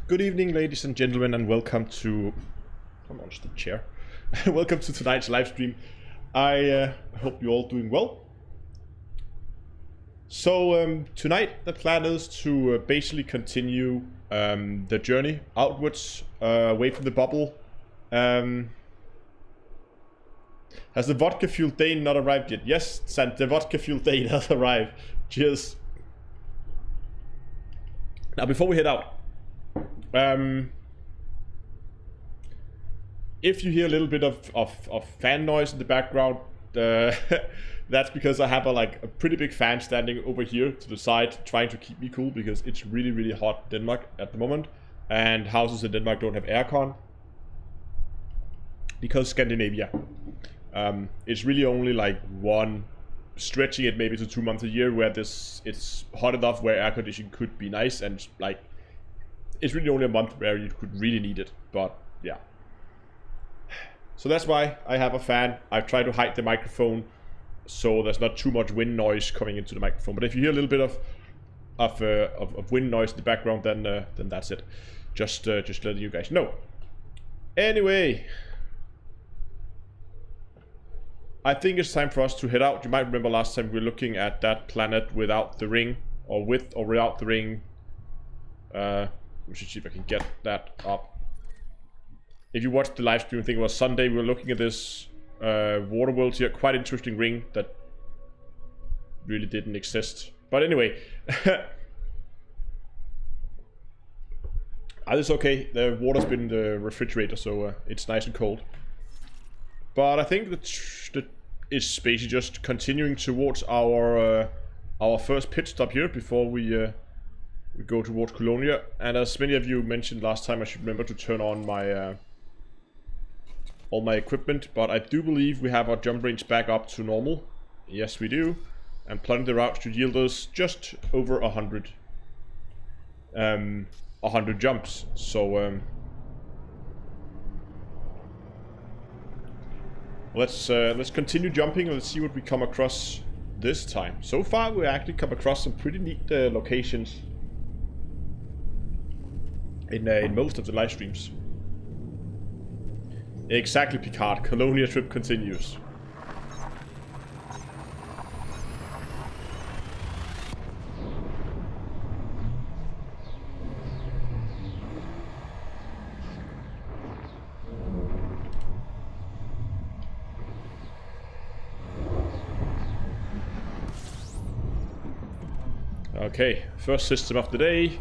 Good evening, ladies and gentlemen, and welcome to... Come on, the chair. Welcome to tonight's live stream. I hope you're all doing well. So, tonight the plan is to basically continue the journey outwards, away from the bubble. Has the vodka-fueled Dane not arrived yet? Yes, Sant, the vodka-fueled Dane has arrived. Cheers. Now, before we head out, if you hear a little bit of fan noise in the background, that's because I have a pretty big fan standing over here to the side trying to keep me cool, because it's really, really hot in Denmark at the moment, and houses in Denmark don't have aircon because Scandinavia. It's really only like stretching it maybe to 2 months a year where it's hot enough where air conditioning could be nice, and like it's really only a month where you could really need it. But yeah, so that's why I have a fan. I've tried to hide the microphone so there's not too much wind noise coming into the microphone, but if you hear a little bit of wind noise in the background, then that's it. Just letting you guys know. Anyway, I think it's time for us to head out. You might remember last time we were looking at that planet without the ring, or with or without the ring. We should see if I can get that up. If you watched the live stream, I think it was Sunday, we were looking at this water world here. Quite interesting ring that really didn't exist. But anyway, it's okay. The water's been in the refrigerator, so it's nice and cold. But I think that it's basically just continuing towards our first pit stop here before we go towards Colonia. And as many of you mentioned last time, I should remember to turn on my all my equipment. But I do believe we have our jump range back up to normal. Yes, we do. And planning the route should yield us just over 100 jumps. So let's continue jumping and let's see what we come across this time. So far, we actually come across some pretty neat locations in most of the live streams. Exactly, Picard. Colonia trip continues. Okay, first system of the day.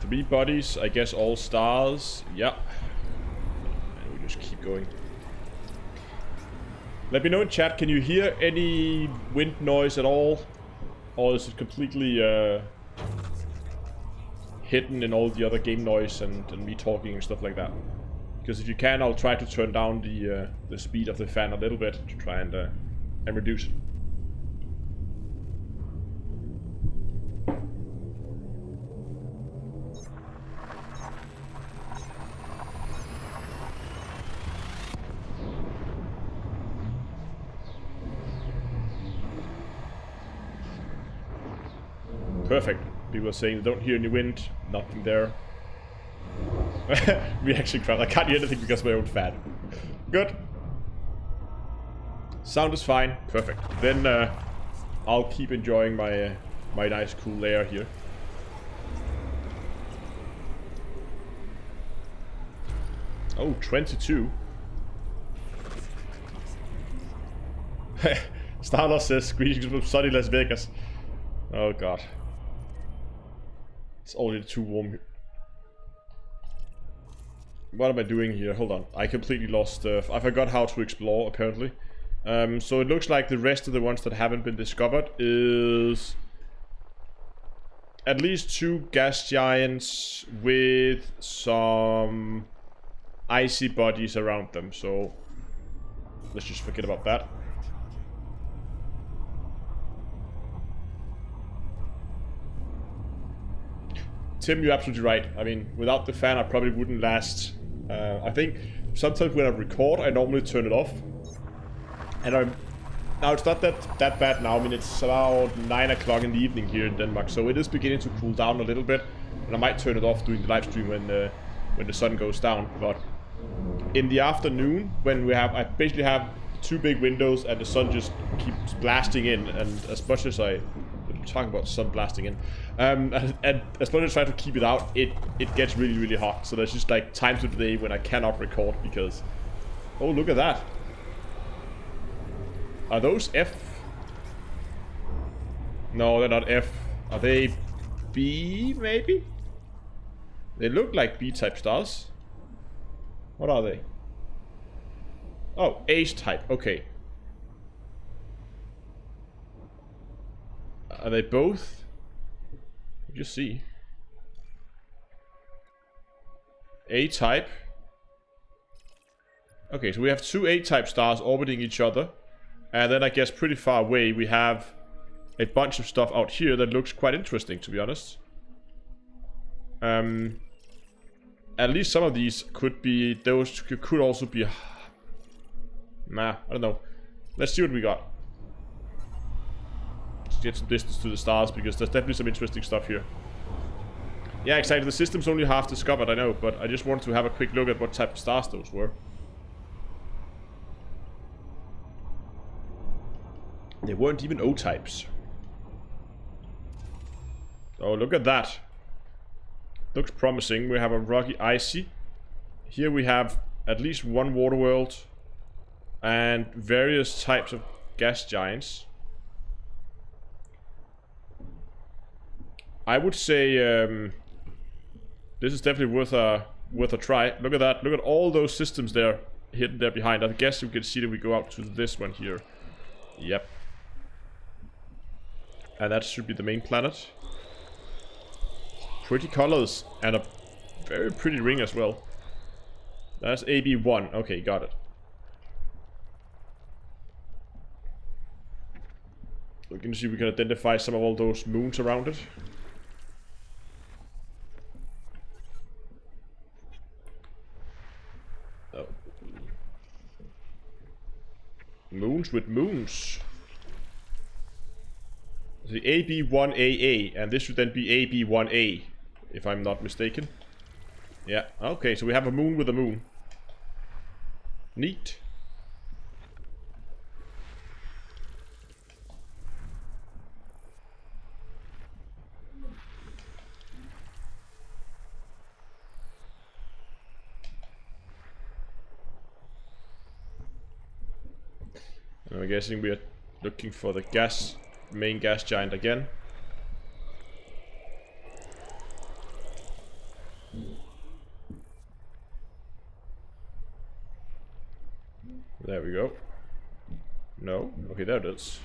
3 bodies, I guess all stars. Yeah. And we just keep going. Let me know in chat, can you hear any wind noise at all? Or is it completely hidden in all the other game noise and me talking and stuff like that? Because if you can, I'll try to turn down the speed of the fan a little bit to try and reduce it. Perfect. People are saying they don't hear any wind. Nothing there. Reaction crowd. I can't hear anything because of my own fan. Good. Sound is fine. Perfect. Then I'll keep enjoying my my nice cool layer here. Oh, 22. Starlost says greetings from sunny Las Vegas. Oh god. It's already too warm here. What am I doing here? Hold on. I completely lost... I forgot how to explore, apparently. So it looks like the rest of the ones that haven't been discovered is... at least 2 gas giants with some icy bodies around them. So let's just forget about that. Tim, you're absolutely right. I mean, without the fan, I probably wouldn't last. I think sometimes when I record, I normally turn it off. And Now, it's not that bad now. I mean, it's about 9 o'clock in the evening here in Denmark, so it is beginning to cool down a little bit. And I might turn it off during the live stream when the sun goes down. But in the afternoon, when I basically have 2 big windows and the sun just keeps blasting in, and as much as I'm talking about sun blasting in, and as much as I try to keep it out, it gets really, really hot. So there's just like times of the day when I cannot record because, oh, look at that. Are those F? No, they're not F. Are they B, maybe? They look like B-type stars. What are they? Oh, H-type. Okay. Are they both? Just see. A-type. Okay, so we have 2 A-type stars orbiting each other. And then I guess pretty far away we have a bunch of stuff out here that looks quite interesting, to be honest. At least some of these could be, those could also be, nah, I don't know. Let's see what we got. Let's get some distance to the stars, because there's definitely some interesting stuff here. Yeah, exactly, the system's only half discovered, I know, but I just wanted to have a quick look at what type of stars those were. They weren't even O-types. Oh, look at that. Looks promising. We have a rocky icy. Here we have at least 1 water world. And various types of gas giants. I would say this is definitely worth a try. Look at that. Look at all those systems there hidden there behind. I guess you can see that we go out to this one here. Yep. And that should be the main planet. Pretty colors and a very pretty ring as well. That's AB1. Okay, got it. We can see if we can identify some of all those moons around it. Oh. Moons with moons. The AB1AA, and this should then be AB1A, if I'm not mistaken. Yeah, okay, so we have a moon with a moon. Neat. And I'm guessing we are looking for the main gas giant again. There we go. No? Okay, there it is.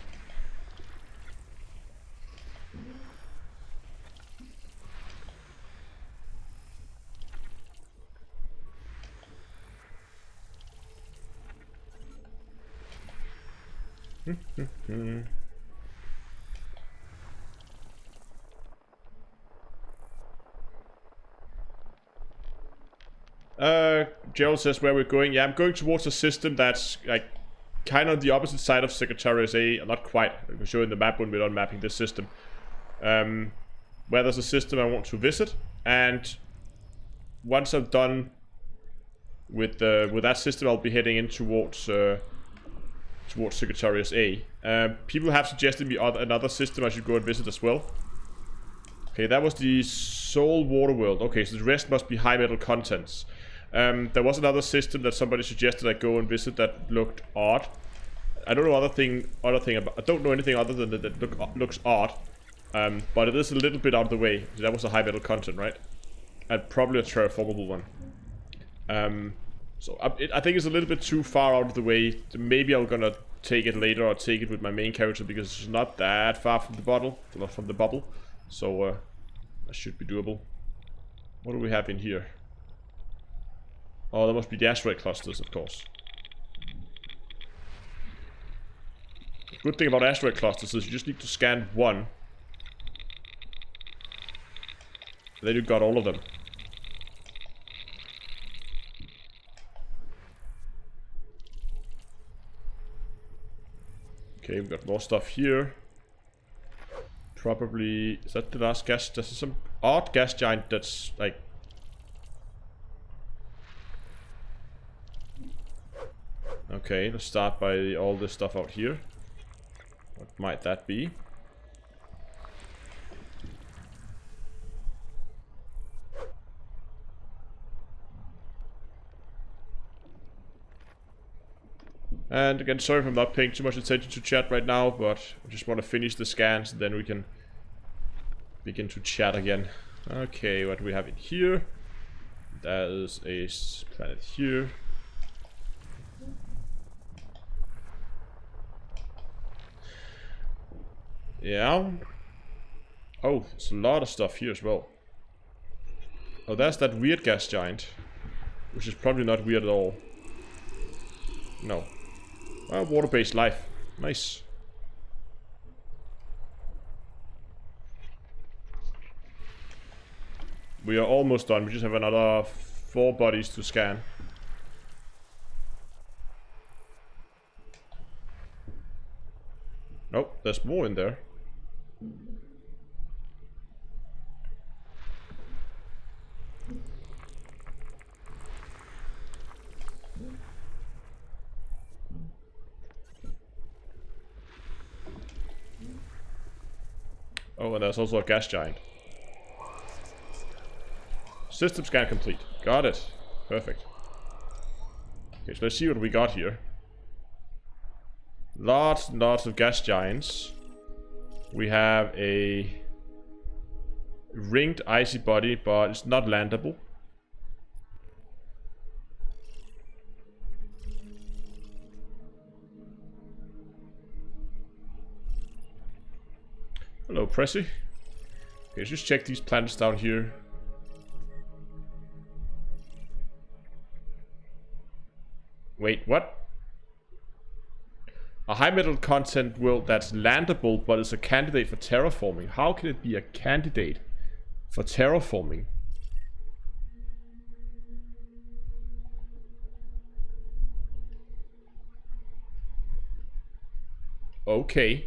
Gerald says where we're going. Yeah, I'm going towards a system that's like kind of on the opposite side of Sagittarius A. Not quite. I can show you in the map when we're done mapping this system. Where there's a system I want to visit, and once I'm done with that system, I'll be heading in towards Sagittarius A. People have suggested me another system I should go and visit as well. Okay, that was the Soul Water World. Okay, so the rest must be high metal contents. There was another system that somebody suggested I go and visit that looked odd. I don't know I don't know anything other than that looks odd. But it is a little bit out of the way. That was a high metal content, right? And probably a terraformable one. So I think it's a little bit too far out of the way. Maybe I'm gonna take it later or take it with my main character because it's not that far from the bubble. So that should be doable. What do we have in here? Oh, that must be the asteroid clusters, of course. The good thing about asteroid clusters is you just need to scan one. And then you've got all of them. Okay, we've got more stuff here. Probably... Is that the last gas? There's some odd gas giant that's like... Okay, let's start by all this stuff out here. What might that be? And again, sorry if I'm not paying too much attention to chat right now, but I just want to finish the scans and then we can begin to chat again. Okay, what do we have in here? That is a planet here. Yeah. Oh, there's a lot of stuff here as well. Oh, there's that weird gas giant. Which is probably not weird at all. No. Oh, water-based life. Nice. We are almost done. We just have another 4 bodies to scan. Nope, there's more in there. Oh, and there's also a gas giant. System scan complete. Got it. Perfect. Okay, so let's see what we got here. Lots and lots of gas giants. We have a ringed icy body, but it's not landable. Hello, Pressy. Okay, let's just check these planets down here. Wait, what? A high metal content world that's landable but is a candidate for terraforming. How can it be a candidate for terraforming? Okay.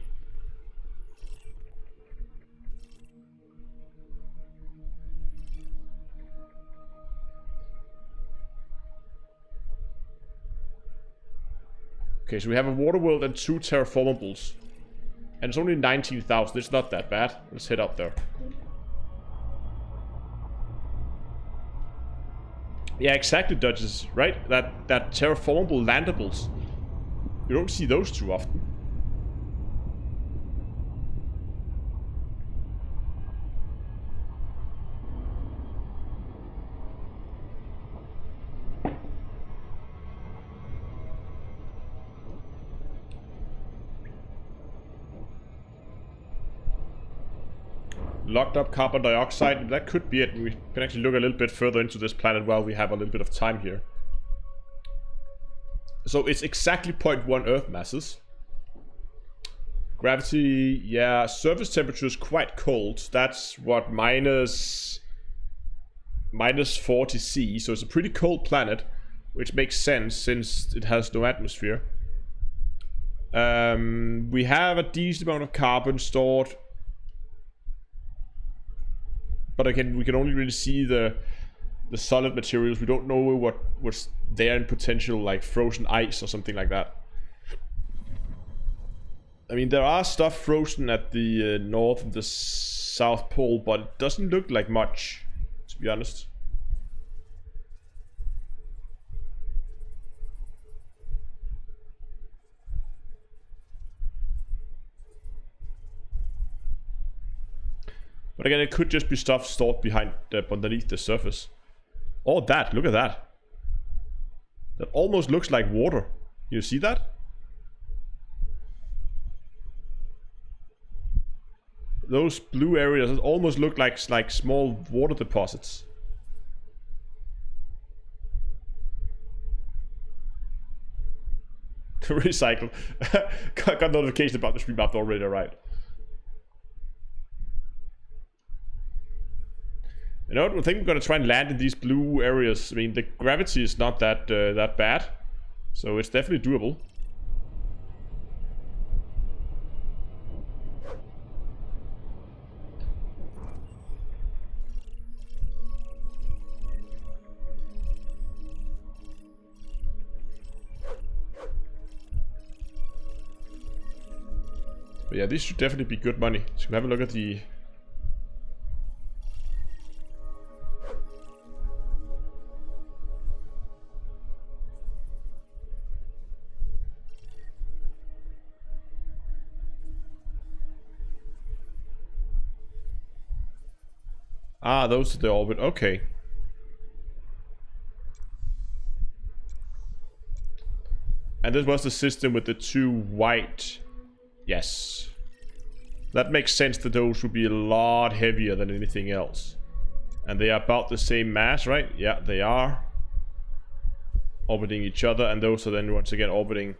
Okay, so we have a water world and 2 terraformables. And it's only 19,000. It's not that bad. Let's head up there. Yeah, exactly, Dodges. Right? That terraformable landables. You don't see those too often. Locked up carbon dioxide, that could be it. We can actually look a little bit further into this planet while we have a little bit of time here. So it's exactly 0.1 Earth masses. Gravity, yeah, surface temperature is quite cold. That's what, minus 40 C. So it's a pretty cold planet, which makes sense since it has no atmosphere. We have a decent amount of carbon stored. But again, we can only really see the solid materials. We don't know what's there in potential, like frozen ice or something like that. I mean, there are stuff frozen at the North and the South Pole, but it doesn't look like much, to be honest. But again, it could just be stuff stored underneath the surface. Oh, that! Look at that! That almost looks like water. You see that? Those blue areas almost look like small water deposits. Recycle. Got notification about the stream app already, right? You know, I think we're gonna try and land in these blue areas. I mean, the gravity is not that bad, so it's definitely doable. But yeah, this should definitely be good money. So we'll have a look at the... Ah, those are the orbit. Okay. And this was the system with the 2 white. Yes. That makes sense that those would be a lot heavier than anything else. And they are about the same mass, right? Yeah, they are. Orbiting each other, and those are then once again orbiting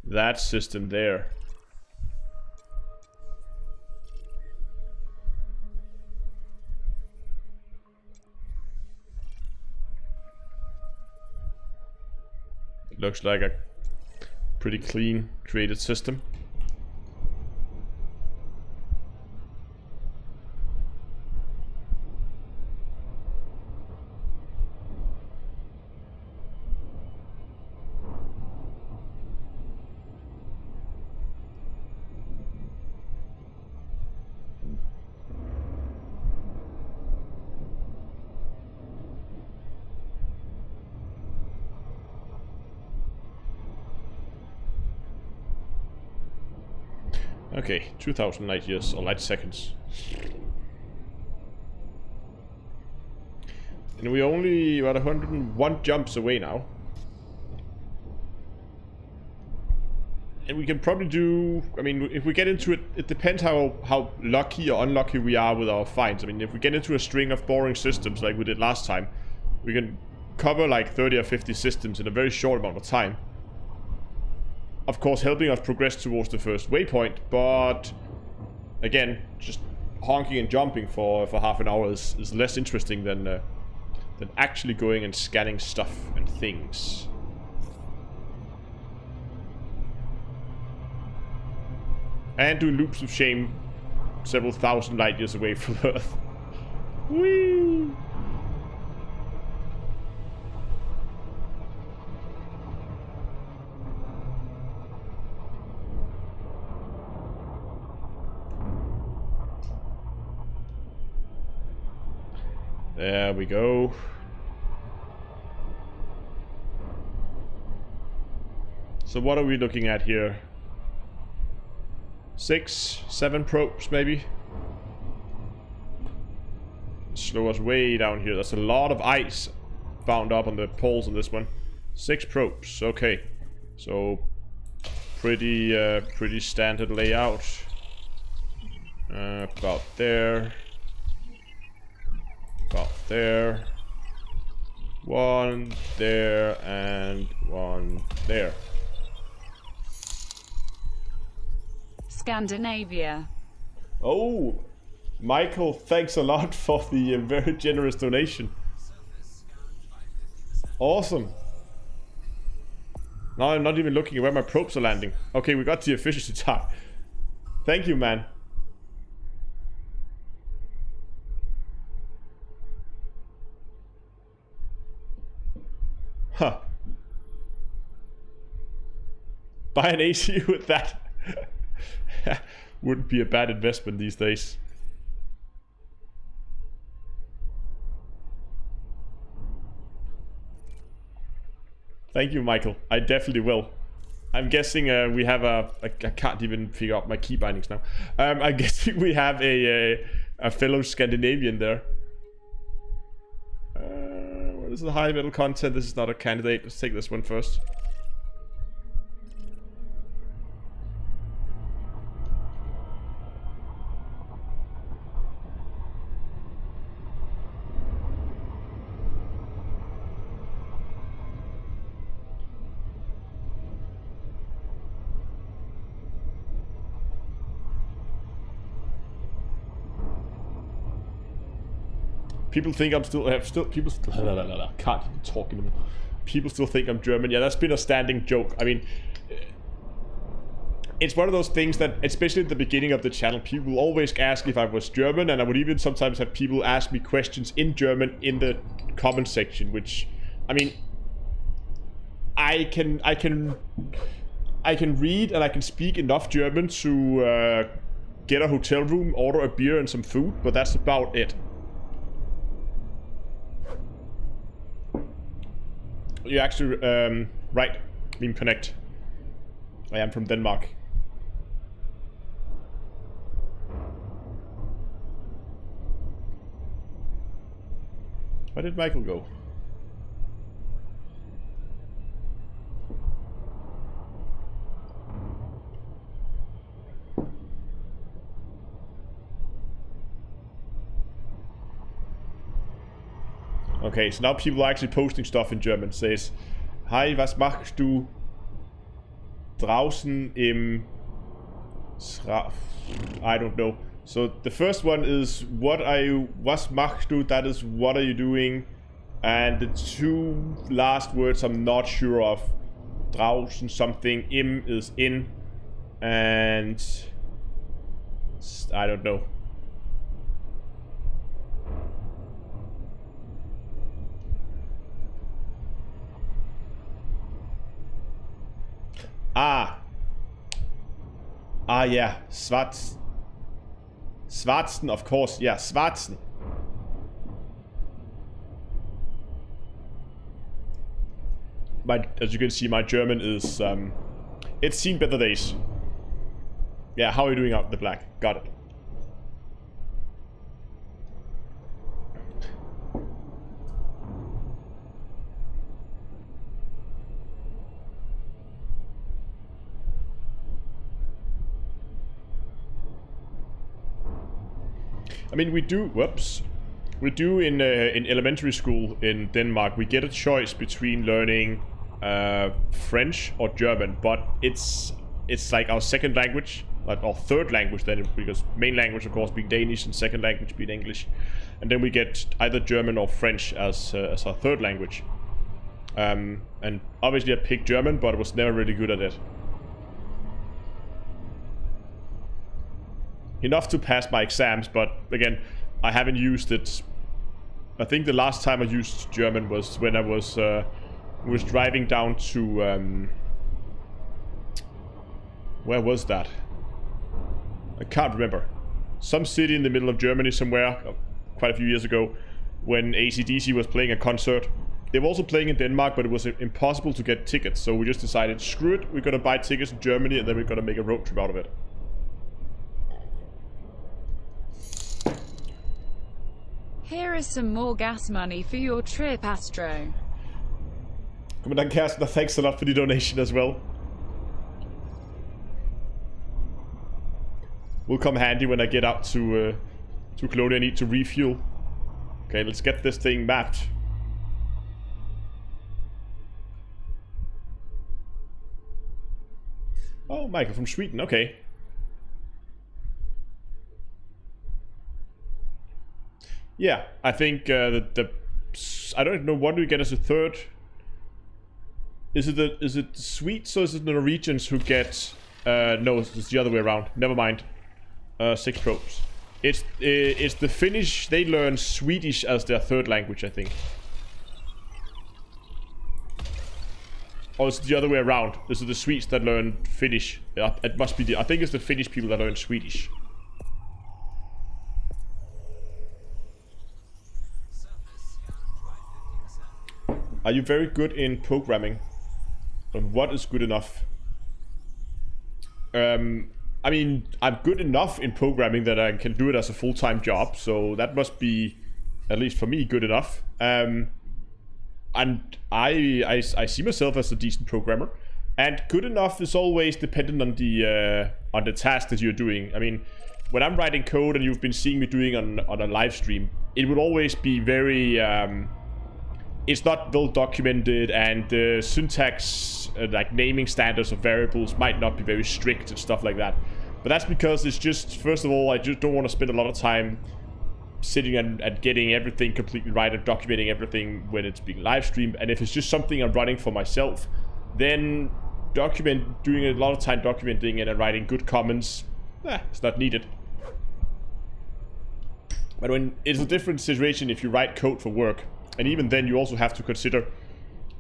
that system there. It looks like a pretty clean created system. Okay, 2000 light years, or light seconds. And we're only about 101 jumps away now. And we can probably do... I mean, if we get into it, it depends how lucky or unlucky we are with our finds. I mean, if we get into a string of boring systems like we did last time, we can cover like 30 or 50 systems in a very short amount of time. Of course, helping us progress towards the first waypoint, but again, just honking and jumping for half an hour is less interesting than actually going and scanning stuff and things. And doing loops of shame several thousand light years away from Earth. Whee! There we go. So what are we looking at here? 6, 7 probes maybe? Slow us way down here. There's a lot of ice bound up on the poles on this one. 6 probes, okay. So pretty standard layout. About there. About there. 1 there and 1 there. Scandinavia. Oh, Michael, thanks a lot for the very generous donation. Awesome. Now I'm not even looking at where my probes are landing. Okay, we got the efficiency tab. Thank you, man. Huh. Buy an AC with that. Wouldn't be a bad investment these days. Thank you, Michael. I definitely will. I'm guessing we have I can't even figure out my key bindings now. I'm guessing we have a fellow Scandinavian there. What is the high metal content? This is not a candidate. Let's take this one first. People think I'm still people can't even talk anymore. People still think I'm German. Yeah, that's been a standing joke. I mean, it's one of those things that, especially at the beginning of the channel, people will always ask if I was German, and I would even sometimes have people ask me questions in German in the comment section, which, I mean, I can I can read and I can speak enough German to get a hotel room, order a beer and some food, but that's about it. You're actually right. Meme Connect. I am from Denmark. Where did Michael go? Okay, so now people are actually posting stuff in German. Says, "Hi, was machst du draußen im I don't know." So the first one is was machst du? That is, what are you doing? And the two last words I'm not sure of. Draußen something. Im is in, and I don't know. Yeah, Schwarzen, of course, yeah, Schwarzen. As you can see, my German is, it's seen better days. Yeah, how are you doing out in the black? Got it. I mean, we do in elementary school in Denmark, we get a choice between learning French or German, but it's like our second language, like our third language then, because main language of course being Danish and second language being English, and then we get either German or French as our third language. And obviously I picked German, but I was never really good at it. Enough to pass my exams, but again, I haven't used it. I think the last time I used German was when I was driving down to where was that? I can't remember. Some city in the middle of Germany somewhere, quite a few years ago, when AC/DC was playing a concert. They were also playing in Denmark, but it was impossible to get tickets, so we just decided, screw it, we're gonna buy tickets in Germany and then we're gonna make a road trip out of it. Here is some more gas money for your trip, Astro. Commandant Kerstner, thanks a lot for the donation as well. Will come handy when I get out to Colonia. I need to refuel. Okay, let's get this thing mapped. Oh, Michael from Sweden, okay. Yeah, I think I don't know, what do we get as a third? Is it Swedes or is it the Norwegians who get? No, it's the other way around. Never mind. 6 probes. It's the Finnish. They learn Swedish as their third language, I think. Or it's the other way around. This is the Swedes that learn Finnish. It must be I think it's the Finnish people that learn Swedish. Are you very good in programming? And what is good enough? I mean, I'm good enough in programming that I can do it as a full-time job, so that must be, at least for me, good enough. And I see myself as a decent programmer, and good enough is always dependent on the task that you're doing. I mean, when I'm writing code and you've been seeing me doing on a live stream, it would always be very it's not well documented, and the syntax, like naming standards of variables, might not be very strict and stuff like that. But that's because it's just, first of all, I just don't want to spend a lot of time sitting and getting everything completely right and documenting everything when it's being live streamed. And if it's just something I'm running for myself, then doing a lot of time documenting and writing good comments, it's not needed. But when it's a different situation if you write code for work. And even then you also have to consider,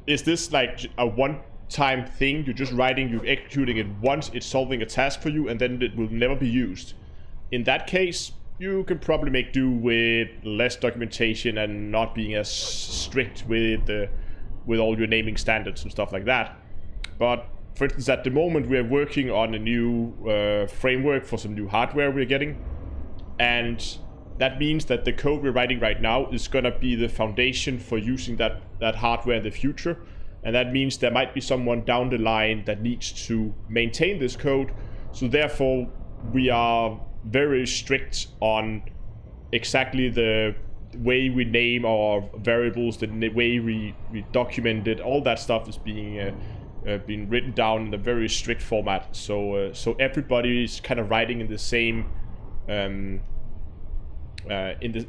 is this like a one time thing. You're just writing, you're executing it once, it's solving a task for you, and then it will never be used. In that case, you can probably make do with less documentation and not being as strict with all your naming standards and stuff like that. But for instance, at the moment we are working on a new framework for some new hardware we're getting, and that means that the code we're writing right now is gonna be the foundation for using that hardware in the future. And that means there might be someone down the line that needs to maintain this code. So therefore, we are very strict on exactly the way we name our variables, the way we document it. All that stuff is being written down in a very strict format. So everybody is kind of writing in the same in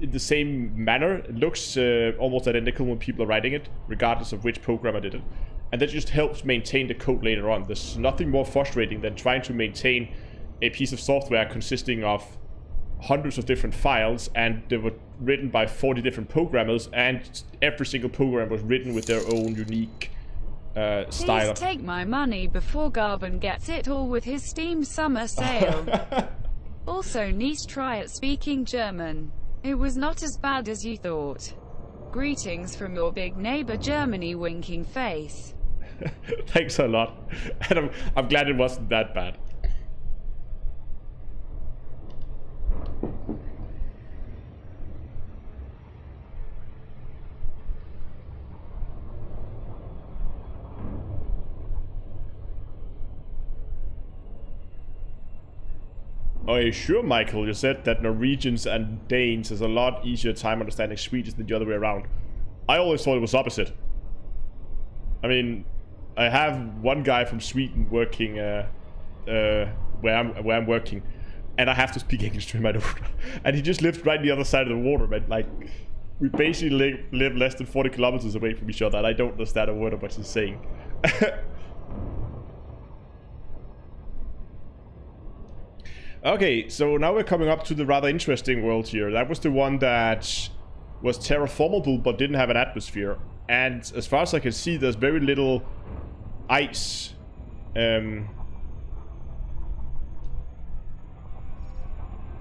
the same manner. It looks almost identical when people are writing it, regardless of which programmer did it. And that just helps maintain the code later on. There's nothing more frustrating than trying to maintain a piece of software consisting of hundreds of different files, and they were written by 40 different programmers, and every single program was written with their own unique style. Please take my money before Garvin gets it all with his Steam summer sale. Also, nice try at speaking German. It was not as bad as you thought. Greetings from your big neighbor Germany, winking face. Thanks a lot. And I'm glad it wasn't that bad. Oh, yeah, sure, Michael. You said that Norwegians and Danes has a lot easier time understanding Swedish than the other way around. I always thought it was opposite. I mean, I have one guy from Sweden working where I'm working, and I have to speak English to him. I don't, and he just lives right on the other side of the water, man. Like, we basically live less than 40 kilometers away from each other, and I don't understand a word of what he's saying. Okay, so now we're coming up to the rather interesting world here. That was the one that was terraformable but didn't have an atmosphere. And as far as I can see, there's very little ice on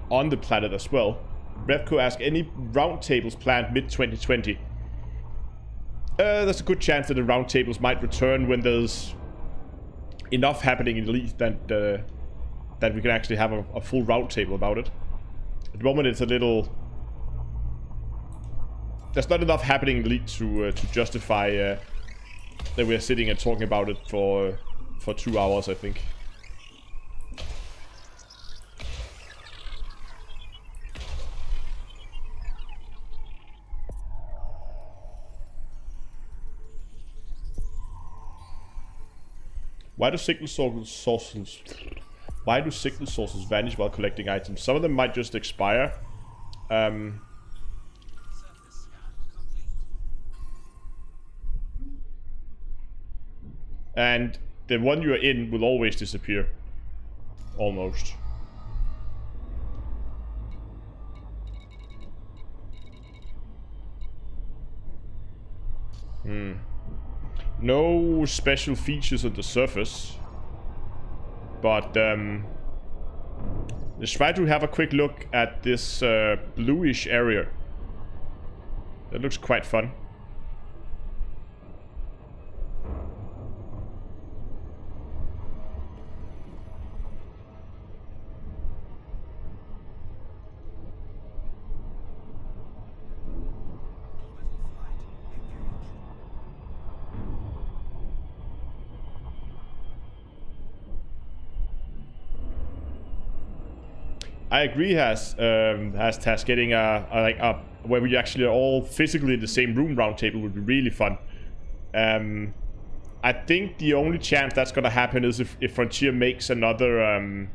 the planet as well. Revco asks, any round tables planned mid-2020? There's a good chance that the round tables might return when there's enough happening in Elite that we can actually have a full round table about it. At the moment it's a little... There's not enough happening in Elite to justify that we're sitting and talking about it for 2 hours, I think. Why do signal sources vanish while collecting items? Some of them might just expire. And the one you're in will always disappear. Almost. No special features on the surface. But let's try to have a quick look at this bluish area. That looks quite fun. I agree, has getting a where we actually are all physically in the same room round table would be really fun. I think the only chance that's gonna happen is if Frontier makes another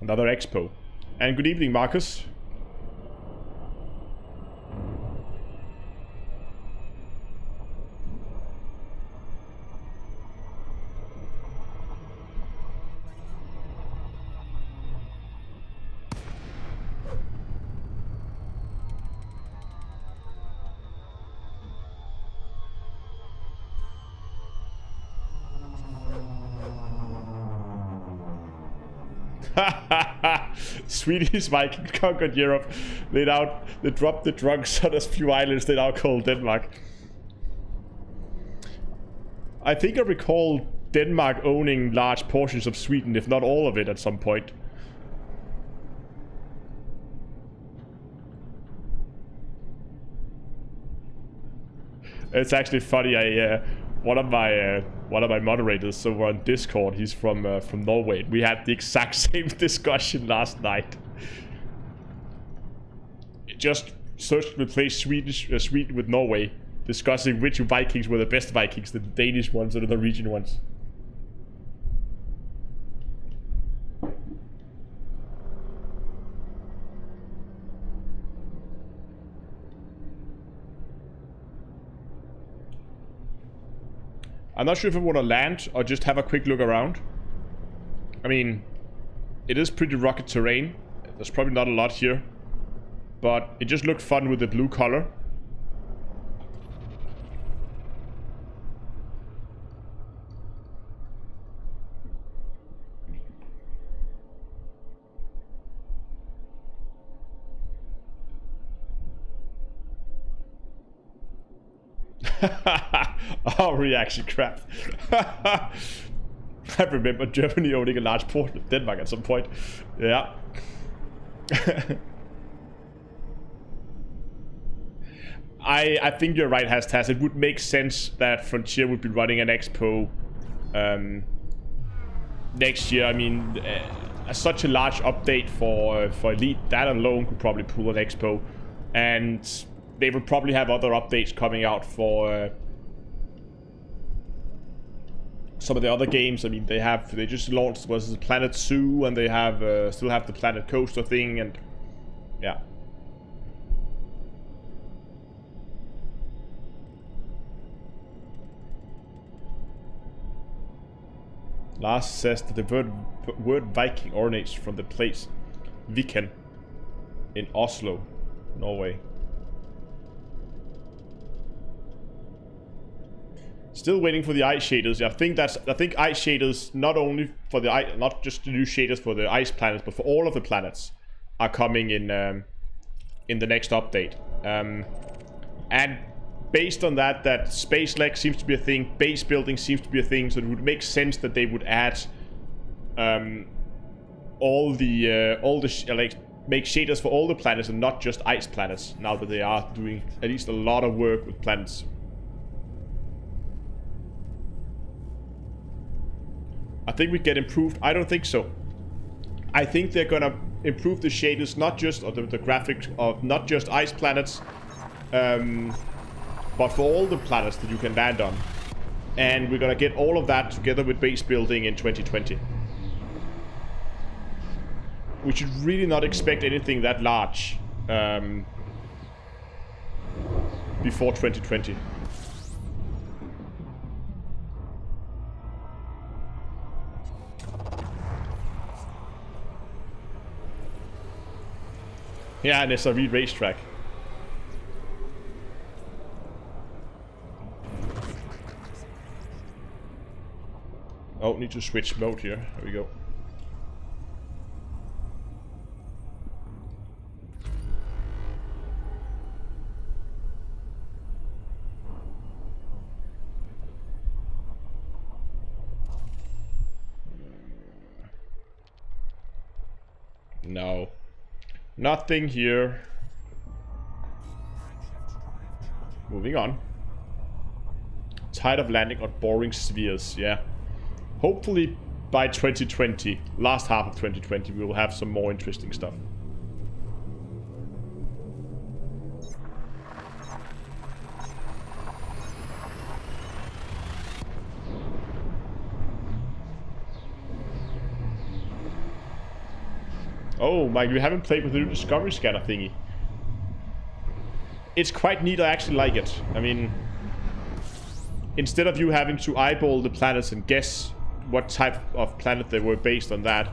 expo. And good evening, Marcus. Swedish Viking conquered Europe. They dropped the drunks on a few islands they now call Denmark. I think I recall Denmark owning large portions of Sweden, if not all of it, at some point. It's actually funny. One of my moderators over on Discord, he's from Norway. We had the exact same discussion last night. Just searched to replace Sweden with Norway, discussing which Vikings were the best Vikings, the Danish ones or the Norwegian ones. I'm not sure if I want to land or just have a quick look around. I mean, it is pretty rugged terrain. There's probably not a lot here, but it just looked fun with the blue color. Oh, reaction crap. I remember Germany owning a large port of Denmark at some point. Yeah. I think you're right, Hastas. It would make sense that Frontier would be running an expo next year. I mean, such a large update for Elite, that alone could probably pull an expo. And they would probably have other updates coming out for some of the other games. I mean, they just launched Planet Zoo, and they have still have the Planet Coaster thing, and yeah. Lars says that the word Viking originates from the place Viken in Oslo, Norway. Still waiting for the ice shaders. I think ice shaders, not only for the ice, not just the new shaders for the ice planets, but for all of the planets, are coming in the next update. And based on that space leg seems to be a thing, base building seems to be a thing, so it would make sense that they would add make shaders for all the planets and not just ice planets. Now that they are doing at least a lot of work with planets. I think we get improved. I don't think so. I think they're gonna improve the shaders, not just or the graphics of not just ice planets, but for all the planets that you can land on. And we're gonna get all of that together with base building in 2020. We should really not expect anything that large before 2020. Yeah, and it's a racetrack. Oh, need to switch mode here. There we go. No. Nothing here. Moving on. Tired of landing on boring spheres, yeah. Hopefully by 2020, last half of 2020, we will have some more interesting stuff. Oh, Mike, you haven't played with the new Discovery Scanner thingy. It's quite neat, I actually like it. I mean, instead of you having to eyeball the planets and guess what type of planet they were based on that,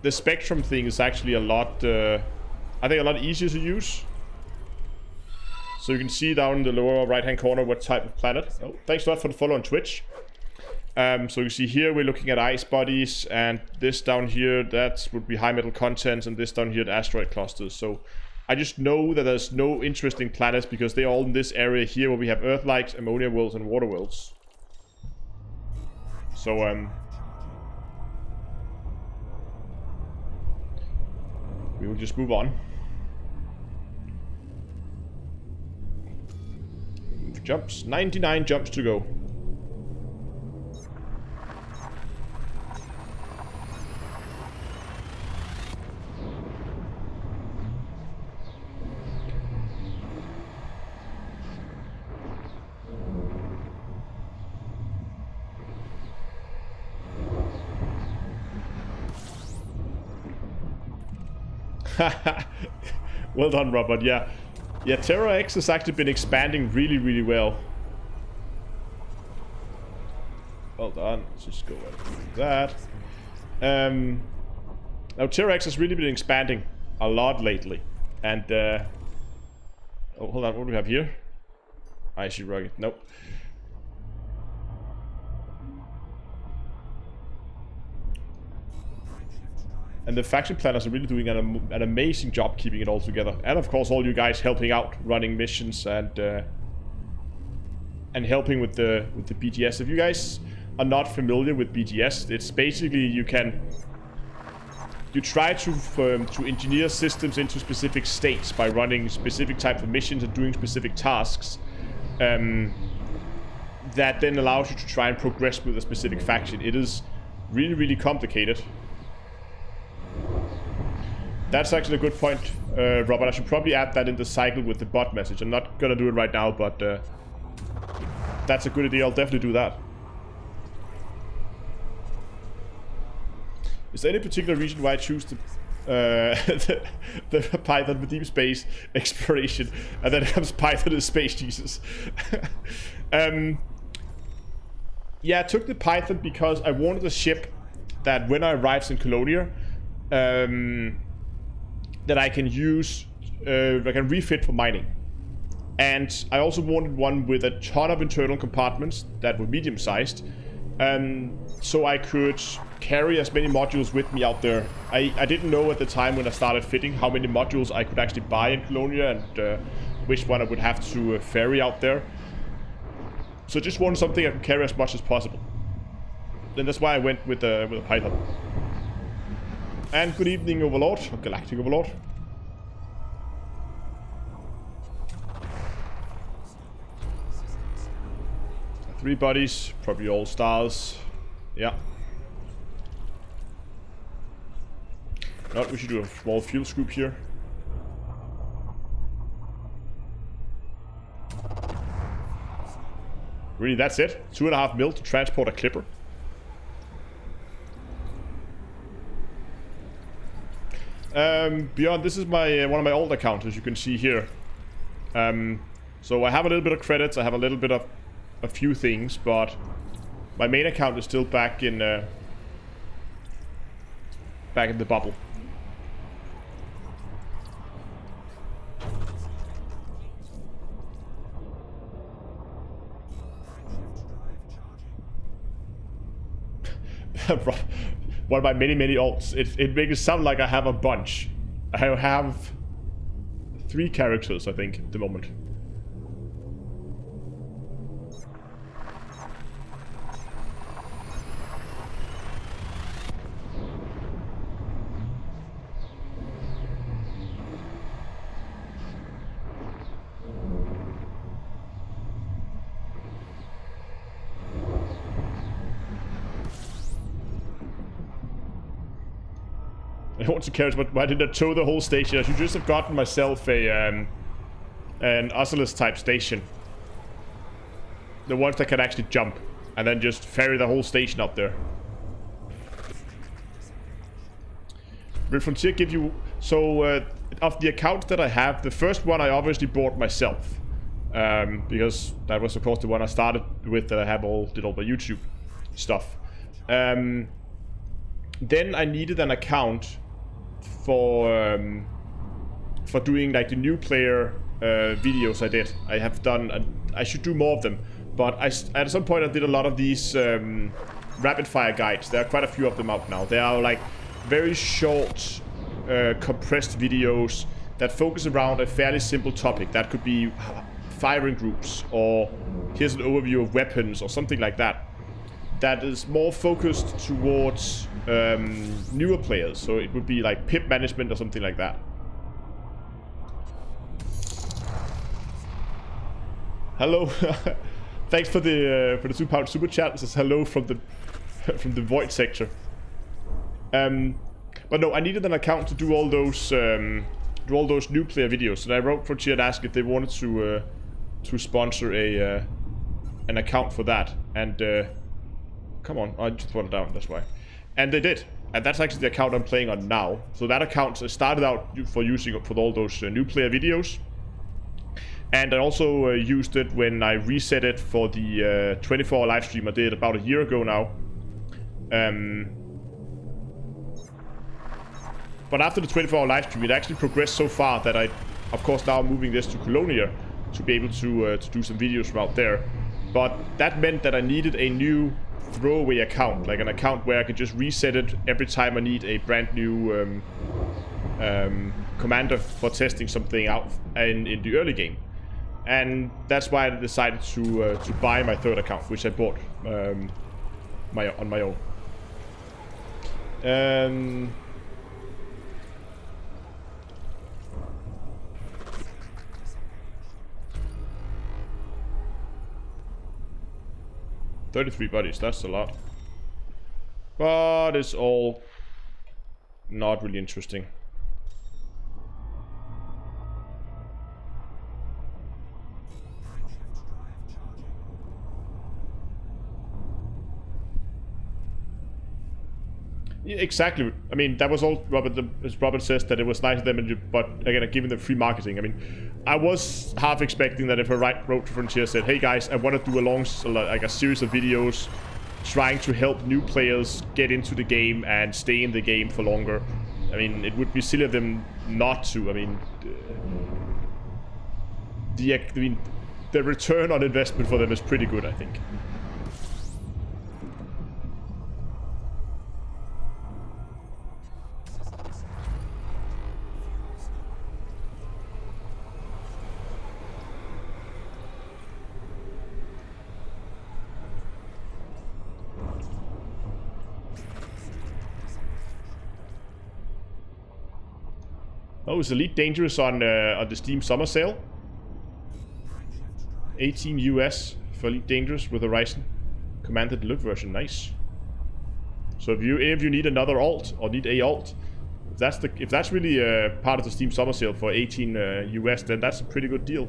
the spectrum thing is actually a lot, I think a lot easier to use. So you can see down in the lower right hand corner what type of planet. Oh, thanks a lot for the follow on Twitch. So you see here we're looking at ice bodies, and this down here, that would be high metal contents, and this down here, the asteroid clusters. So I just know that there's no interesting planets because they're all in this area here where we have Earth-like, ammonia worlds, and water worlds. So we will just move on. Jumps, 99 jumps to go. Well done, Robert. Yeah, Terra X has actually been expanding really, really well. Well done. Let's just go with that. Now Terra X has really been expanding a lot lately, and oh, hold on. What do we have here? Icy rugged. Nope. And the faction planners are really doing an amazing job keeping it all together. And of course all you guys helping out, running missions and helping with the BGS. If you guys are not familiar with BGS, it's basically you try to engineer systems into specific states by running specific types of missions and doing specific tasks. That then allows you to try and progress with a specific faction. It is really, really complicated. That's actually a good point, Robert. I should probably add that in the cycle with the bot message. I'm not gonna do it right now, but that's a good idea. I'll definitely do that. Is there any particular reason why I choose the Python for deep space exploration, and then it comes Python in Space Jesus? Yeah, I took the Python because I wanted a ship that when I arrives in Colonia, that I can use, I can refit for mining. And I also wanted one with a ton of internal compartments that were medium-sized, so I could carry as many modules with me out there. I didn't know at the time when I started fitting how many modules I could actually buy in Colonia and which one I would have to ferry out there. So I just wanted something I could carry as much as possible. And that's why I went with a Python. And good evening, Overlord, or Galactic Overlord. 3 bodies, probably all stars. Yeah. No, we should do a small fuel scoop here. Really, that's it? 2.5 mil to transport a clipper. Beyond, this is my one of my old accounts, as you can see here. So I have a little bit of credits, I have a little bit of a few things, but my main account is still back in the bubble. One of my many alts. It makes it sound like I have a bunch. I have 3 characters, I think, at the moment. I want to carry, but why did I tow the whole station? I should just have gotten myself an Oculus type station. The ones that can actually jump. And then just ferry the whole station up there. Will Frontier give you... So, of the accounts that I have, the first one I obviously bought myself. Because that was, of course, the one I started with that I did all my YouTube stuff. Then I needed an account for doing like the new player videos I did. I have done, I should do more of them, But at some point I did a lot of these rapid fire guides. There are quite a few of them out now. They are like very short, compressed videos that focus around a fairly simple topic. That could be firing groups, or here's an overview of weapons, or something like that. That is more focused towards newer players. So it would be like pip management or something like that. Hello. Thanks for the £2 super chat. It says hello from the void sector. But no, I needed an account to do all those new player videos. So I wrote Frontier and asked if they wanted to sponsor an account for that. And come on, I just put it down. That's why. And they did. And that's actually the account I'm playing on now. So that account started out for using for all those new player videos. And I also used it when I reset it for the 24-hour live stream I did about a year ago now. But after the 24-hour live stream, it actually progressed so far that I, of course, now I'm moving this to Colonia to be able to do some videos from out there. But that meant that I needed a new throwaway account, like an account where I could just reset it every time I need a brand new commander for testing something out in the early game. And that's why I decided to buy my third account, which I bought on my own. 33 buddies, that's a lot. But it's all not really interesting. Yeah, exactly. I mean, that was all Robert. As Robert says, that it was nice of them, but again, giving them free marketing. I mean, I was half expecting that if a wrote to Frontier said, "Hey guys, I want to do a series of videos trying to help new players get into the game and stay in the game for longer." I mean, it would be silly of them not to. I mean, the return on investment for them is pretty good, I think. Oh, is Elite Dangerous on the Steam Summer Sale? 18 US for Elite Dangerous with Horizon. Commanded Look version, nice. So if any of you need another alt, or need a alt, if that's really part of the Steam Summer Sale for 18 US, then that's a pretty good deal.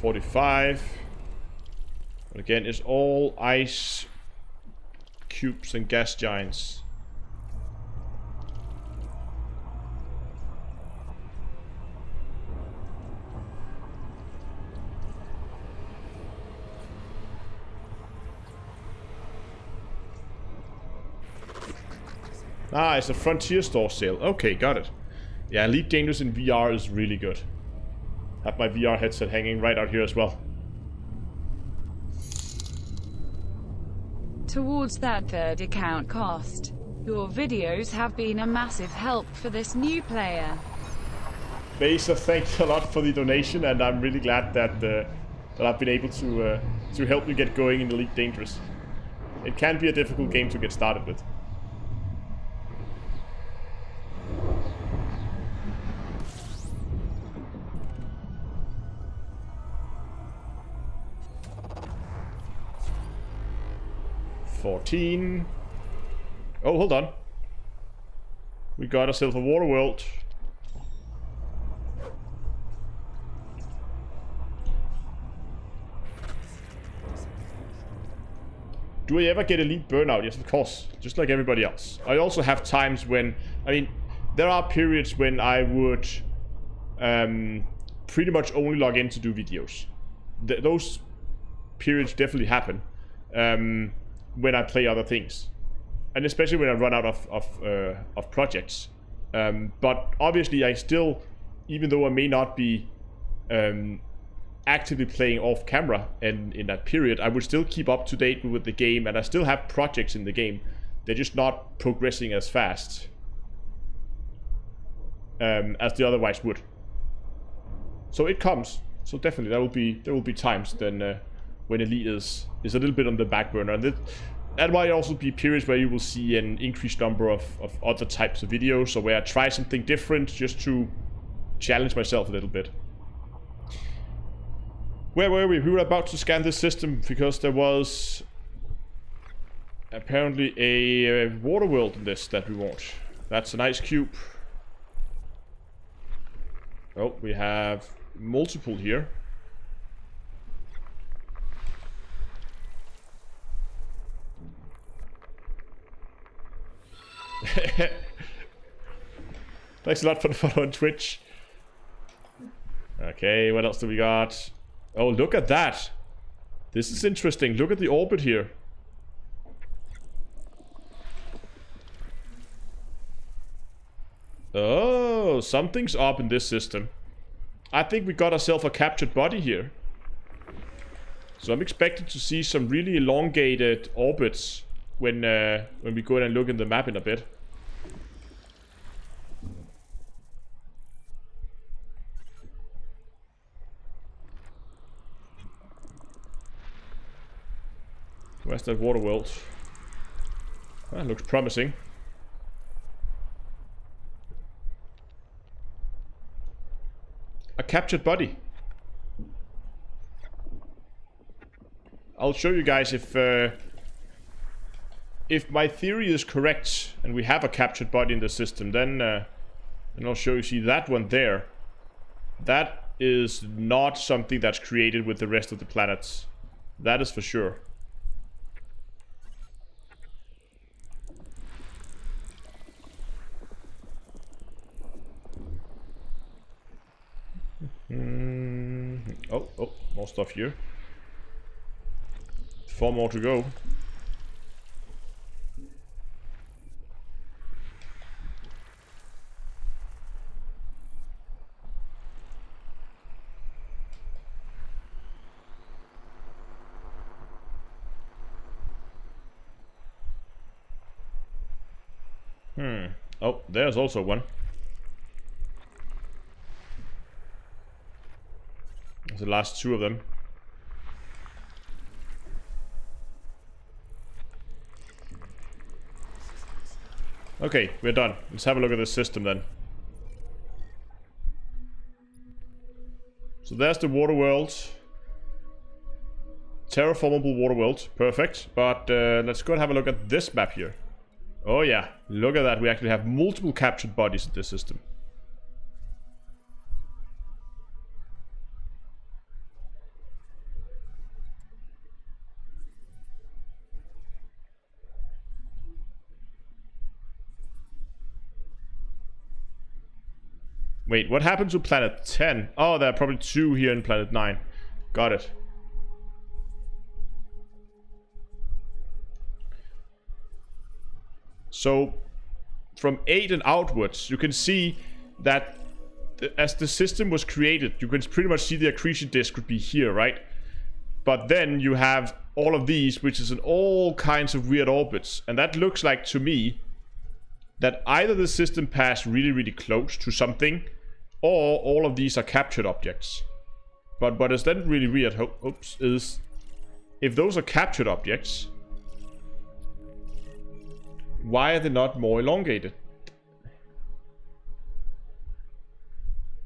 $45. But again, it's all ice cubes and gas giants. Ah, it's a Frontier Store sale. Okay, got it. Yeah, Elite Dangerous in VR is really good. Have my VR headset hanging right out here as well. Towards that third account cost, your videos have been a massive help for this new player. Besa, thanks a lot for the donation, and I'm really glad that that I've been able to help you get going in Elite Dangerous. It can be a difficult game to get started with. $14. Oh, hold on. We got ourselves a water world. Do I ever get elite burnout? Yes, of course. Just like everybody else. I also have times when... I mean, there are periods when I would pretty much only log in to do videos. Those periods definitely happen when I play other things. And especially when I run out of projects. But obviously I still, even though I may not be actively playing off camera and in that period, I would still keep up to date with the game, and I still have projects in the game. They're just not progressing as fast as they otherwise would. So it comes. So definitely there will be times then when Elite is a little bit on the back burner, and that might also be periods where you will see an increased number of other types of videos, or where I try something different just to challenge myself a little bit. Where were we? We were about to scan this system because there was apparently a water world in this that we want. That's an ice cube. Oh, we have multiple here. Thanks a lot for the follow on Twitch. Okay, what else do we got? Oh, look at that. This is interesting. Look at the orbit here. Oh, something's up in this system. I think we got ourselves a captured body here. So I'm expecting to see some really elongated orbits when we go in and look in the map in a bit. Where's that water world? That looks promising. A captured body. I'll show you guys if my theory is correct and we have a captured body in the system, then I'll show you. See that one there? That is not something that's created with the rest of the planets. That is for sure. Oh, more stuff here. 4 more to go. Oh, there's also one. There's the last 2 of them. Okay, we're done. Let's have a look at this system then. So there's the water world. Terraformable water world. Perfect. But let's go and have a look at this map here. Oh yeah, look at that. We actually have multiple captured bodies in this system. Wait, what happened to planet 10? Oh, there are probably 2 here in planet 9. Got it. So, from 8 and outwards, you can see that as the system was created, you can pretty much see the accretion disk would be here, right? But then you have all of these, which is in all kinds of weird orbits. And that looks like, to me, that either the system passed really, really close to something, or all of these are captured objects. But what is then really weird, is if those are captured objects, why are they not more elongated?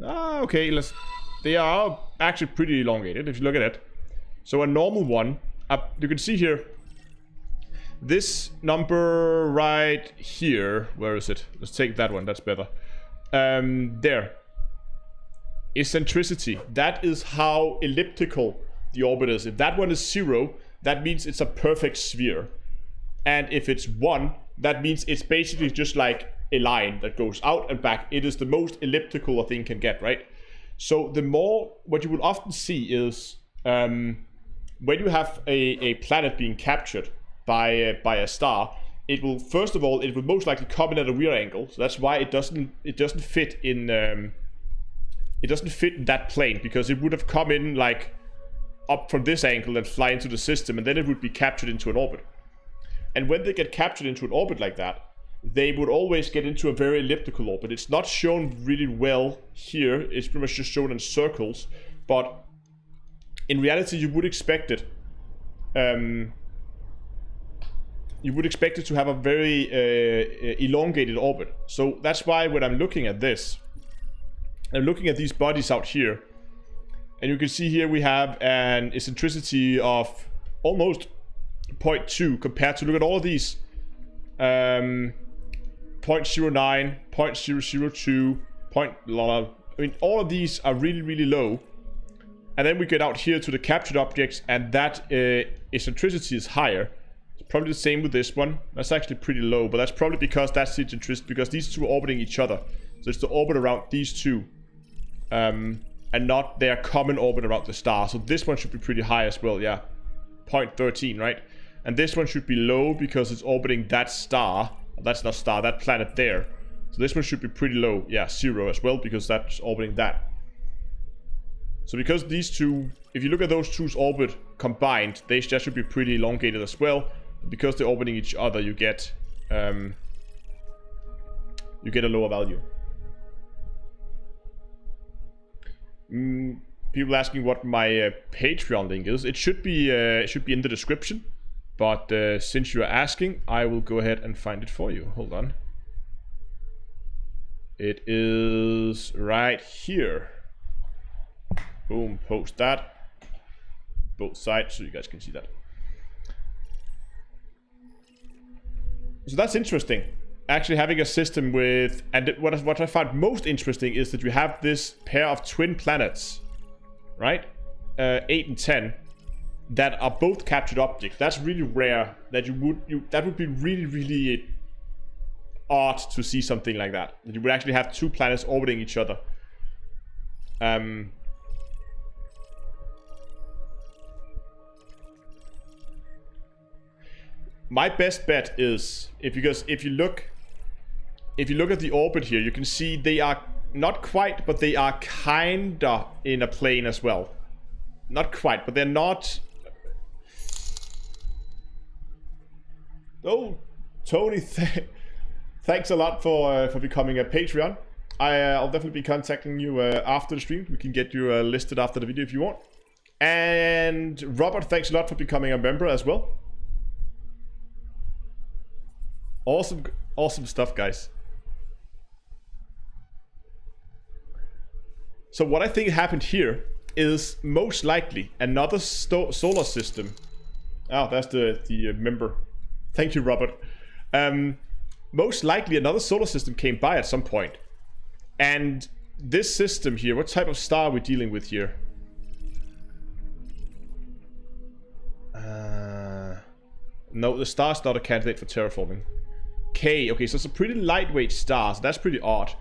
Ah, okay, they are actually pretty elongated if you look at it. So a normal one, you can see here, this number right here, where is it? Let's take that one, that's better. There. Eccentricity. That is how elliptical the orbit is. If that one is 0, that means it's a perfect sphere. And if it's 1, that means it's basically just like a line that goes out and back. It is the most elliptical a thing can get, right? So the more, what you will often see is when you have a planet being captured by a star, it will, first of all, it will most likely come in at a weird angle. So that's why it doesn't fit in that plane, because it would have come in like up from this angle and fly into the system, and then it would be captured into an orbit. And when they get captured into an orbit like that, they would always get into a very elliptical orbit. It's not shown really well here. It's pretty much just shown in circles. But in reality, you would expect it. You would expect it to have a very elongated orbit. So that's why when I'm looking at this, I'm looking at these bodies out here. And you can see here we have an eccentricity of almost 0.2 compared to, look at all of these. 0.09, 0.002, I mean, all of these are really, really low. And then we get out here to the captured objects, and that eccentricity is higher. It's probably the same with this one. That's actually pretty low, but that's probably because that's the eccentricity, because these two are orbiting each other. So it's the orbit around these two. And not their common orbit around the star. So this one should be pretty high as well, yeah. 0.13, right? And this one should be low because it's orbiting that star. That's not star, that planet there. So this one should be pretty low. Yeah, 0 as well, because that's orbiting that. So because these two, if you look at those two's orbit combined, they just should be pretty elongated as well. Because they're orbiting each other, you get a lower value. People asking what my Patreon link is. It should be in the description, but since you are asking, I will go ahead and find it for you. Hold on. It is right here. Boom, post that. Both sides so you guys can see that. So that's interesting. Actually having a system with, and what I found most interesting is that you have this pair of twin planets, right? 8 and 10, that are both captured objects. That's really rare. That that would be really, really odd to see something like that. That you would actually have two planets orbiting each other. My best bet is if you look at the orbit here, you can see they are not quite, but they are kinda in a plane as well. Not quite, but they're not. Oh, Tony, thanks a lot for becoming a Patreon. I'll definitely be contacting you after the stream. We can get you listed after the video if you want. And Robert, thanks a lot for becoming a member as well. Awesome stuff, guys. So what I think happened here is most likely another solar system. Oh, that's the member. Thank you, Robert. Most likely another solar system came by at some point. And this system here, what type of star are we dealing with here? No, the star's not a candidate for terraforming. K, okay, so it's a pretty lightweight star, so that's pretty odd.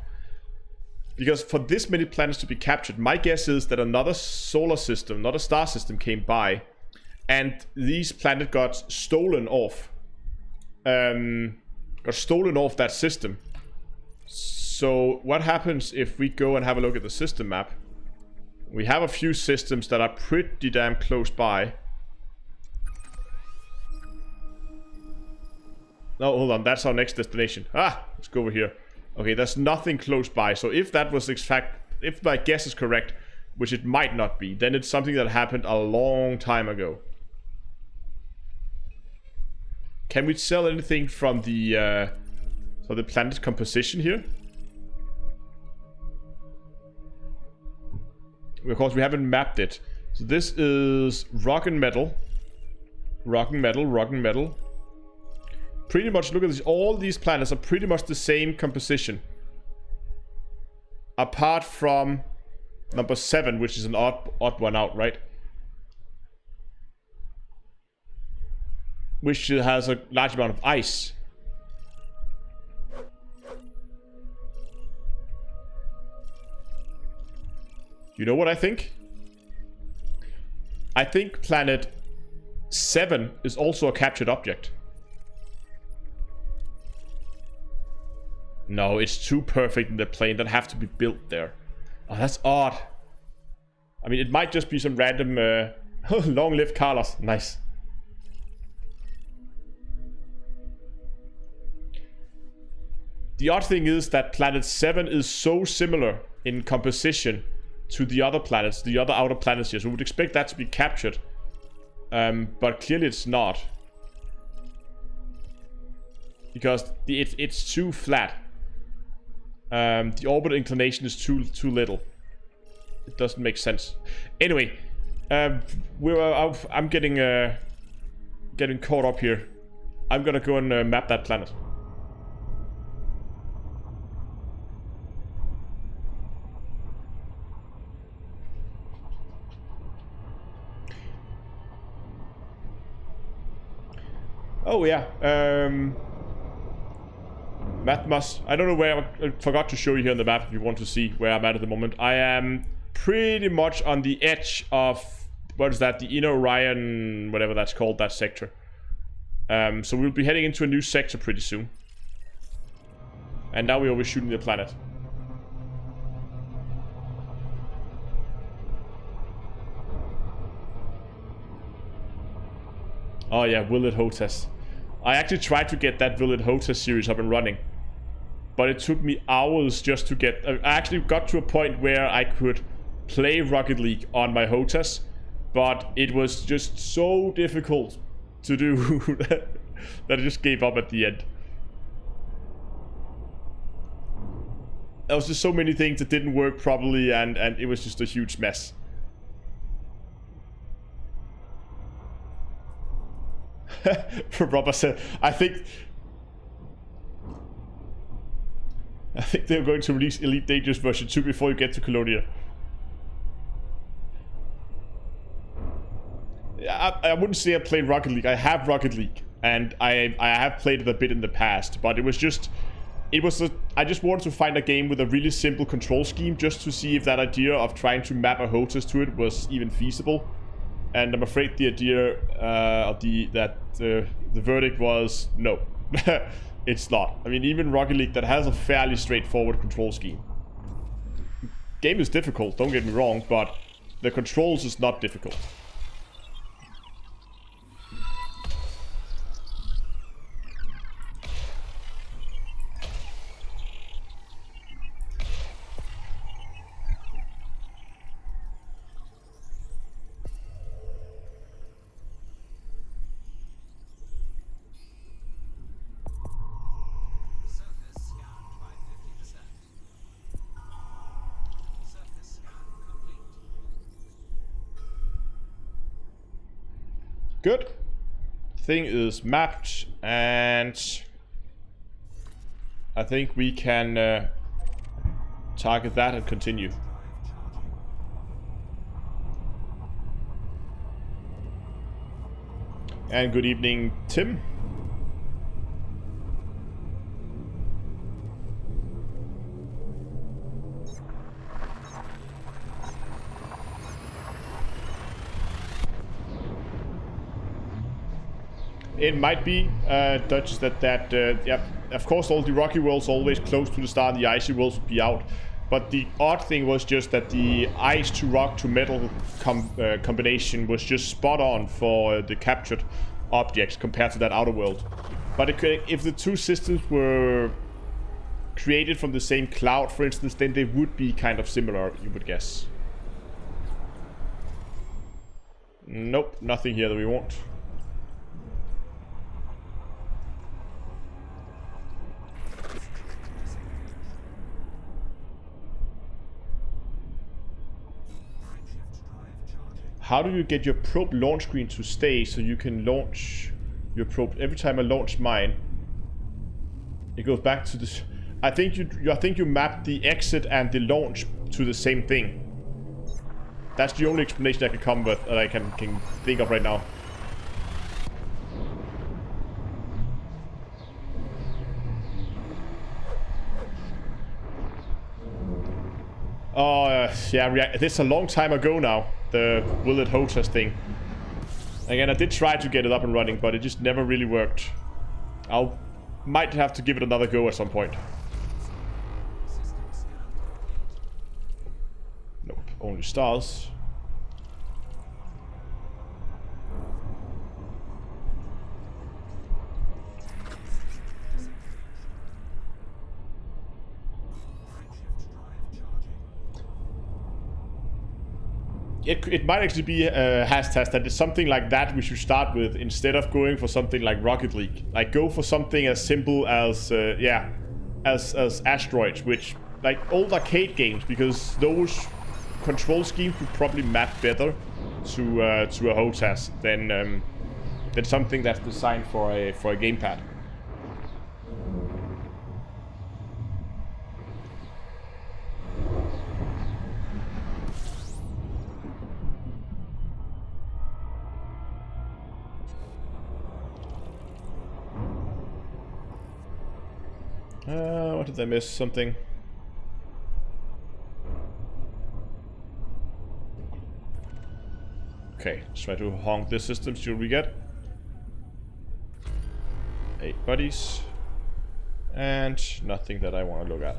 Because for this many planets to be captured, my guess is that another solar system, not a star system, came by. And these planets got stolen off. Got stolen off that system. So what happens if we go and have a look at the system map? We have a few systems that are pretty damn close by. No, hold on, that's our next destination. Let's go over here. Okay, there's nothing close by. So if that was if my guess is correct, which it might not be, then it's something that happened a long time ago. Can we sell anything from the planet composition here? Of course, we haven't mapped it. So this is rock and metal. Rock and metal, rock and metal. Pretty much, look at this. All these planets are pretty much the same composition. Apart from number 7, which is an odd one out, right? which has a large amount of ice. You know what I think? I think planet 7 is also a captured object. No, it's too perfect in the plane that have to be built there. Oh, that's odd. I mean, it might just be some random... long live Carlos. Nice. The odd thing is that planet 7 is so similar in composition to the other planets, the other outer planets here. So we would expect that to be captured. But clearly it's not. Because it's too flat. The orbital inclination is too little. It doesn't make sense. Anyway, I'm getting caught up here. I'm gonna go and map that planet. Oh yeah, Matmos. I don't know where I forgot to show you here on the map if you want to see where I'm at the moment. I am pretty much on the edge of, what is that, the inner Orion, whatever that's called, that sector. So we'll be heading into a new sector pretty soon. And now we're overshooting the planet. Oh yeah, Willard Hotess. I actually tried to get that Willard Hotess series up and running. But it took me hours just to get... I actually got to a point where I could play Rocket League on my Hotess. But it was just so difficult to do that I just gave up at the end. There was just so many things that didn't work properly, and it was just a huge mess. Robert said, I think they're going to release Elite Dangerous version 2 before you get to Colonia. I wouldn't say I played Rocket League. I have Rocket League, and I have played it a bit in the past, but I just wanted to find a game with a really simple control scheme just to see if that idea of trying to map a hostess to it was even feasible. And I'm afraid the idea the verdict was no. It's not. I mean, even Rocket League that has a fairly straightforward control scheme. Game is difficult, don't get me wrong, but the controls is not difficult. Good. Thing is mapped, and I think we can target that and continue. And good evening, Tim. It might be, Dutch, yeah, of course all the rocky worlds always close to the star and the icy worlds would be out. But the odd thing was just that the ice to rock to metal combination was just spot on for the captured objects compared to that outer world. But if the two systems were created from the same cloud, for instance, then they would be kind of similar, you would guess. Nope, nothing here that we want. How do you get your probe launch screen to stay so you can launch your probe? Every time I launch mine, it goes back to this. I think you map the exit and the launch to the same thing. That's the only explanation I can come with that I can think of right now. Oh, yeah, this is a long time ago now, the Willet Hotess thing. Again, I did try to get it up and running, but it just never really worked. Might have to give it another go at some point. Nope, only stars. It might actually be a hash test that is something like that we should start with instead of going for something like Rocket League. Like go for something as simple as as asteroids, which like old arcade games, because those control schemes would probably map better to a HOTAS than something that's designed for a gamepad. What did I miss? Something? Okay, let's try to honk this system. See what we get. 8 buddies. And nothing that I want to look at.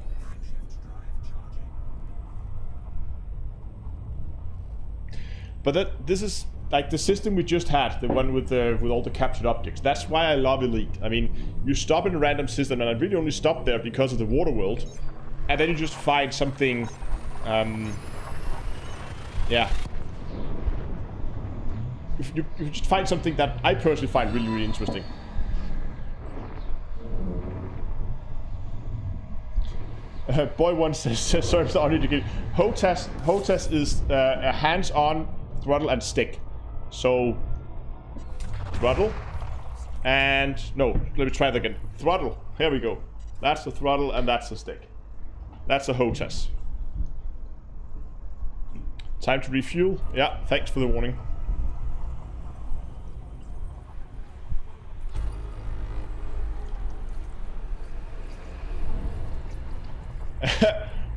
But this is like the system we just had, the one with all the captured objects. That's why I love Elite. I mean, you stop in a random system, and I really only stopped there because of the water world, and then you just find something, yeah. You just find something that I personally find really, really interesting. Boy one says, sorry for the uneducated. HOTAS is a hands-on throttle and stick. So, throttle, and no, let me try that again. Throttle, here we go. That's the throttle and that's the stick. That's a HOTAS. Time to refuel. Yeah, thanks for the warning.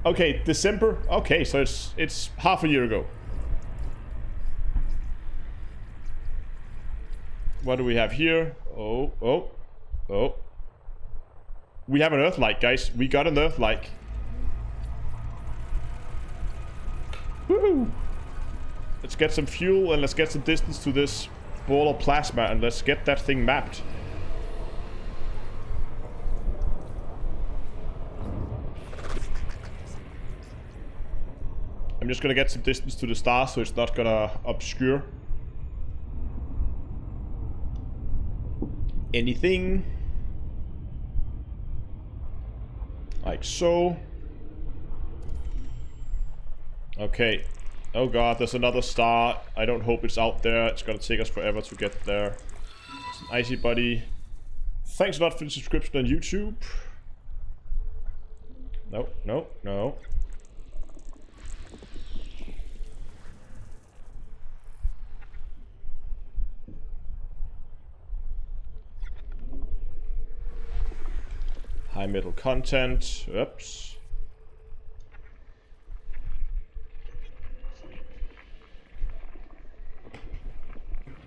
Okay, December. Okay, so it's half a year ago. What do we have here? Oh. We have an Earth-like, guys. We got an Earth-like. Woohoo! Let's get some fuel and let's get some distance to this ball of plasma and let's get that thing mapped. I'm just gonna get some distance to the star so it's not gonna obscure anything. Like so. Okay. Oh god, there's another star. I don't hope it's out there. It's gonna take us forever to get there. It's an icy buddy. Thanks a lot for the subscription on YouTube. No. High metal content. Oops.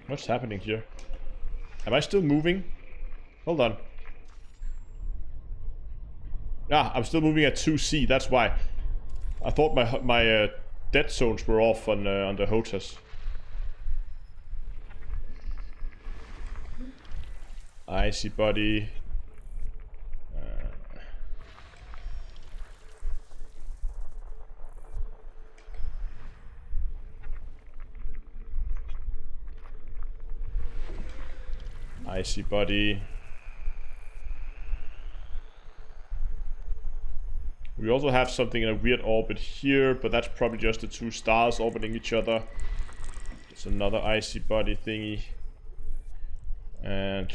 What's happening here? Am I still moving? Hold on. Ah, I'm still moving at 2C. That's why. I thought my dead zones were off on the HOTAS. Icy buddy. Icy buddy. We also have something in a weird orbit here, but that's probably just the two stars orbiting each other. It's another icy body thingy. And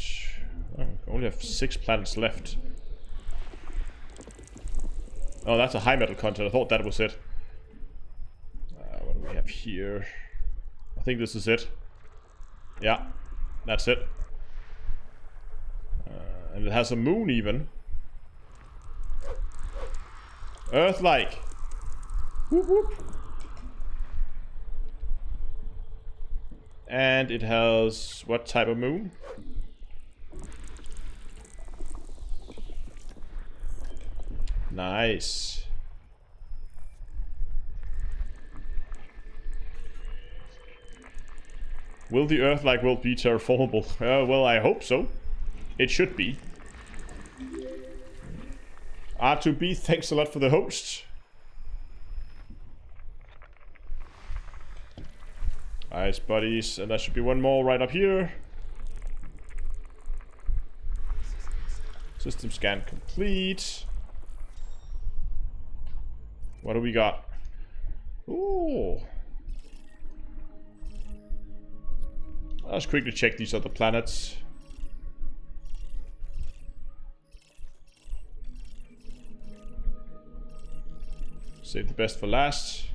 oh, we only have 6 planets left. Oh, that's a high metal content. I thought that was it. What do we have here? I think this is it. Yeah, that's it. And it has a moon even. Earth-like. Whoop, whoop. And it has what type of moon? Nice. Will the Earth-like world be terraformable? Well, I hope so. It should be. R2B, thanks a lot for the host. Nice, buddies. And there should be one more right up here. System scan complete. What do we got? Ooh. Let's quickly check these other planets. Save the best for last.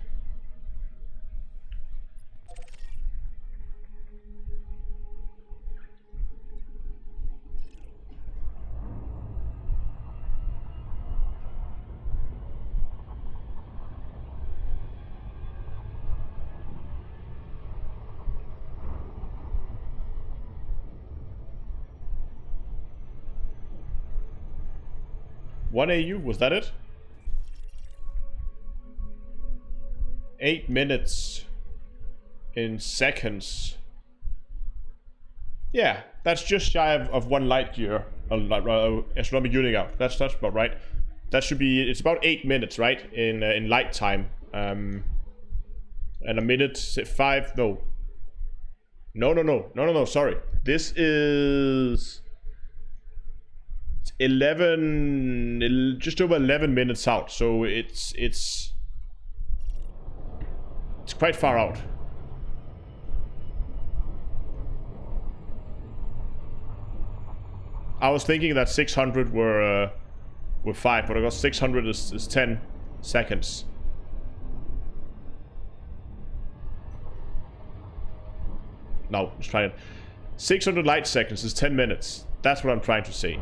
One AU, was that it? 8 minutes in seconds. Yeah, that's just shy of 1 light year. Astronomic unit out. That's about right. That should be. It's about 8 minutes, right? In light time. And a minute 5. No. Sorry. This is 11. Just over 11 minutes out. So it's quite far out. I was thinking that 600 were 5, but I got 600 is 10 seconds. No, let's try it. 600 light seconds is 10 minutes. That's what I'm trying to say.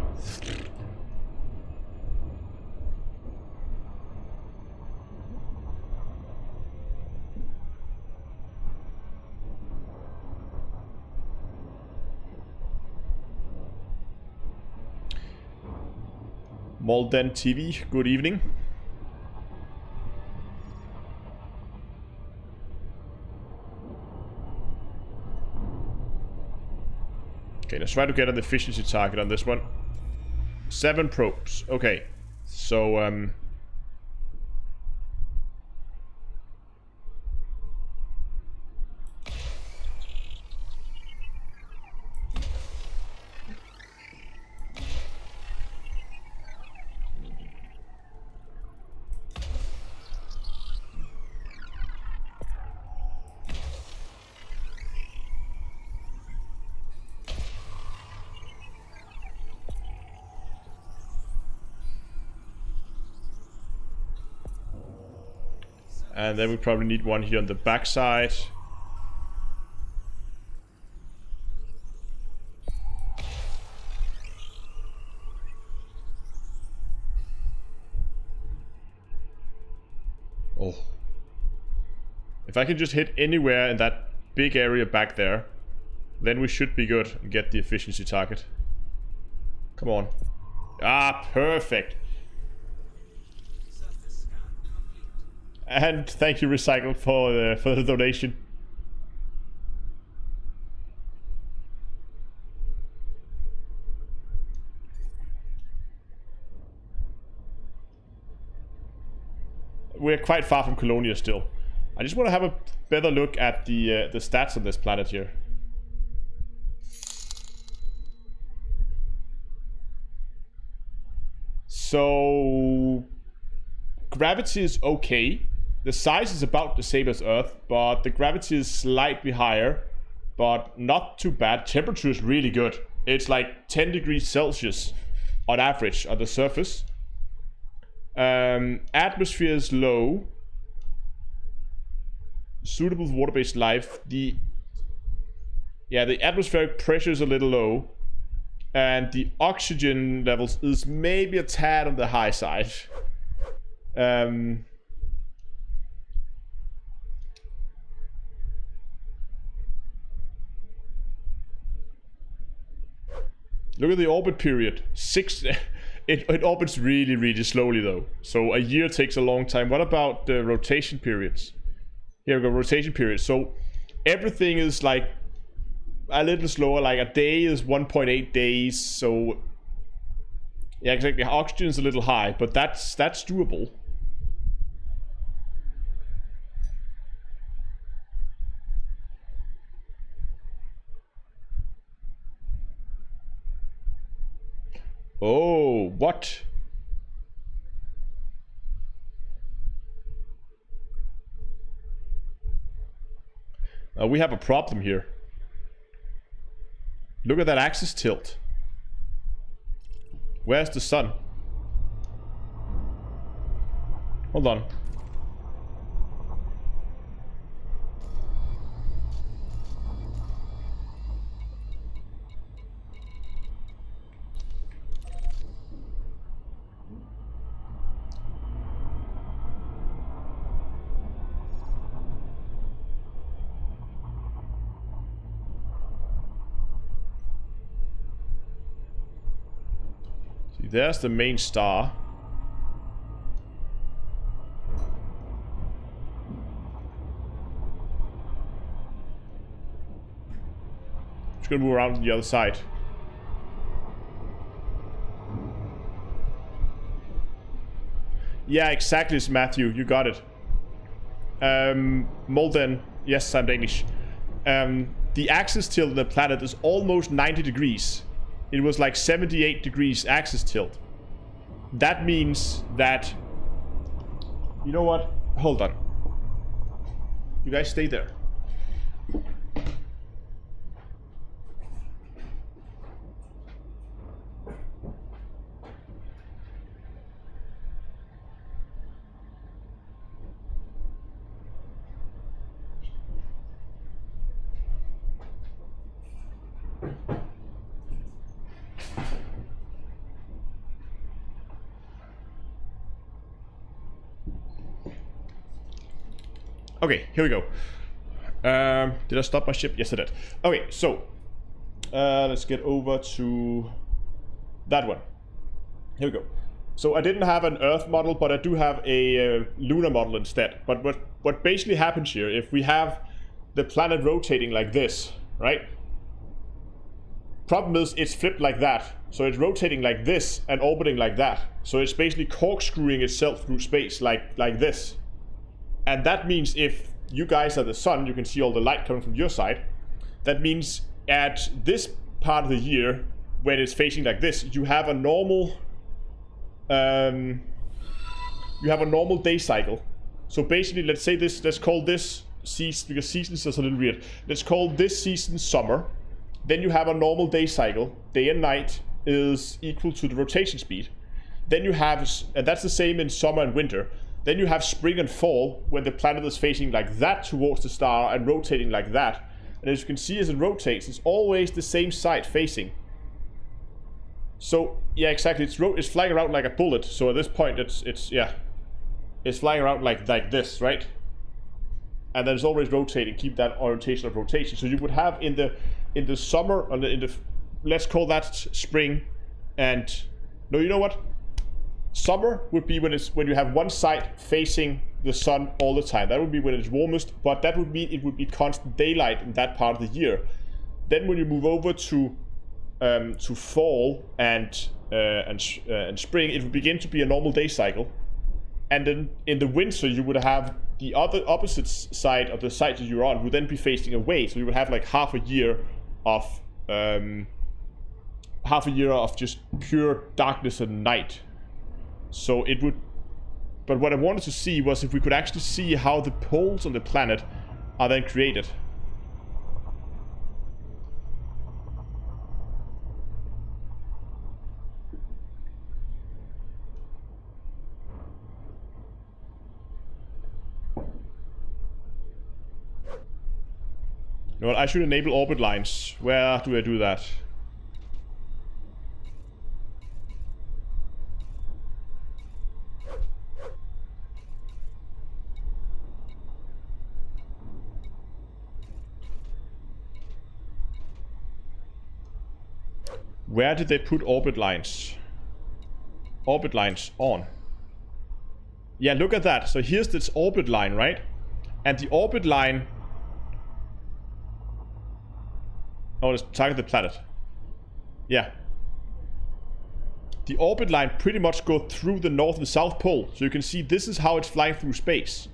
Malden TV, good evening. Okay, let's try to get an efficiency target on this one. 7 probes. Okay, so and then we probably need one here on the back side. Oh. If I can just hit anywhere in that big area back there, then we should be good and get the efficiency target. Come on. Ah, perfect. And thank you, Recycle, for the donation. We're quite far from Colonia still. I just want to have a better look at the stats on this planet here. So gravity is okay. The size is about the same as Earth, but the gravity is slightly higher, but not too bad. Temperature is really good. It's like 10 degrees Celsius on average on the surface. Atmosphere is low. Suitable for water-based life. The atmospheric pressure is a little low, and the oxygen levels is maybe a tad on the high side. Look at the orbit period. 6. It orbits really, really slowly though. So a year takes a long time. What about the rotation periods? Here we go, rotation periods. So everything is like a little slower. Like a day is 1.8 days. So yeah, exactly. Oxygen is a little high, but that's doable. Oh, what? We have a problem here. Look at that axis tilt. Where's the sun? Hold on. See, there's the main star. Just gonna move around to the other side. Yeah, exactly, Matthew. You got it. Molden. Yes, I'm Danish. The axis tilt of the planet is almost 90 degrees. It was like 78 degrees axis tilt. That means that... You know what? Hold on. You guys stay there. Okay, here we go. Did I stop my ship? Yes, I did. Okay, so let's get over to that one. Here we go. So I didn't have an Earth model, but I do have a lunar model instead. But what basically happens here, if we have the planet rotating like this, right? Problem is, it's flipped like that. So it's rotating like this and orbiting like that. So it's basically corkscrewing itself through space like this. And that means if you guys are the sun, you can see all the light coming from your side. That means at this part of the year, when it's facing like this, you have a normal day cycle. So basically, let's say this, let's call this season, because seasons is a little weird. Let's call this season summer. Then you have a normal day cycle. Day and night is equal to the rotation speed. Then you have, and that's the same in summer and winter. Then you have spring and fall, when the planet is facing like that towards the star and rotating like that. And as you can see, as it rotates, it's always the same side facing. So yeah, exactly. It's flying around like a bullet. So at this point, it's flying around like this, right? And then it's always rotating. Keep that orientation of rotation. So you would have in the summer, or in the let's call that spring, and no, you know what? Summer would be when you have one side facing the sun all the time. That would be when it's warmest, but that would mean it would be constant daylight in that part of the year. Then when you move over to fall and spring, it would begin to be a normal day cycle. And then in the winter, you would have the other opposite side of the side that you're on would then be facing away. So you would have like half a year of just pure darkness and night. So it would, but what I wanted to see was if we could actually see how the poles on the planet are then created. Well, I should enable orbit lines. Where do I do that? Where did they put orbit lines? Orbit lines on. Yeah, look at that. So here's this orbit line, right? And the orbit line... Oh, let's target the planet. Yeah. The orbit line pretty much goes through the north and south pole. So you can see this is how it's flying through space.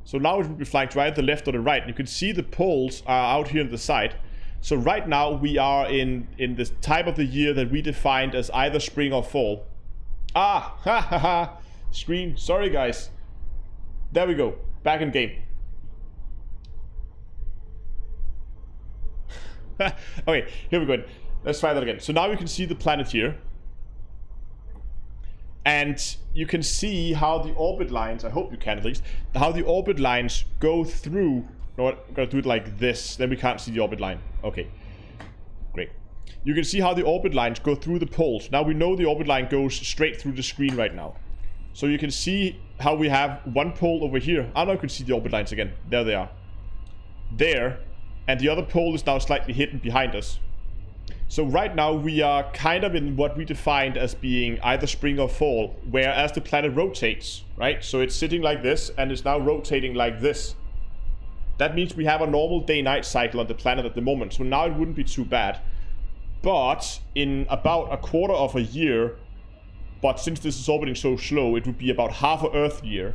So now it will be flying to either the left or the right. You can see the poles are out here on the side. So right now we are in this time of the year that we defined as either spring or fall. Ah, ha ha ha. Screen, sorry guys. There we go, back in game. Okay, here we go. Let's try that again. So now you can see the planet here. And you can see how the orbit lines, I hope you can at least, how the orbit lines go through. No, I'm gonna do it like this, then we can't see the orbit line. Okay, great. You can see how the orbit lines go through the poles. Now we know the orbit line goes straight through the screen right now. So you can see how we have one pole over here. I know you can see the orbit lines again. There they are. There. And the other pole is now slightly hidden behind us. So right now we are kind of in what we defined as being either spring or fall, whereas the planet rotates, right? So it's sitting like this and it's now rotating like this. That means we have a normal day-night cycle on the planet at the moment, so now it wouldn't be too bad. But in about a quarter of a year, but since this is orbiting so slow, it would be about half a Earth year.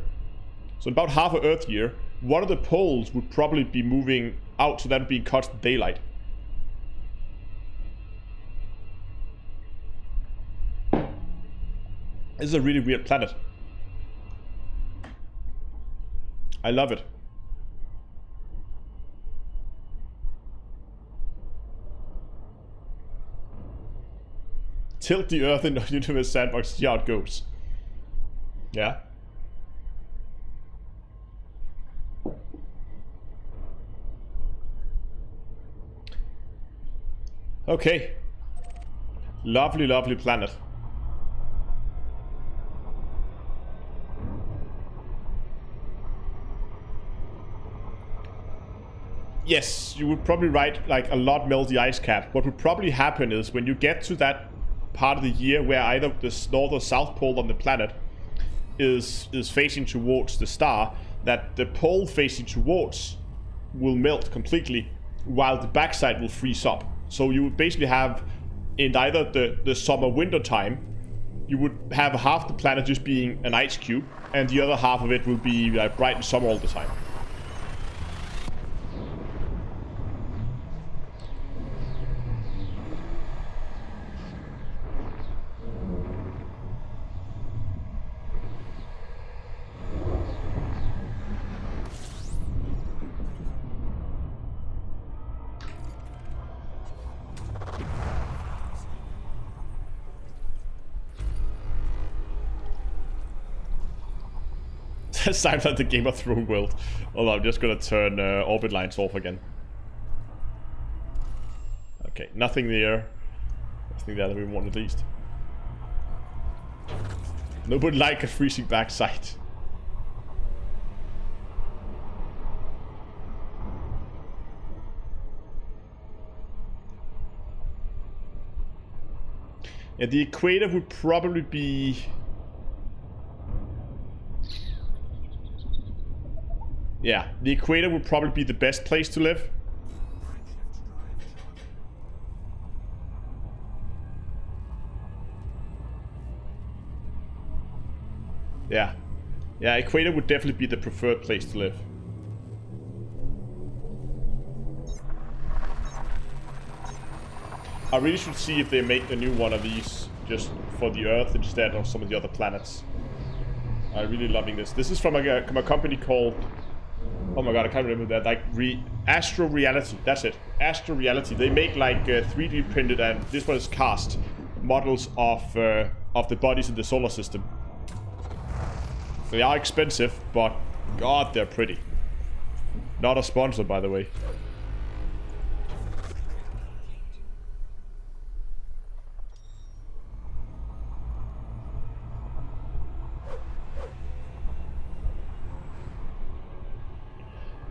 So in about half a Earth year, one of the poles would probably be moving out, so that would be in constant daylight. This is a really weird planet. I love it. Tilt the Earth in the universe sandbox, see how it goes. Yeah. Okay. Lovely, lovely planet. Yes, you would probably write like a lot melt the ice cap. What would probably happen is when you get to that part of the year where either the north or south pole on the planet is facing towards the star, that the pole facing towards will melt completely while the backside will freeze up. So you would basically have in either the summer winter time, you would have half the planet just being an ice cube and the other half of it will be like bright and summer all the time. Sounds like the Game of Thrones world. Although I'm just gonna turn orbit lines off again. Okay, nothing there. Nothing there that we want at least. Nobody like a freezing backside. Yeah, the equator would probably be... Yeah, the equator would probably be the best place to live. Yeah. Yeah, equator would definitely be the preferred place to live. I really should see if they make a new one of these just for the Earth instead of some of the other planets. I'm really loving this. This is from a company called... Oh my god, I can't remember that. Like, Astro Reality. That's it. Astro Reality. They make like 3D printed, and this one is cast models of the bodies in the solar system. They are expensive, but god, they're pretty. Not a sponsor, by the way.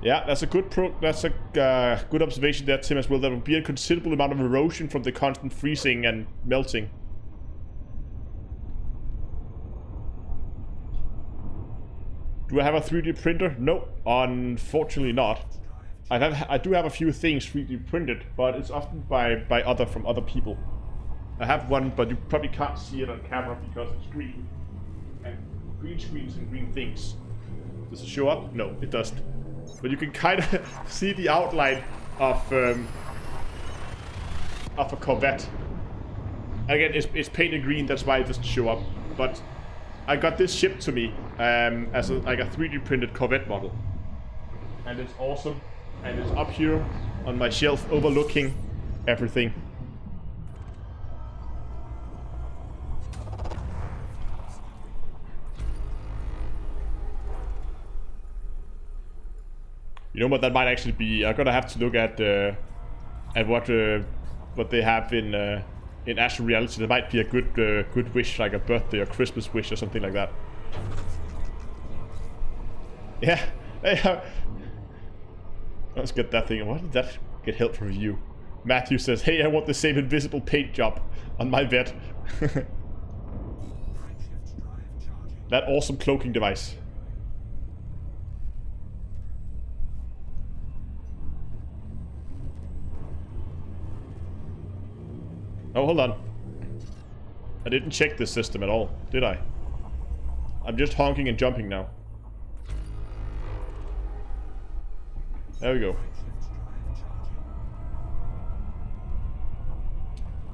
Yeah, that's a good good observation there, Tim, as well. There will be a considerable amount of erosion from the constant freezing and melting. Do I have a 3D printer? No, unfortunately not. I do have a few things 3D printed, but it's often from other people. I have one, but you probably can't see it on camera because it's green. And green screens and green things. Does it show up? No, it doesn't. But you can kind of see the outline of a Corvette. Again, it's painted green, that's why it doesn't show up. But I got this shipped to me as like a 3D printed Corvette model. And it's awesome. And it's up here on my shelf overlooking everything. You know what that might actually be? I'm gonna have to look at what they have in Astro Reality. That might be a good wish, like a birthday or Christmas wish or something like that. Yeah, let's get that thing. Why did that get help from you? Matthew says, "Hey, I want the same invisible paint job on my vet." That awesome cloaking device. Oh, hold on. I didn't check this system at all, did I? I'm just honking and jumping now. There we go.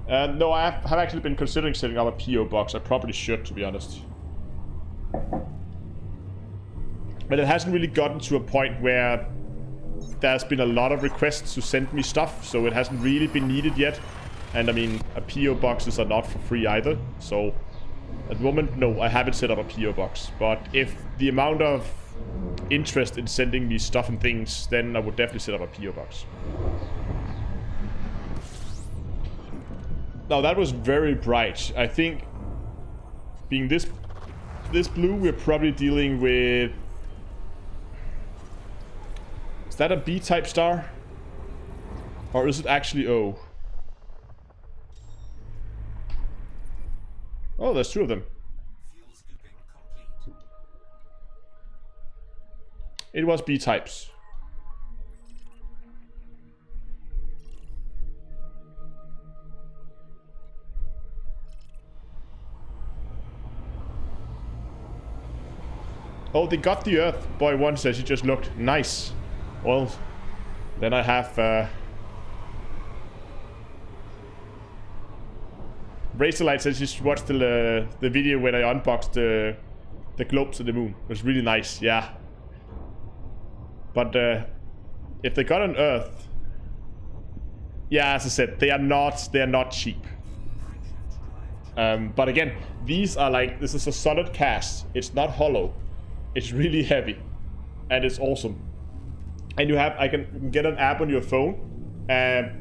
No, I have actually been considering setting up a PO box. I probably should, to be honest. But it hasn't really gotten to a point where there's been a lot of requests to send me stuff, so it hasn't really been needed yet. And I mean, PO boxes are not for free either, so at the moment, no, I haven't set up a PO box. But if the amount of interest in sending me stuff and things, then I would definitely set up a PO box. Now that was very bright. I think being this blue, we're probably dealing with... Is that a B-type star? Or is it actually O? Oh, there's two of them. It was B-types. Oh, they got the Earth. Boy one says he just looked nice. Well, then I have... Razorlight says she watched the video when I unboxed the globes of the moon. It was really nice, yeah. But if they got on Earth, yeah, as I said, they are not cheap. But again, these are like, this is a solid cast. It's not hollow. It's really heavy, and it's awesome. And I can get an app on your phone.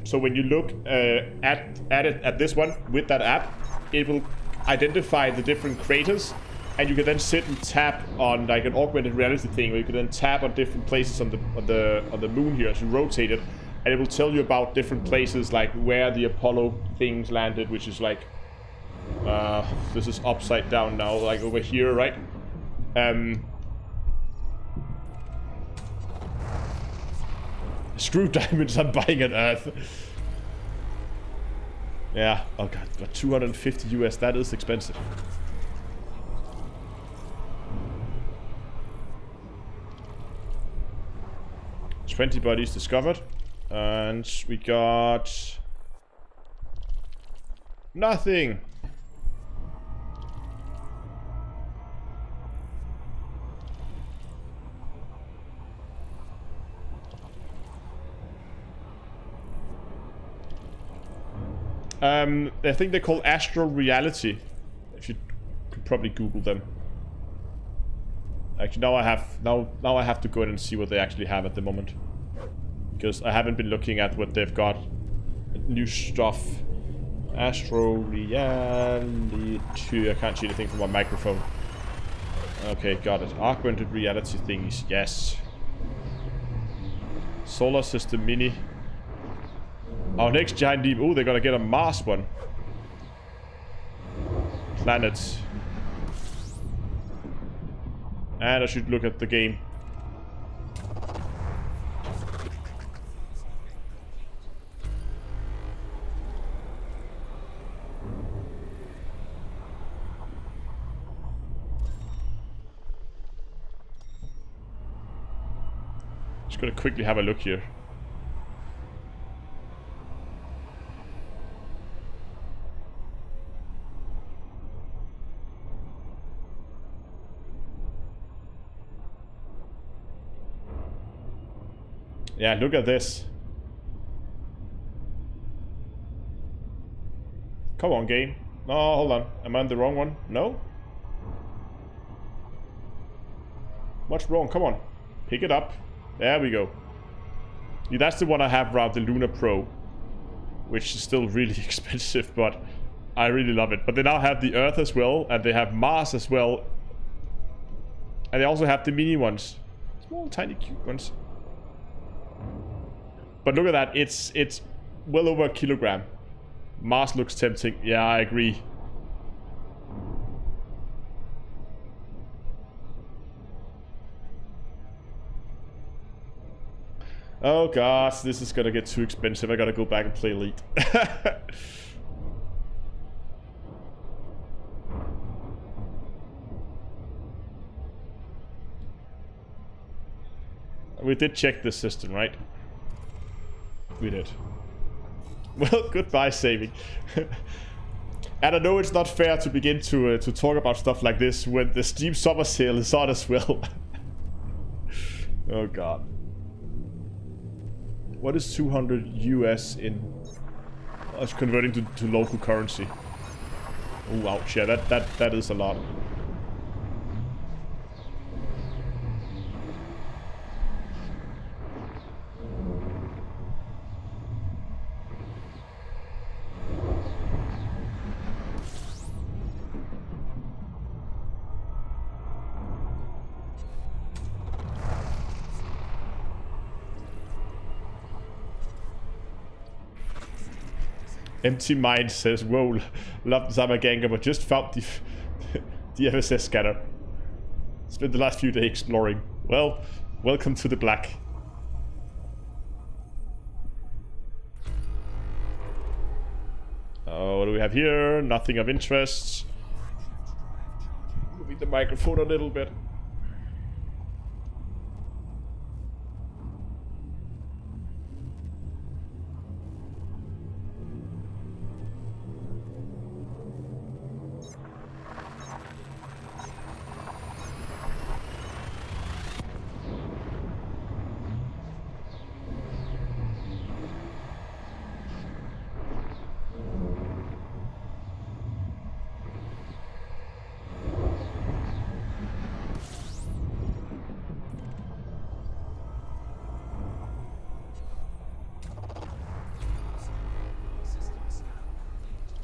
So when you look at this one with that app, it will identify the different craters, and you can then sit and tap on like an augmented reality thing, where you can then tap on different places on the moon here as you rotate it, and it will tell you about different places, like where the Apollo things landed, which is like this is upside down now, like over here, right? Screw diamonds, I'm buying an Earth. Yeah, oh god, but 250 US, that is expensive. "20 bodies discovered, and we got nothing. I think they're called Astro Reality. If you could probably Google them. Actually, now I have to go in and see what they actually have at the moment, because I haven't been looking at what they've got. New stuff. Astro Reality. I can't see anything from my microphone. Okay, got it. Augmented reality things. Yes. Solar System Mini. Our next giant leap. Oh, they're gonna get a Mars one. Planets. And I should look at the game. Just gonna quickly have a look here. Yeah, look at this. Come on, game. No, hold on. Am I on the wrong one? No? What's wrong? Come on. Pick it up. There we go. Yeah, that's the one I have around the Lunar Pro. Which is still really expensive, but I really love it. But they now have the Earth as well, and they have Mars as well. And they also have the mini ones. Small, tiny, cute ones. But look at that, it's well over a kilogram. Mars looks tempting. Yeah, I agree. Oh gosh, this is gonna get too expensive. I gotta go back and play Elite. We did check this system, right? We did. Well, goodbye saving. And I know it's not fair to begin to talk about stuff like this when the Steam summer sale is on as well. Oh god. What is 200 US in... Oh, it's converting to local currency. Oh, ouch. Yeah, that is a lot. Empty Mind says, whoa, love the Zamaganga, but just found the FSS scanner. Spent the last few days exploring. Well, welcome to the black. Oh, what do we have here? Nothing of interest. Moving the microphone a little bit.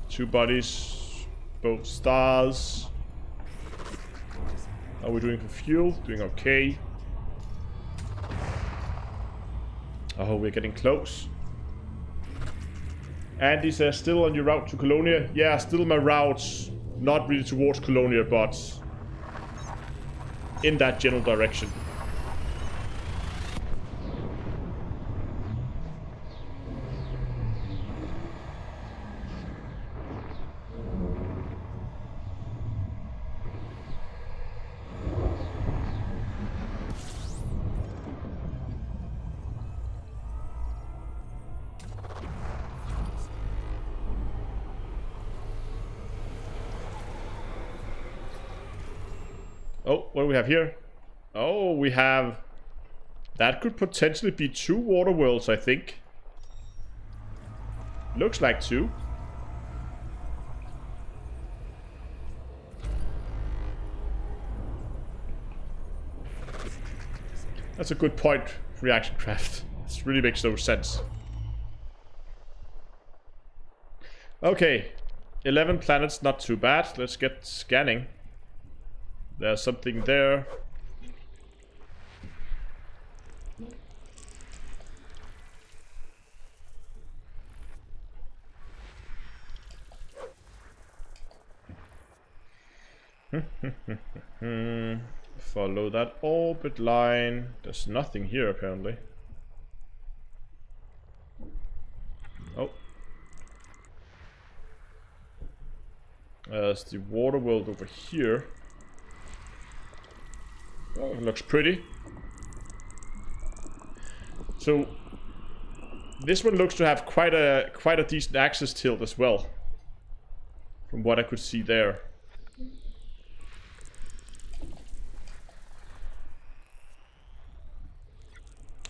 Two bodies, both stars. How are we doing for fuel? Doing okay. Oh, we're getting close. Andy says, still on your route to Colonia? Yeah, still my route. Not really towards Colonia, but in that general direction. Oh, what do we have here? Oh, we have... That could potentially be 2 water worlds, I think. Looks like 2. That's a good point, Reaction Craft. This really makes no sense. Okay. 11 planets, not too bad. Let's get scanning. There's something there. Follow that orbit line. There's nothing here apparently. Oh. There's the water world over here. Oh, it looks pretty. So this one looks to have quite a decent axis tilt as well, from what I could see there.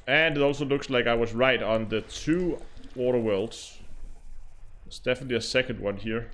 And it also looks like I was right on the 2 water worlds. There's definitely a second one here.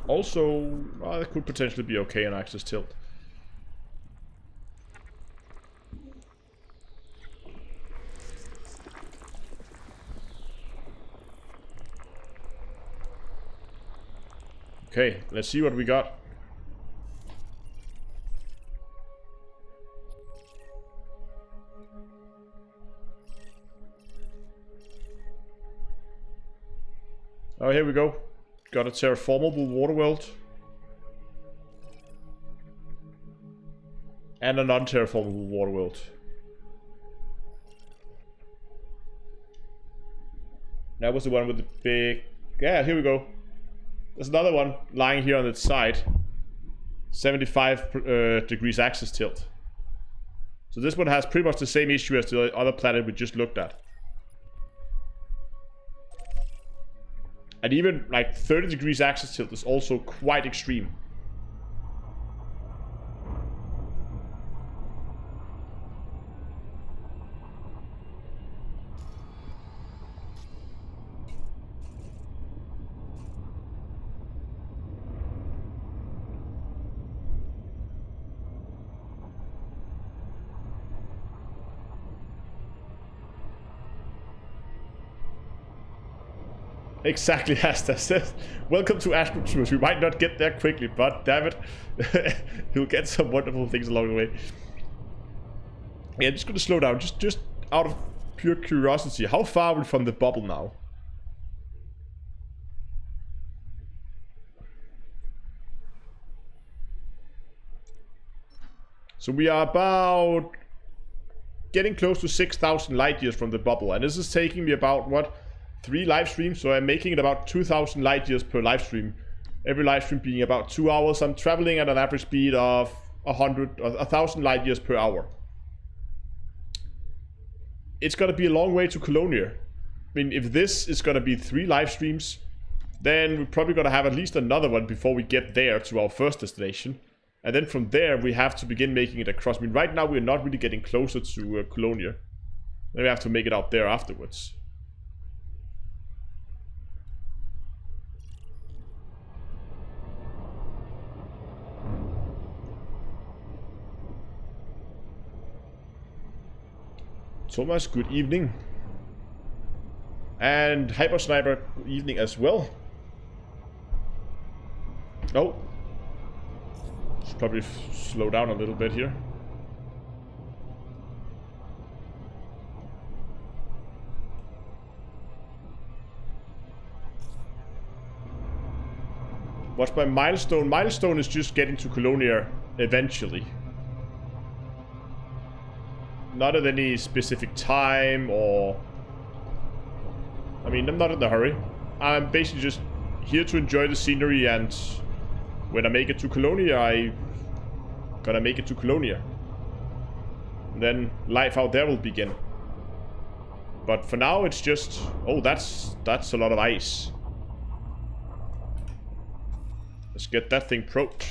Also, well, it could potentially be okay on axis tilt. Okay, let's see what we got. Oh, here we go. Got a terraformable water world. And a non-terraformable water world. That was the one with the big... Yeah, here we go. There's another one lying here on its side. 75 degrees axis tilt. So this one has pretty much the same issue as the other planet we just looked at. And even like 30 degrees axis tilt is also quite extreme. Exactly, Asta says. Welcome to Astronomy. We might not get there quickly, but damn it, you'll get some wonderful things along the way. Yeah, just gonna slow down, just out of pure curiosity. How far are we from the bubble now? So we are about getting close to 6,000 light years from the bubble, and this is taking me about what? 3 live streams, so I'm making it about 2,000 light years per live stream. Every live stream being about 2 hours. I'm traveling at an average speed of 1,000 light years per hour. It's gonna be a long way to Colonia. I mean, if this is gonna be 3 live streams, then we're probably gonna have at least another one before we get there to our first destination. And then from there, we have to begin making it across. I mean, right now we're not really getting closer to Colonia. Then we have to make it out there afterwards. Thomas, good evening. And Hyper Sniper, good evening as well. Oh. Should probably slow down a little bit here. What's my milestone? Milestone is just getting to Colonia eventually. Not at any specific time or... I mean, I'm not in a hurry. I'm basically just here to enjoy the scenery, and when I make it to Colonia, I gotta make it to Colonia. And then life out there will begin. But for now, it's just... Oh, that's a lot of ice. Let's get that thing probed.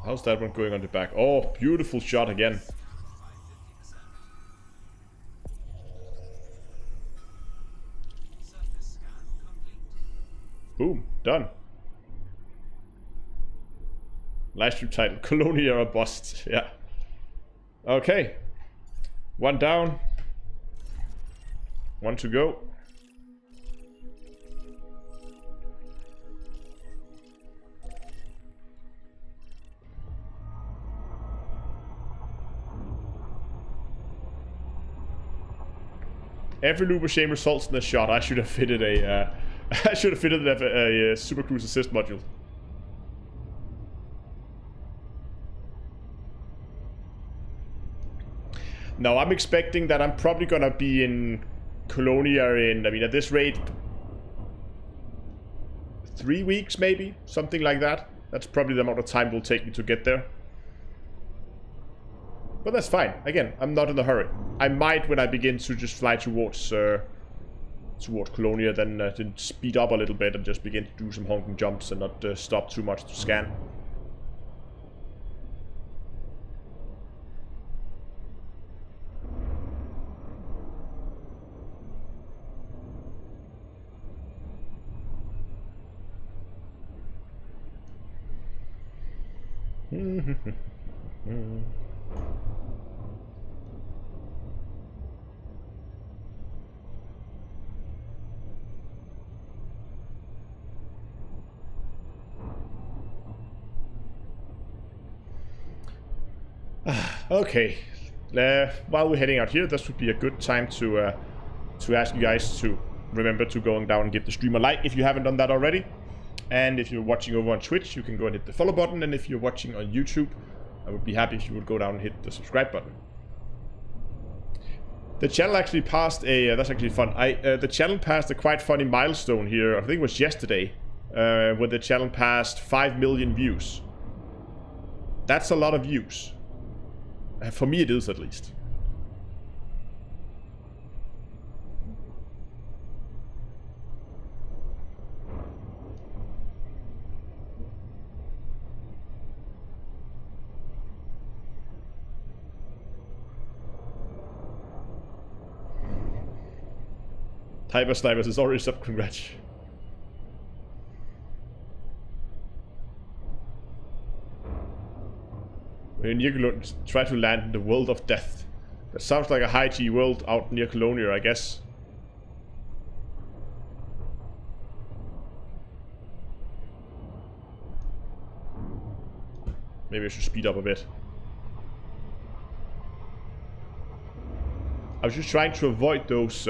How's that one going on the back? Oh, beautiful shot again. Boom, done. Live stream title, Colonia or bust. Yeah. Okay. One down. One to go. Every loop of shame results in a shot. I should have fitted a I should have fitted a Super Cruise assist module. No, I'm expecting that I'm probably gonna be in Colonia in, I mean, at this rate, 3 weeks maybe? Something like that. That's probably the amount of time it will take me to get there. But that's fine. Again, I'm not in a hurry. I might, when I begin to just fly towards Colonia, then speed up a little bit and just begin to do some honking jumps and not stop too much to scan. Okay, while we're heading out here, this would be a good time to ask you guys to remember to go down and give the stream a like if you haven't done that already. And if you're watching over on Twitch, you can go and hit the follow button. And if you're watching on YouTube, I would be happy if you would go down and hit the subscribe button. The channel actually passed a, that's actually fun. The channel passed a quite funny milestone here, I think it was yesterday, where the channel passed 5 million views. That's a lot of views. For me it is, at least. Hyper Snipers is already sub, congrats. Near try to land in the world of death. That sounds like a high G world out near Colonia, I guess. Maybe I should speed up a bit. I was just trying to avoid those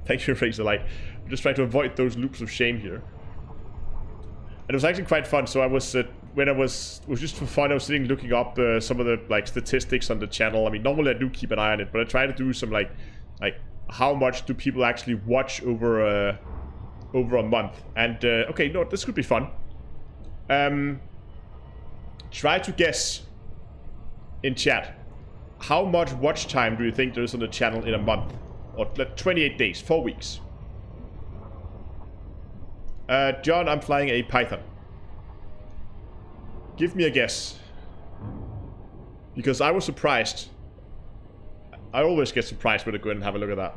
thank you, Razor Light. I'm just trying to avoid those loops of shame here. And it was actually quite fun. So I was when it was just for fun. I was sitting looking up some of the like statistics on the channel. I mean, normally I do keep an eye on it, but I try to do some like how much do people actually watch over a month. And okay, no, this could be fun. Try to guess in chat, how much watch time do you think there is on the channel in a month? Or 28 days, 4 weeks. John, I'm flying a Python. Give me a guess. Because I was surprised. I always get surprised when I go in and have a look at that.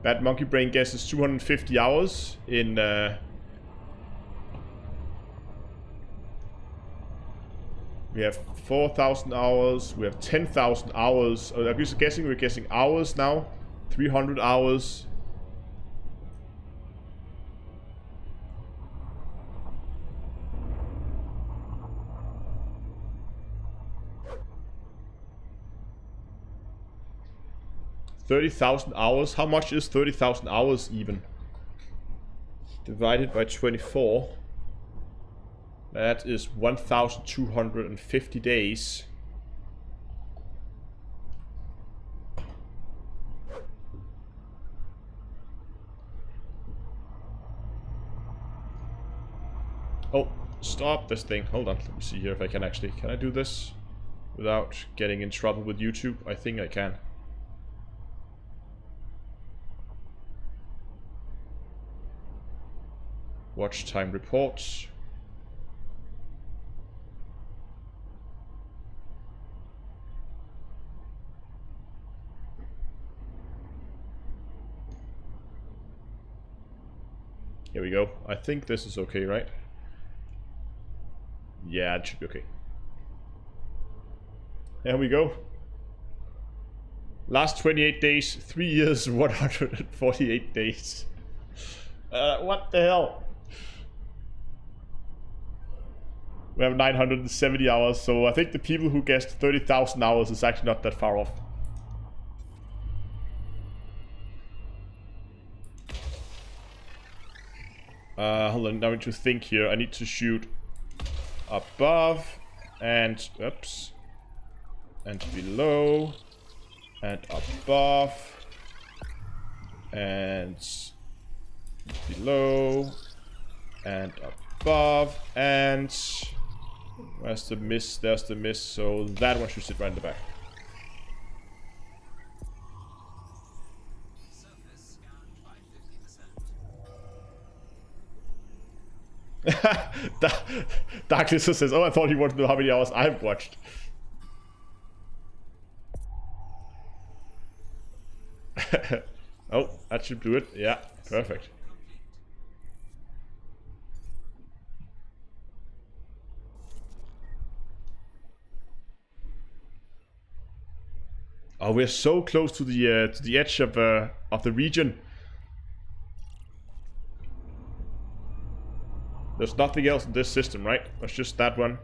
Bad Monkey Brain guesses 250 hours in we have 4,000 hours, we have 10,000 hours. I'm just guessing, we're guessing hours now. 300 hours. $30,000 hours. How much is 30,000 hours even? Divided by 24. That is 1,250 days. Oh, Stop this thing. Hold on. Let me see here if I can actually... Can I do this without getting in trouble with YouTube? I think I can. Watch time reports. Here we go. I think this is okay, right? Yeah, it should be okay. There we go. Last 28 days, 3 years, 148 days. What the hell? We have 970 hours, so I think the people who guessed 30,000 hours is actually not that far off. Hold on, now I need to think here. I need to shoot above and oops, and below and above and below and above and where's the miss? There's the miss, so that one should sit right in the back. Darkness says, oh, I thought you wanted to know how many hours I've watched. Oh, that should do it. Yeah, perfect. Oh, we're so close to the edge of the region. There's nothing else in this system, right? It's just that one.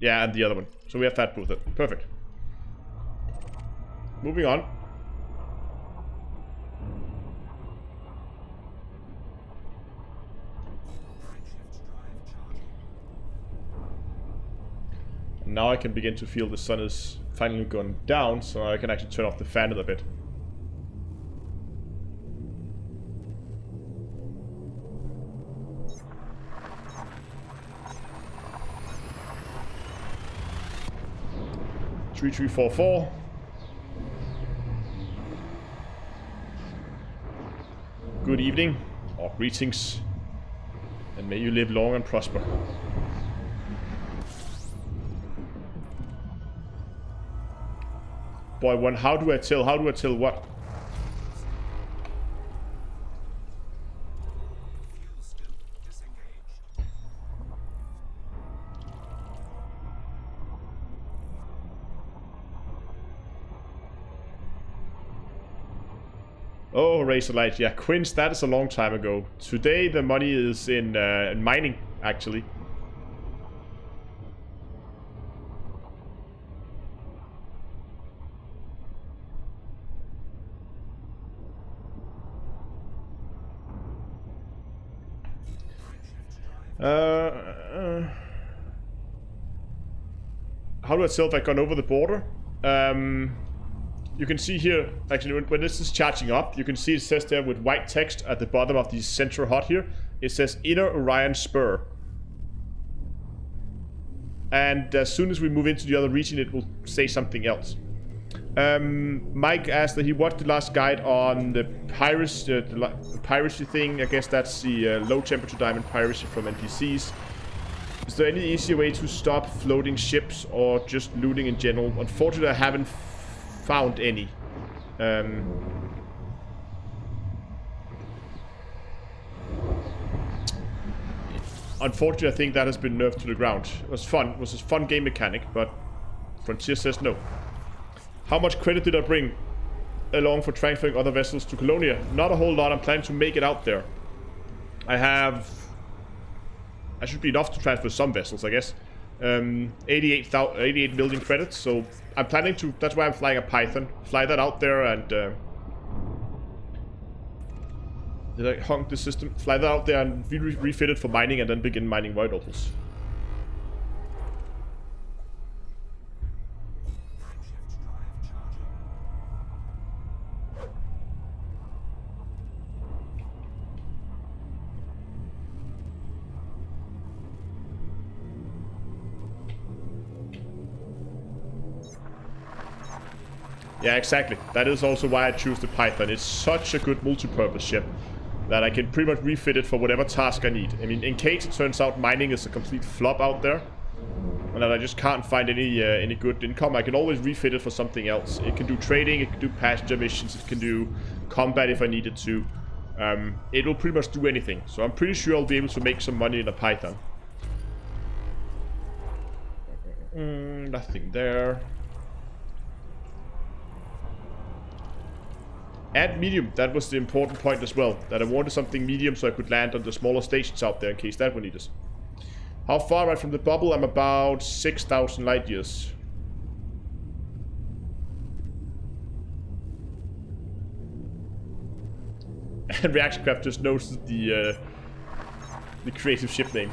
Yeah, and the other one. So we have that both. Perfect. Moving on. And now I can begin to feel the sun is finally going down, so I can actually turn off the fan a little bit. Three, 4, 4. Good evening, or greetings, and may you live long and prosper. Boy, one, how do I tell what? Oh, Razorlight, yeah, Quince, that is a long time ago. Today the money is in mining, actually. How do I tell if I've gone over the border? You can see here, actually, when this is charging up, you can see it says there with white text at the bottom of the center HUD here. It says Inner Orion Spur. And as soon as we move into the other region, it will say something else. Mike asked that he watched the last guide on the piracy, piracy thing. I guess that's the low temperature diamond piracy from NPCs. Is there any easier way to stop floating ships or just looting in general? Unfortunately, I haven't found any. Unfortunately, I think that has been nerfed to the ground. It was fun. It was a fun game mechanic, but Frontier says no. How much credit did I bring along for transferring other vessels to Colonia? Not a whole lot. I'm planning to make it out there. I should be enough to transfer some vessels, I guess. 88 million credits, so I'm planning to, that's why I'm flying a Python. Fly that out there and did I honk the system? Fly that out there and refit it for mining and then begin mining void opals. Yeah, exactly. That is also why I choose the Python. It's such a good multi-purpose ship that I can pretty much refit it for whatever task I need. I mean, in case it turns out mining is a complete flop out there, and that I just can't find any good income, I can always refit it for something else. It can do trading, it can do passenger missions, it can do combat if I needed to. It will pretty much do anything. So I'm pretty sure I'll be able to make some money in a Python. Nothing there. And medium, that was the important point as well. That I wanted something medium so I could land on the smaller stations out there in case that one needed us. How far am I from the bubble? I'm about 6,000 light years. And Reaction Craft just noticed the creative ship name.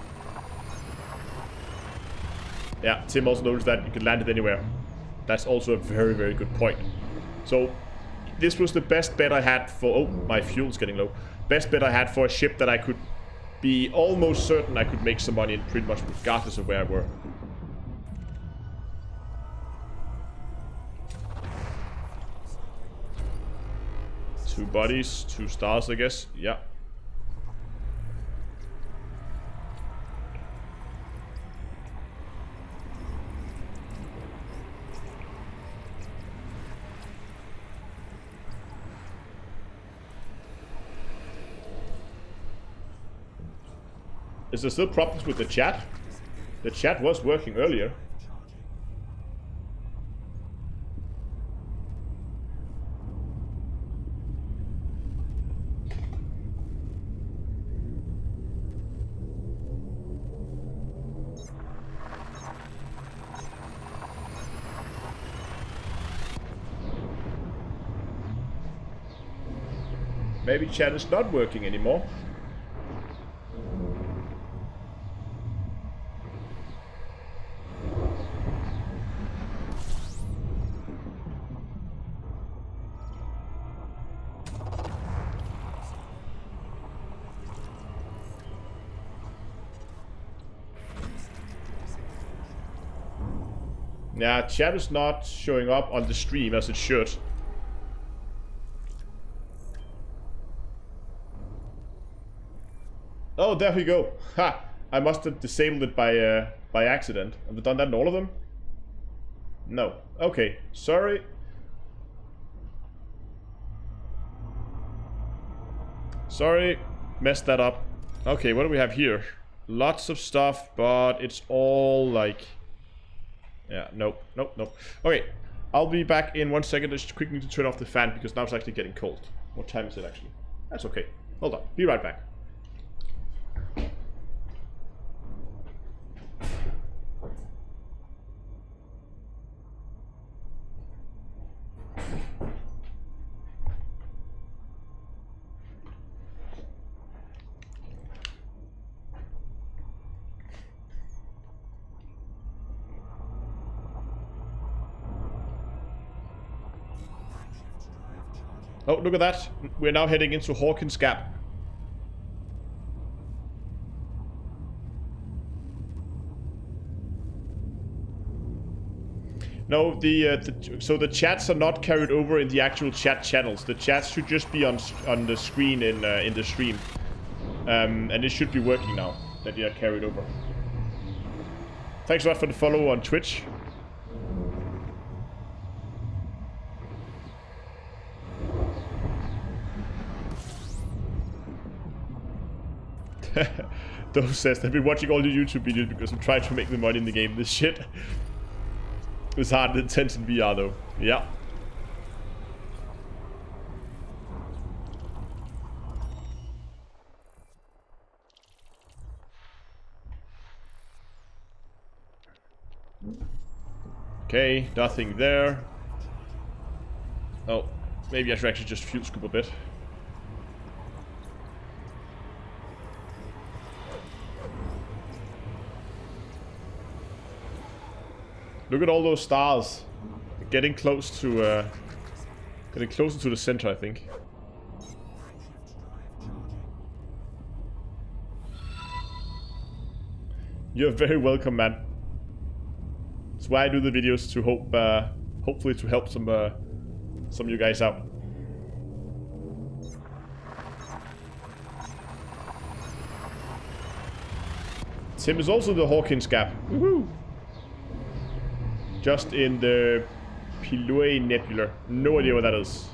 Yeah, Tim also noticed that you can land it anywhere. That's also a very, very good point. So, this was the best bet I had for... Oh, my fuel's getting low. Best bet I had for a ship that I could be almost certain I could make some money in pretty much regardless of where I were. Two bodies, 2 stars, I guess. Yeah. Is there still problems with the chat? The chat was working earlier. Maybe chat is not working anymore. Yeah, chat is not showing up on the stream as it should. Oh, there we go. Ha! I must have disabled it by accident. Have I done that in all of them? No. Okay. Sorry. Sorry. Messed that up. Okay, what do we have here? Lots of stuff, but it's all like... Yeah, nope, nope, nope. Okay, I'll be back in 1 second. I just quickly need to turn off the fan because now it's actually getting cold. What time is it actually? That's okay. Hold on. Be right back. Oh, look at that. We're now heading into Hawkins Gap. No, so the chats are not carried over in the actual chat channels. The chats should just be on the screen in the stream. And it should be working now, that they are carried over. Thanks a lot for the follow on Twitch. Dove says, I've been watching all your YouTube videos because I'm trying to make the money in the game. This shit is hard and intense in VR though. Yeah. Okay, nothing there. Oh, maybe I should actually just fuel scoop a bit. Look at all those stars. Getting close to getting closer to the center, I think. You're very welcome, man. That's why I do the videos, to hope hopefully to help some some of you guys out. Tim is also the Hawkins Gap. Woohoo! Just in the Pilue Nebula. No idea what that is.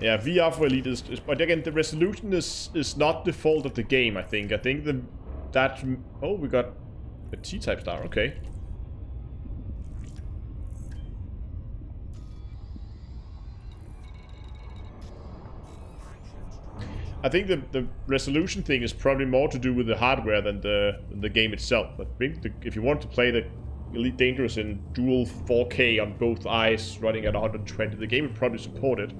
Yeah, VR for Elite is, but again, the resolution is not the fault of the game, I think. I think that... Oh, we got a T-type star, okay. I think the resolution thing is probably more to do with the hardware than the game itself. I think if you want to play the Elite Dangerous in dual 4K on both eyes running at 120, the game would probably support it.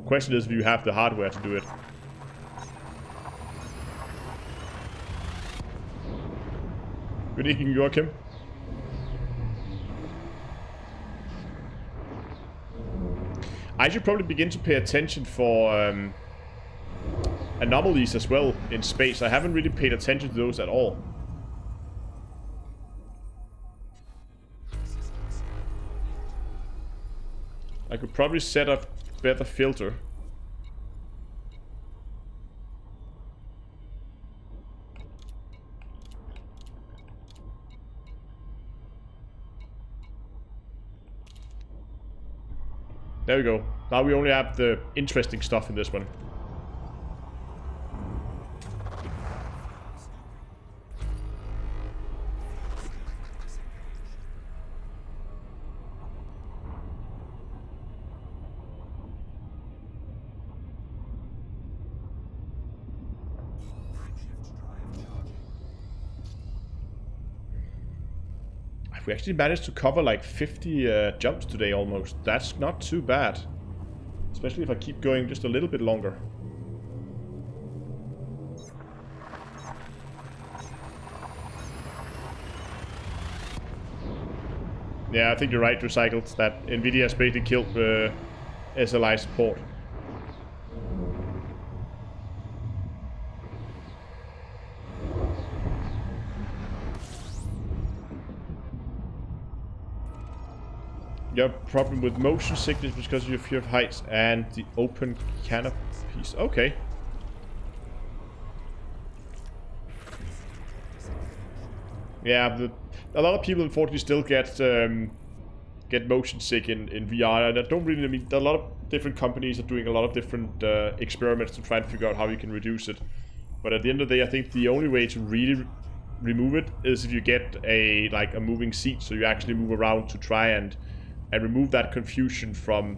Question is if you have the hardware to do it. Good evening, Joachim. I should probably begin to pay attention for anomalies as well in space. I haven't really paid attention to those at all. I could probably set up better filter. There we go. Now we only have the interesting stuff in this one. We actually managed to cover like 50 jumps today almost. That's not too bad. Especially if I keep going just a little bit longer. Yeah, I think you're right, Recycled, that Nvidia has basically killed SLI support. Your problem with motion sickness because of your fear of heights and the open canopies. Okay. Yeah, a lot of people unfortunately still get motion sick in VR, and I don't really mean a lot of different companies are doing a lot of different experiments to try and figure out how you can reduce it. But at the end of the day, I think the only way to really remove it is if you get a moving seat, so you actually move around to try and remove that confusion from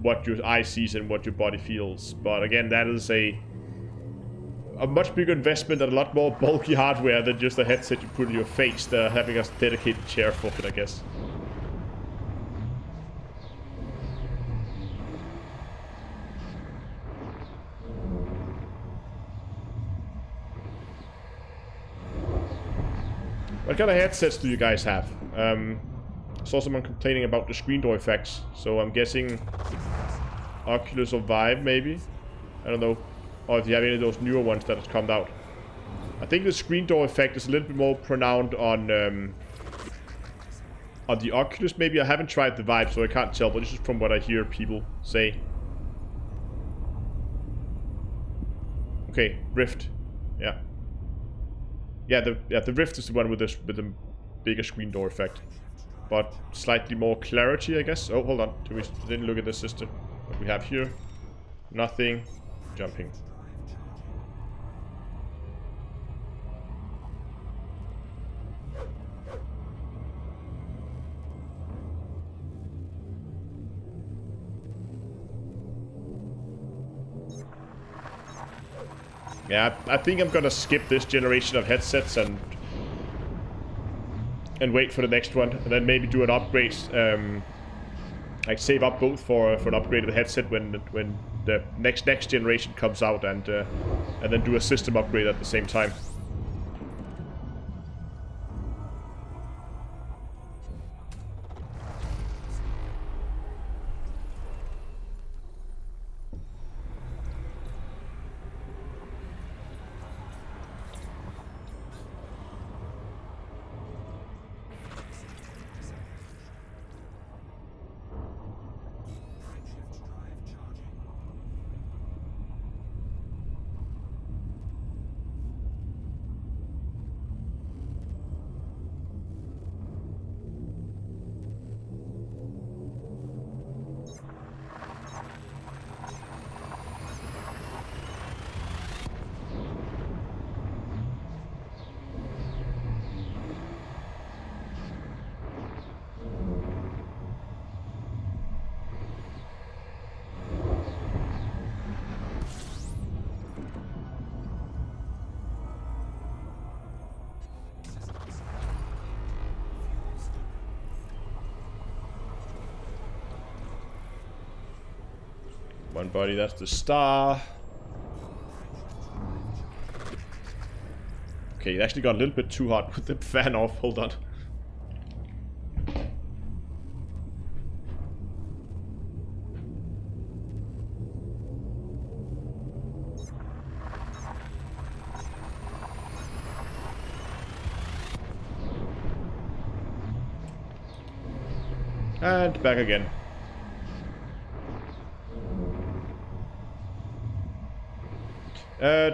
what your eye sees and what your body feels. But again, that is a much bigger investment and a lot more bulky hardware than just a headset you put in your face. They're having a dedicated chair for it, I guess. What kind of headsets do you guys have? Saw someone complaining about the screen door effects, so I'm guessing Oculus or Vive maybe? I don't know. Or if you have any of those newer ones that have come out. I think the screen door effect is a little bit more pronounced on the Oculus maybe. I haven't tried the Vive, so I can't tell, but this is from what I hear people say. Okay, Rift. Yeah. Yeah, the Rift is the one with the bigger screen door effect. But slightly more clarity, I guess. Oh, hold on. We didn't look at the system. What we have here. Nothing. Jumping. Yeah, I think I'm gonna skip this generation of headsets and wait for the next one, and then maybe do an upgrade. Like save up both for an upgraded headset when the next generation comes out, and then do a system upgrade at the same time. One body, that's the star. Okay, it actually got a little bit too hot with the fan off. Hold on. And back again. Uh,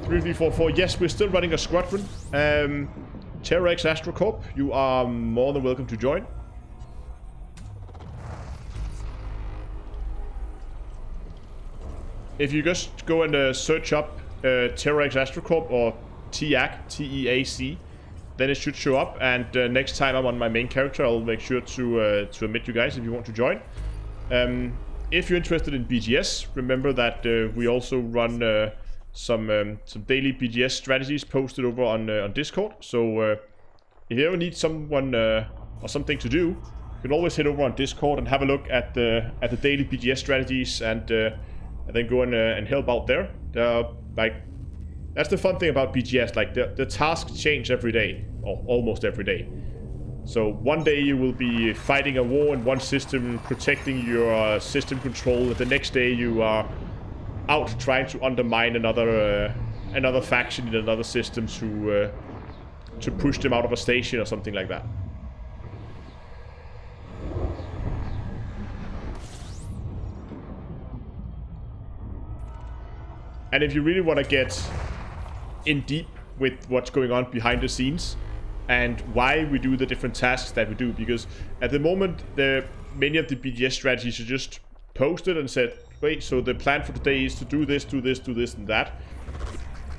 3344. Yes, we're still running a squadron. Terraforming Astrocorp, you are more than welcome to join. If you just go and search up Terraforming Astrocorp or TEAC, T-E-A-C, then it should show up. And next time I'm on my main character, I'll make sure to admit you guys if you want to join. If you're interested in BGS, remember that we also run some daily BGS strategies posted over on Discord. So if you ever need someone or something to do, you can always head over on Discord and have a look at the daily BGS strategies, and then go and help out there. Like, that's the fun thing about BGS. Like, the tasks change every day, or almost every day. So one day you will be fighting a war in one system, protecting your system control, and the next day you are out trying to undermine another faction in another system to push them out of a station or something like that. And if you really want to get in deep with what's going on behind the scenes and why we do the different tasks that we do, because at the moment many of the BGS strategies are just posted and said, wait, so the plan for today is to do this, and that.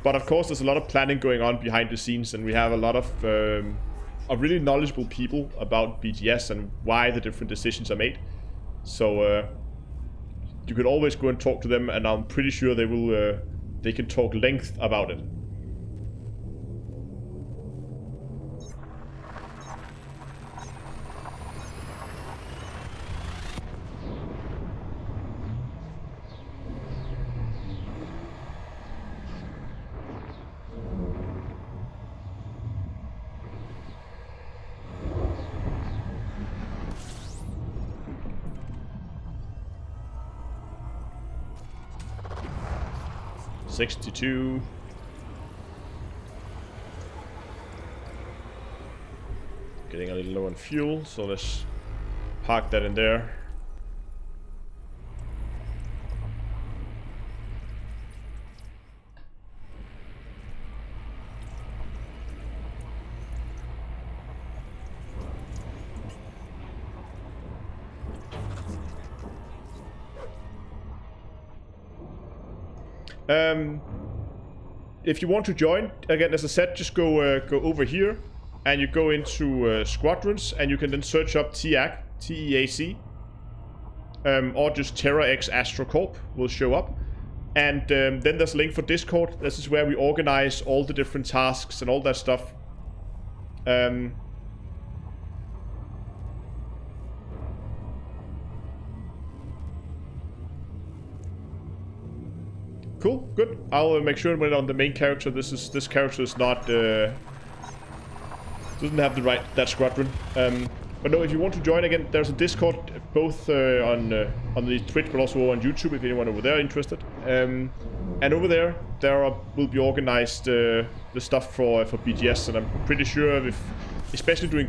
But of course, there's a lot of planning going on behind the scenes, and we have a lot of really knowledgeable people about BGS and why the different decisions are made. So you could always go and talk to them, and I'm pretty sure they can talk length about it. $62. Getting a little low on fuel, so let's park that in there. If you want to join, again, as I said, just go over here, and you go into Squadrons, and you can then search up TEAC, T-E-A-C, or just Terraforming Astrocorp will show up. And then there's a link for Discord. This is where we organize all the different tasks and all that stuff. Cool, good. I'll make sure when on the main character, this character is not doesn't have that squadron. But no, if you want to join again, there's a Discord both on the Twitch but also on YouTube if anyone over there interested. And over there will be organized the stuff for BGS, and I'm pretty sure especially during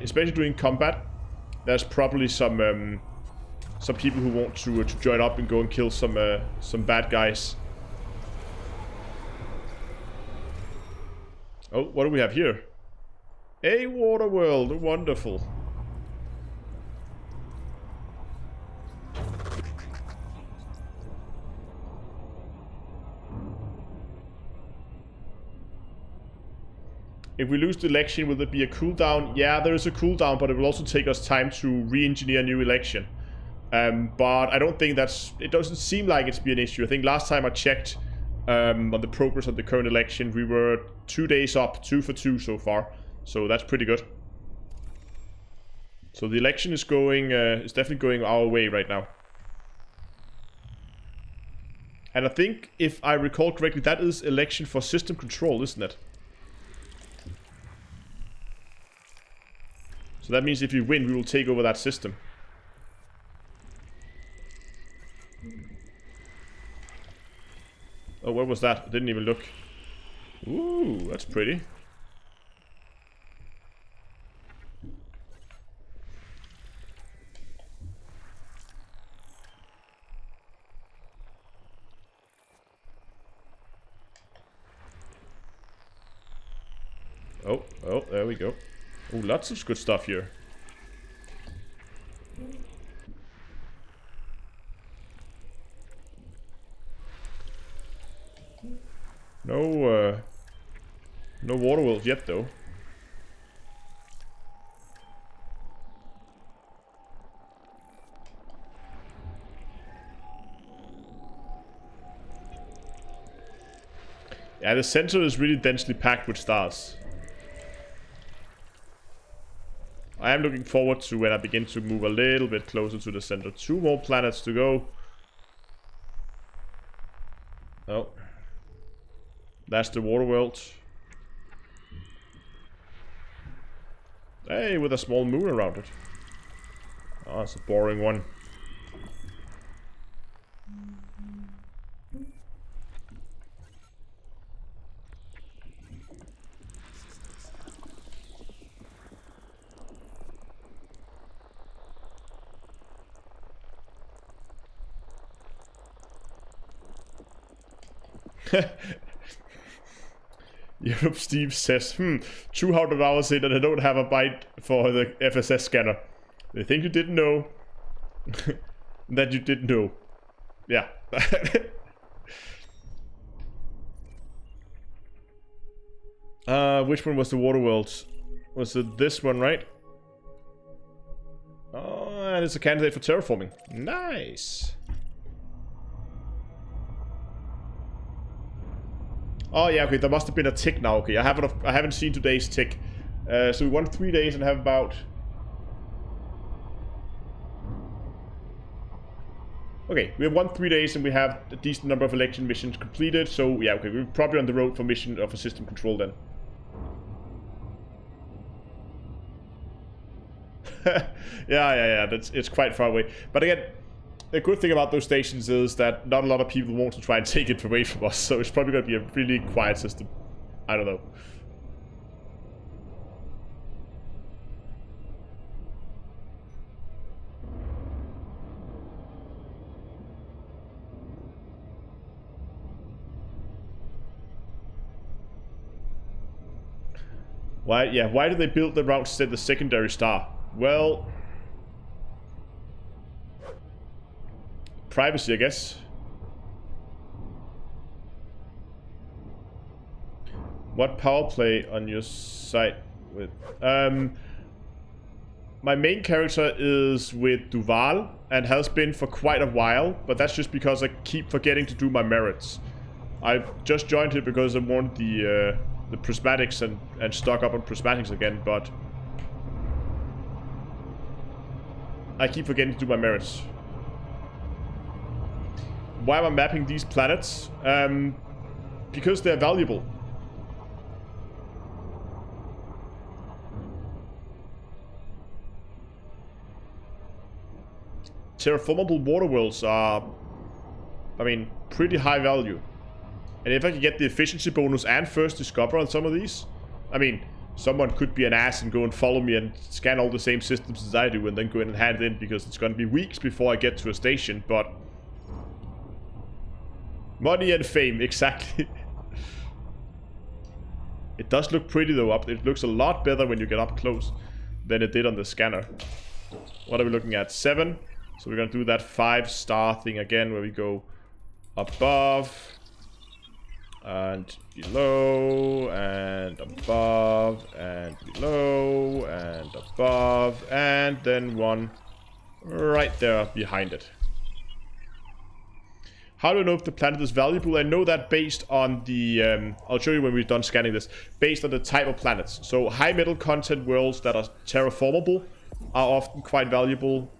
especially during combat, there's probably some people who want to join up and go and kill some bad guys. Oh, what do we have here? A water world, wonderful. If we lose the election, will there be a cooldown? Yeah, there is a cooldown, but it will also take us time to re-engineer a new election. But I don't think it doesn't seem like it's be an issue. I think last time I checked on the progress of the current election, we were 2 days up, 2 for 2 so far. So that's pretty good. So the election is going, is definitely going our way right now. And I think, if I recall correctly, that is election for system control, isn't it? So that means if we win, we will take over that system. Oh, where was that? I didn't even look. Ooh, that's pretty. Oh, there we go. Oh, lots of good stuff here. No water worlds yet, though. Yeah, the center is really densely packed with stars. I am looking forward to when I begin to move a little bit closer to the center. 2 more planets to go. Oh. That's the water world. Hey, with a small moon around it. Oh, it's a boring one. Europe Steve says, 200 hours in and I don't have a bite for the FSS scanner. They think you didn't know. That you didn't know. Yeah. Which one was the water world? Was it this one, right? Oh, and it's a candidate for terraforming. Nice. Oh yeah, okay, there must have been a tick now. Okay, I haven't seen today's tick. So we won 3 days and have about... Okay, we have won 3 days and we have a decent number of election missions completed. So yeah, okay, we're probably on the road for mission of a system control then. yeah, it's quite far away. But again, the good thing about those stations is that not a lot of people want to try and take it away from us, so it's probably going to be a really quiet system. I don't know. Why did they build around the secondary star? Well... privacy, I guess. What power play on your site with? My main character is with Duval and has been for quite a while, but that's just because I keep forgetting to do my merits. I just joined it because I want the prismatics and stock up on prismatics again, but I keep forgetting to do my merits. why am I mapping these planets? Because they're valuable. Terraformable water worlds are, I mean, pretty high value. And if I can get the efficiency bonus and first discover on some of these, I mean, someone could be an ass and go and follow me and scan all the same systems as I do and then go in and hand it in, because it's going to be weeks before I get to a station, but... money and fame, exactly. It does look pretty though. It looks a lot better when you get up close than it did on the scanner. What are we looking at? 7. So we're going to do that 5-star thing again, where we go above and below and above and below and above, and then one right there behind it. How do I know if the planet is valuable? I know that based on the... I'll show you when we're done scanning this. Based on the type of planets. So high metal content worlds that are terraformable are often quite valuable.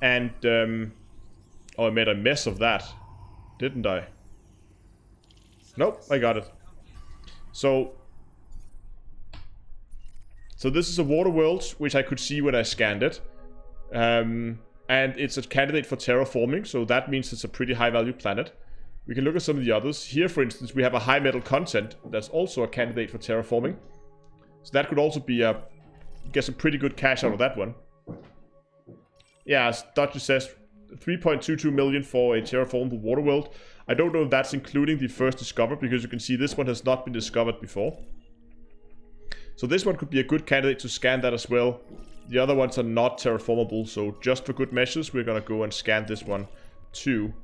And, oh, I made a mess of that, didn't I? Nope, I got it. So this is a water world, which I could see when I scanned it. And it's a candidate for terraforming, so that means it's a pretty high value planet. We can look at some of the others. Here, for instance, we have a high metal content. That's also a candidate for terraforming. So that could also be a... get some pretty good cash out of that one. Yeah, as Dodger says, 3.22 million for a terraformable water world. I don't know if that's including the first discovered, because you can see this one has not been discovered before. So this one could be a good candidate to scan that as well. The other ones are not terraformable, so just for good measures, we're going to go and scan this one too,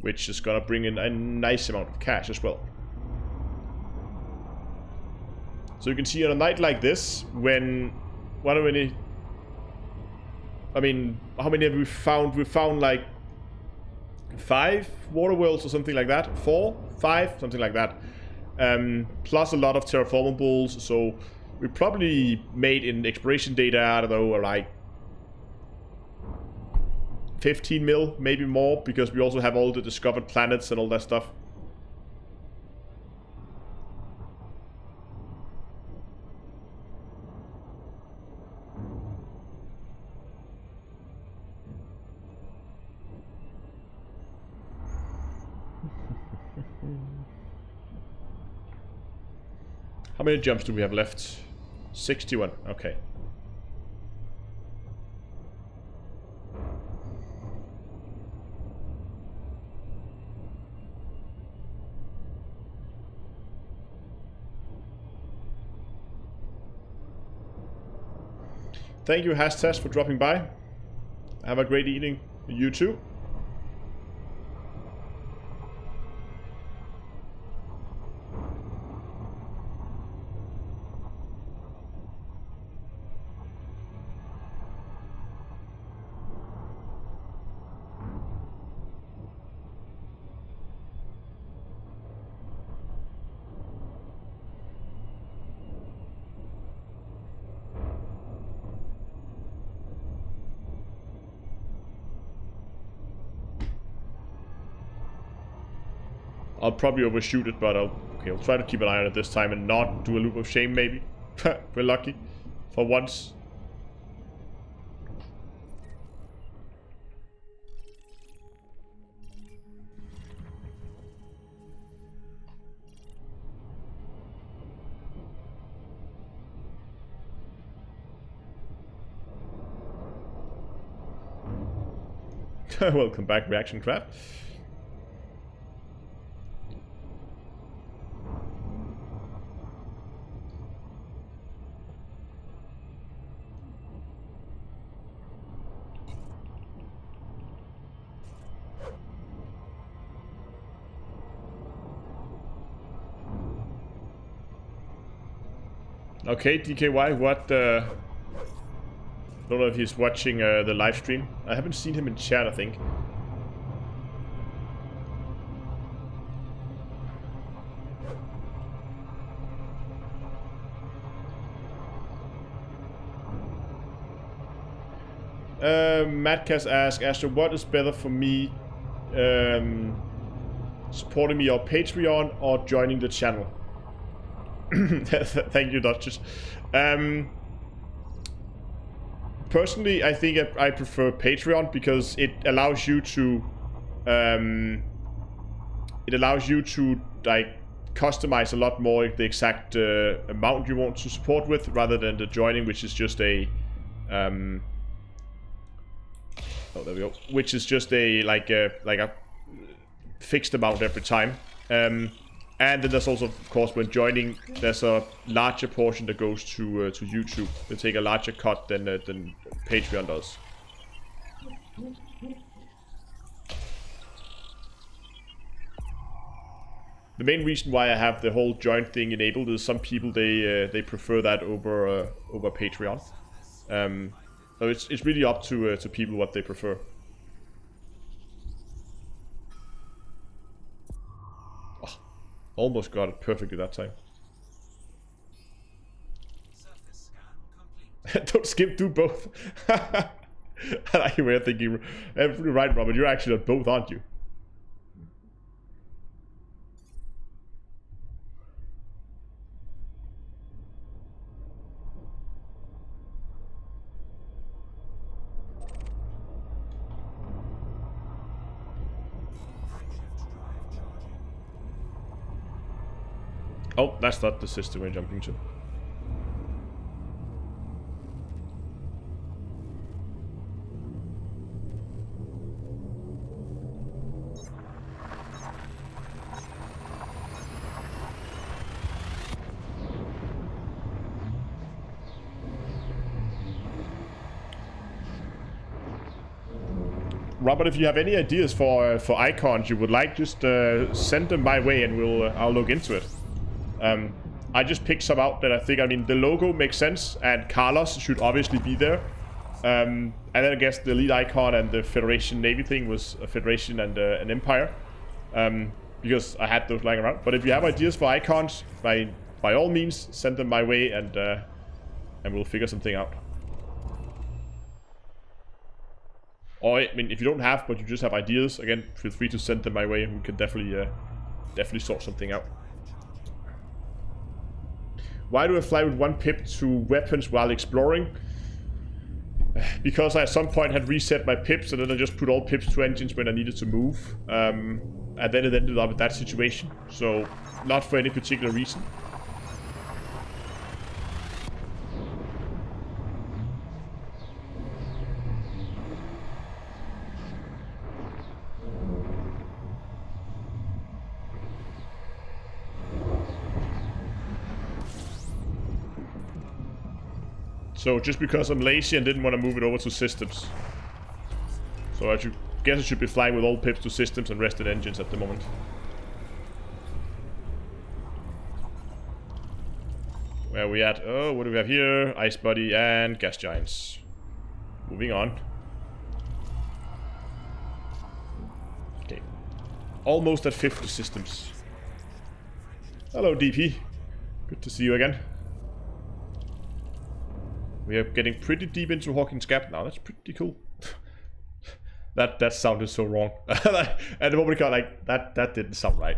which is going to bring in a nice amount of cash as well. So you can see on a night like this, when... what are many... I mean, how many have we found? We found like 5 water worlds or something like that. 4, 5, something like that. Plus a lot of terraformables. So we probably made in exploration data, I don't know, like 15 mil, maybe more, because we also have all the discovered planets and all that stuff. How many jumps do we have left? 61. Okay. Thank you, Hashtag, for dropping by. Have a great evening. You too. I'll probably overshoot it, but I'll try to keep an eye on it this time and not do a loop of shame, maybe. We're lucky. For once. Welcome back, Reaction Crab. Okay, DKY, what, I don't know if he's watching the live stream. I haven't seen him in chat, I think. Madcast asks, Astro, what is better for me? supporting me on Patreon or joining the channel. Thank you, Duchess. Personally, I think I prefer Patreon because it allows you to like customize a lot more the exact amount you want to support with, rather than the joining, which is just a oh, there we go. Which is just a like a fixed amount every time. And then there's also, of course, when joining, there's a larger portion that goes to YouTube. They take a larger cut than Patreon does. The main reason why I have the whole join thing enabled is some people they prefer that over Patreon. So it's really up to people what they prefer. Oh, almost got it perfectly that time. Don't skip, do both. I like your way of thinking. Right, Robert, you're actually on both, aren't you? Oh, that's not the system we're jumping to. Robert, if you have any ideas for icons you would like, just send them my way and I'll look into it. I just picked some out that I think, I mean, the logo makes sense, and Carlos should obviously be there. And then I guess the elite icon and the Federation Navy thing was a Federation and an Empire, because I had those lying around. But if you have ideas for icons, by all means, send them my way, and we'll figure something out. Or, I mean, if you don't have, but you just have ideas, again, feel free to send them my way, and we can definitely sort something out. Why do I fly with one pip to weapons while exploring? Because I at some point had reset my pips, and then I just put all pips to engines when I needed to move. And then it ended up in that situation. So, not for any particular reason. So just because I'm lazy and didn't want to move it over to systems. So I guess I should be flying with all pips to systems and rested engines at the moment. Where are we at? Oh, what do we have here? Ice Body and Gas Giants. Moving on. Okay. Almost at 50 systems. Hello, DP. Good to see you again. We are getting pretty deep into Hawkins Gap now. That's pretty cool. that sounded so wrong. At the moment, I got like that didn't sound right.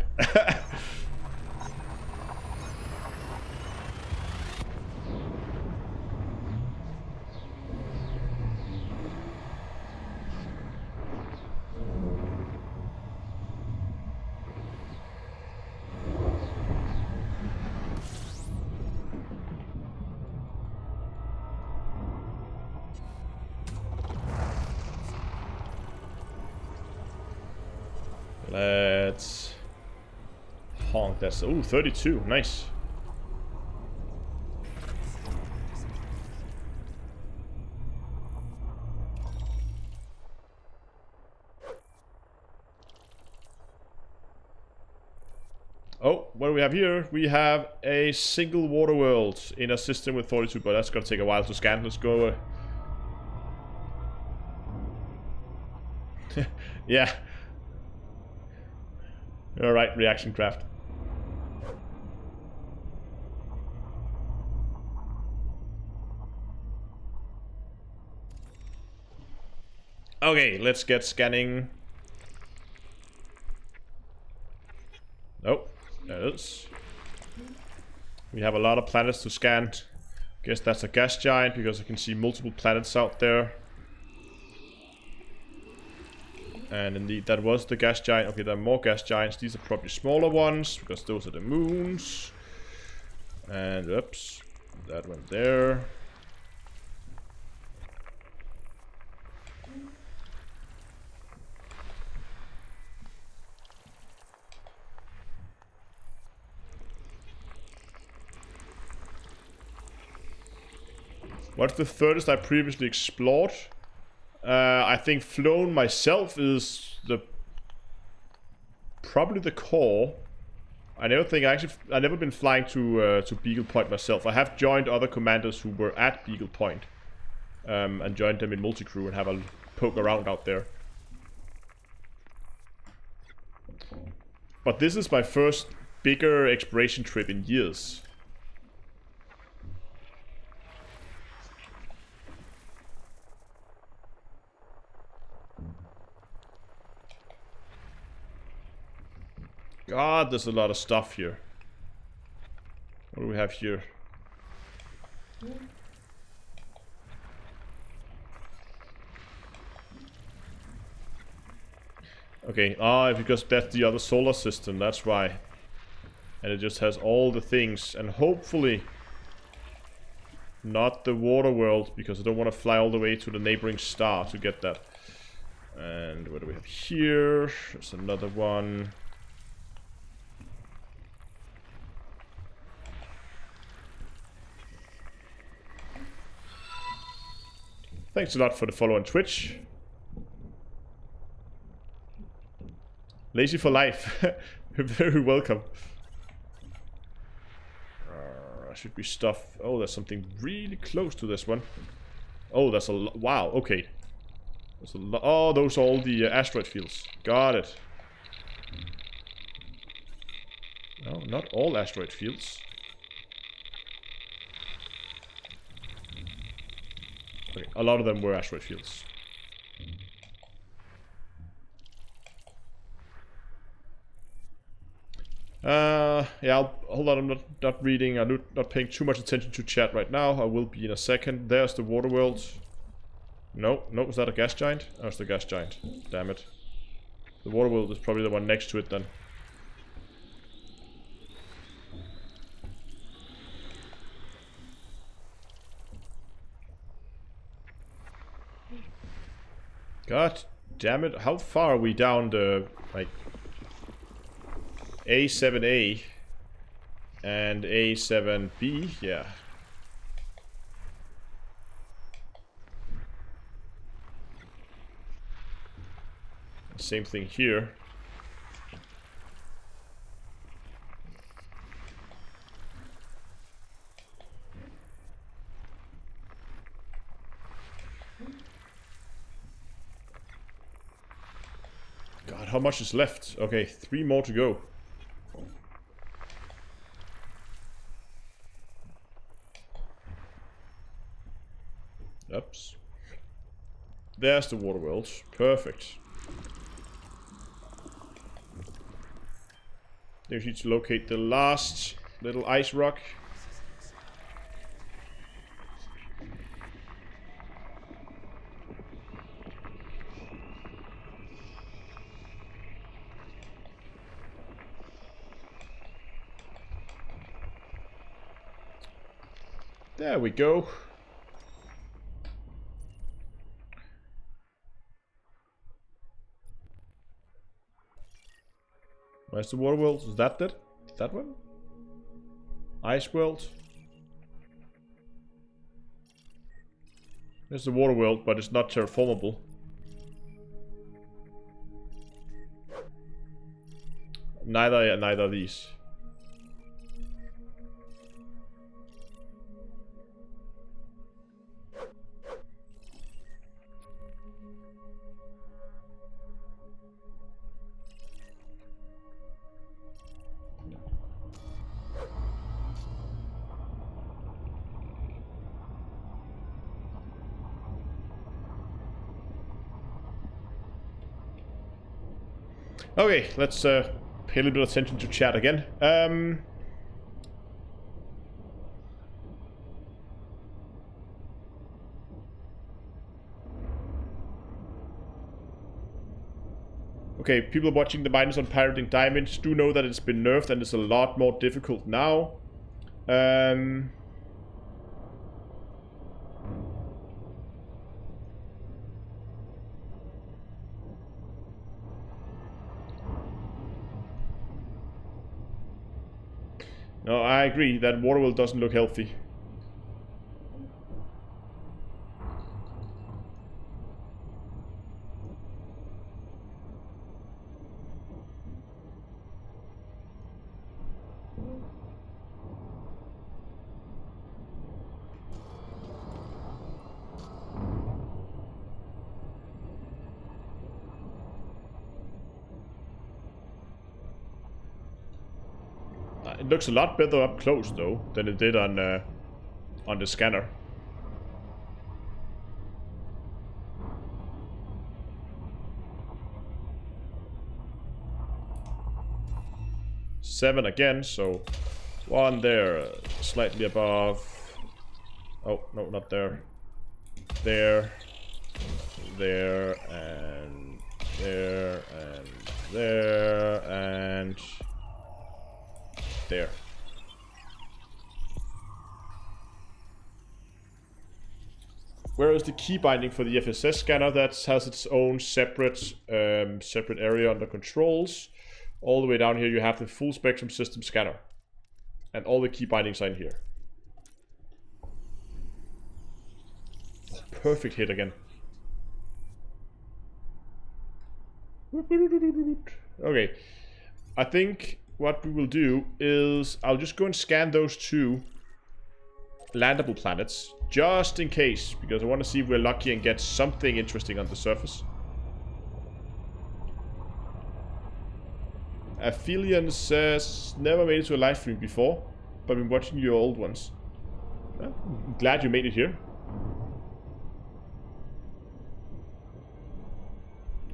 Let's honk. That's 32. Nice. Oh, what do we have here? We have a single water world in a system with 42, but that's gonna take a while to scan. Let's go. Yeah. Alright, reaction craft. Okay, let's get scanning. is. We have a lot of planets to scan. Guess that's a gas giant because I can see multiple planets out there. And indeed, that was the gas giant. Okay, there are more gas giants. These are probably smaller ones because those are the moons. And oops, that went there. What's the furthest I previously explored? I think flown myself is probably the core. I never been flying to Beagle Point myself. I have joined other commanders who were at Beagle Point, and joined them in multi-crew and have a poke around out there. But this is my first bigger exploration trip in years. God, there's a lot of stuff here. What do we have here? Okay, because that's the other solar system, that's why. And it just has all the things, and hopefully not the water world, because I don't want to fly all the way to the neighboring star to get that. And what do we have here? There's another one. Thanks a lot for the follow on Twitch. Lazy for life. You're very welcome. Should be stuff. Oh, there's something really close to this one. Oh, that's a lot. Wow, okay. There's a lot. Oh, those are all the asteroid fields. Got it. No, not all asteroid fields. Okay, a lot of them were asteroid fields. Yeah, hold on, I'm not reading, I'm not paying too much attention to chat right now. I will be in a second. There's the water world. No, is that a gas giant? Oh, it's the gas giant. Damn it. The water world is probably the one next to it then. God damn it, how far are we down the, like, A7A and A7B? Yeah. Same thing here. God, how much is left? Okay, 3 more to go. Oops. There's the water world. Perfect. Then we need to locate the last little ice rock. There we go. Where's the water world? Is that it? That one? Ice world? There's the water world, but it's not terraformable. Neither of these. Okay, let's Pay a little bit of attention to chat again. Okay, people watching the miners on Pirating Diamonds do know that it's been nerfed and it's a lot more difficult now. No, I agree that Waterworld doesn't look healthy. It looks a lot better up close though than it did on the scanner. Seven again, so one there, slightly above. Oh no, not there. There, there, and there, and there, and there. Whereas the key binding for the FSS scanner that has its own separate area under controls. All the way down here you have the full spectrum system scanner. And all the key bindings are in here. Oh, perfect hit again. Okay. I think what we will do is I'll just go and scan those two landable planets just in case, because I want to see if we're lucky and get something interesting on the surface. Aphelion says never made it to a live stream before, but been watching your old ones. Well, I'm glad you made it here.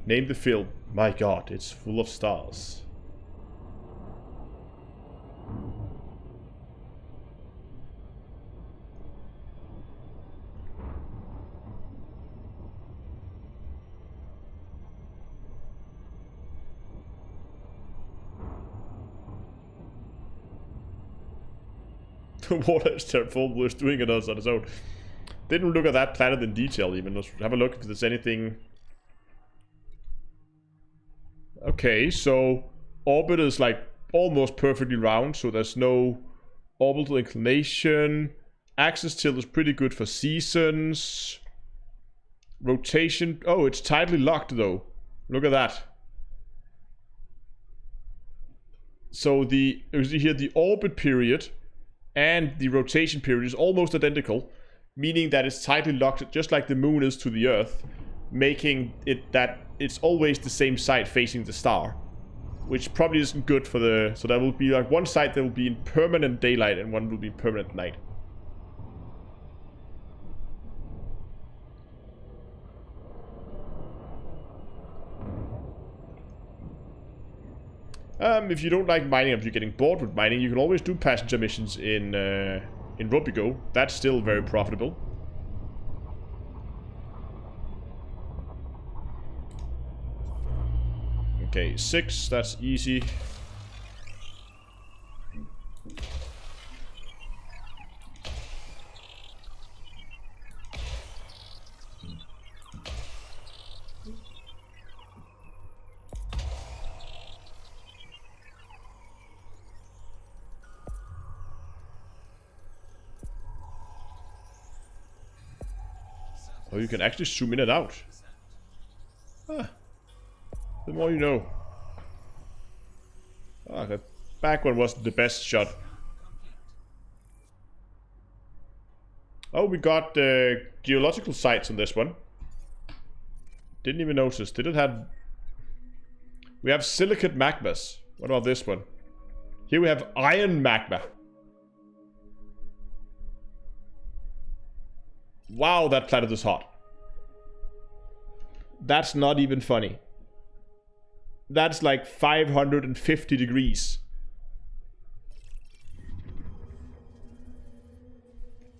Name the film. My god, it's full of stars. The water is Terraformable is doing it on its own. Didn't look at that planet in detail even. Let's have a look if there's anything. Okay, so orbit is like almost perfectly round, so there's no orbital inclination. Axis tilt is pretty good for seasons. Rotation, oh, it's tightly locked though. Look at that. So you see here the orbit period and the rotation period is almost identical, meaning that it's tightly locked just like the moon is to the Earth, making it that it's always the same side facing the star, which probably isn't good for the... So there will be like one side that will be in permanent daylight and one will be in permanent night. If you don't like mining, if you're getting bored with mining, you can always do passenger missions in Robigo. That's still very profitable. Okay, 6, that's easy. Oh, you can actually zoom in and out. Ah, the more you know. Ah, that back one wasn't the best shot. Oh, we got geological sites on this one. Didn't even notice. Did it have... We have silicate magmas. What about this one? Here we have iron magma. Wow, that planet is hot. That's not even funny. That's like 550 degrees.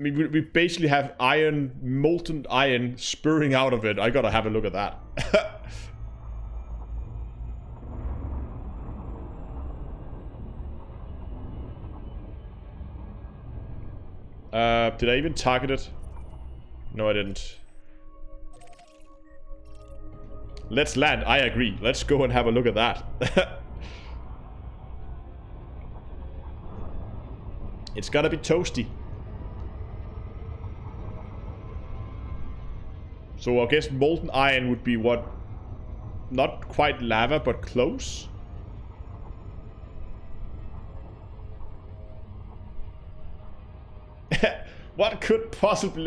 I mean, we basically have iron, molten iron spurring out of it. I gotta have a look at that. Did I even target it? No, I didn't. Let's land. I agree. Let's go and have a look at that. It's gotta be toasty. So I guess molten iron would be what? Not quite lava, but close. What could possibly...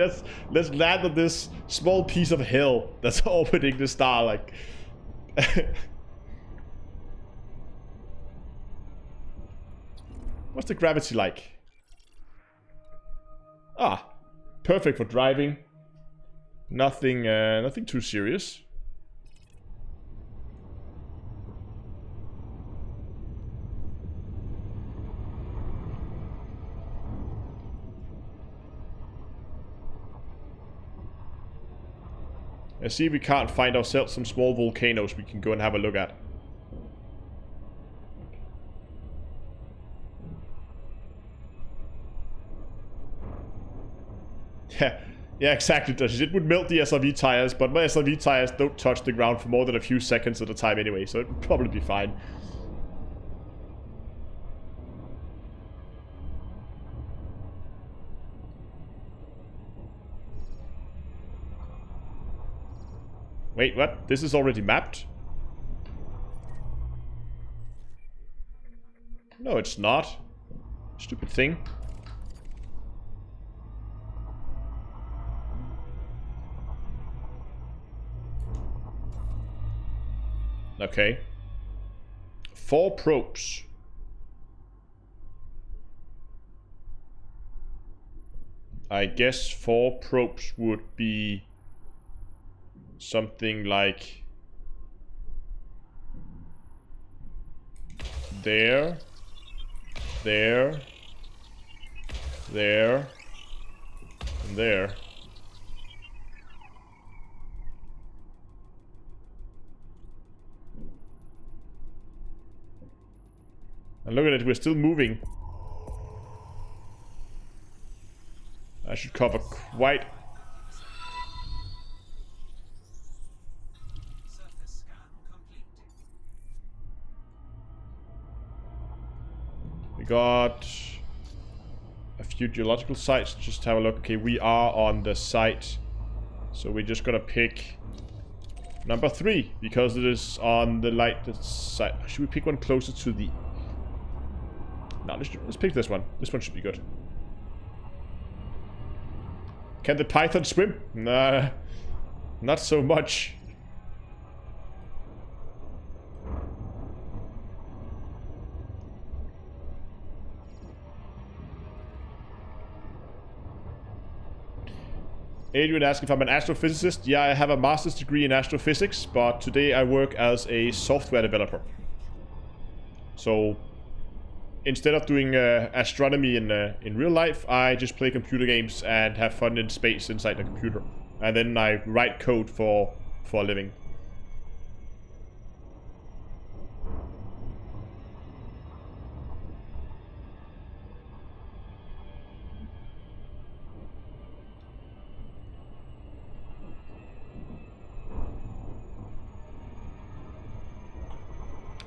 Let's land on this small piece of hill that's orbiting the star, like... What's the gravity like? Ah, perfect for driving. Nothing, nothing too serious. Let's see if we can't find ourselves some small volcanoes we can go and have a look at. Yeah, exactly, Dushes. It would melt the SRV tires, but my SRV tires don't touch the ground for more than a few seconds at a time anyway, so it would probably be fine. Wait, what? This is already mapped? No, it's not. Stupid thing. Okay. 4 probes. I guess 4 probes would be something like there, there, there, and there. And look at it, we're still moving. I should cover quite... We got a few geological sites. Just have a look. Okay, we are on the site. So we're just gonna pick number 3 because it is on the lighted side. Should we pick one closer to the... No, let's pick this one. This one should be good. Can the python swim? Nah, not so much. Adrian asked if I'm an astrophysicist. Yeah, I have a master's degree in astrophysics, but today I work as a software developer. So instead of doing astronomy in real life, I just play computer games and have fun in space inside the computer. And then I write code for a living.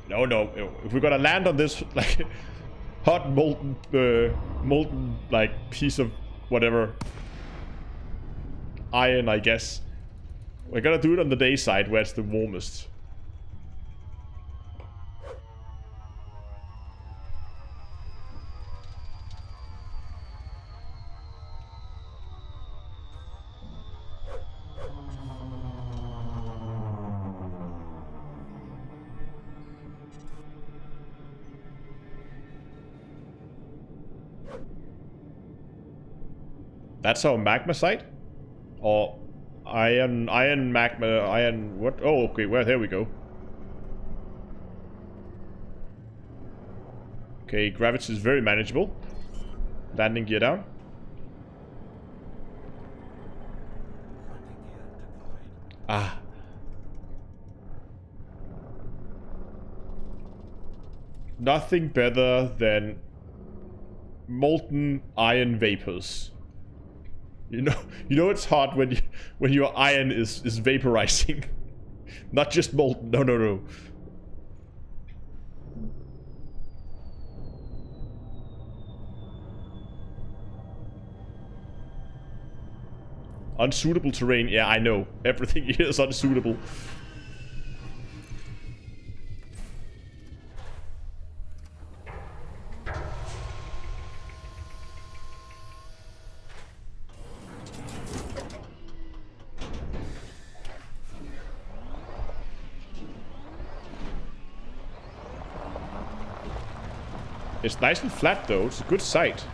No. If we're gonna land on this, like... hot molten like piece of whatever iron, I guess. We're gonna do it on the day side where it's the warmest. That's our magma site? Or iron magma, iron what? Oh, okay, well, there we go. Okay, gravity is very manageable. Landing gear down. Ah. Nothing better than molten iron vapors. You know it's hot when your iron is vaporizing. Not just molten. No. Unsuitable terrain. Yeah, I know. Everything here is unsuitable. It's nice and flat though. It's a good site.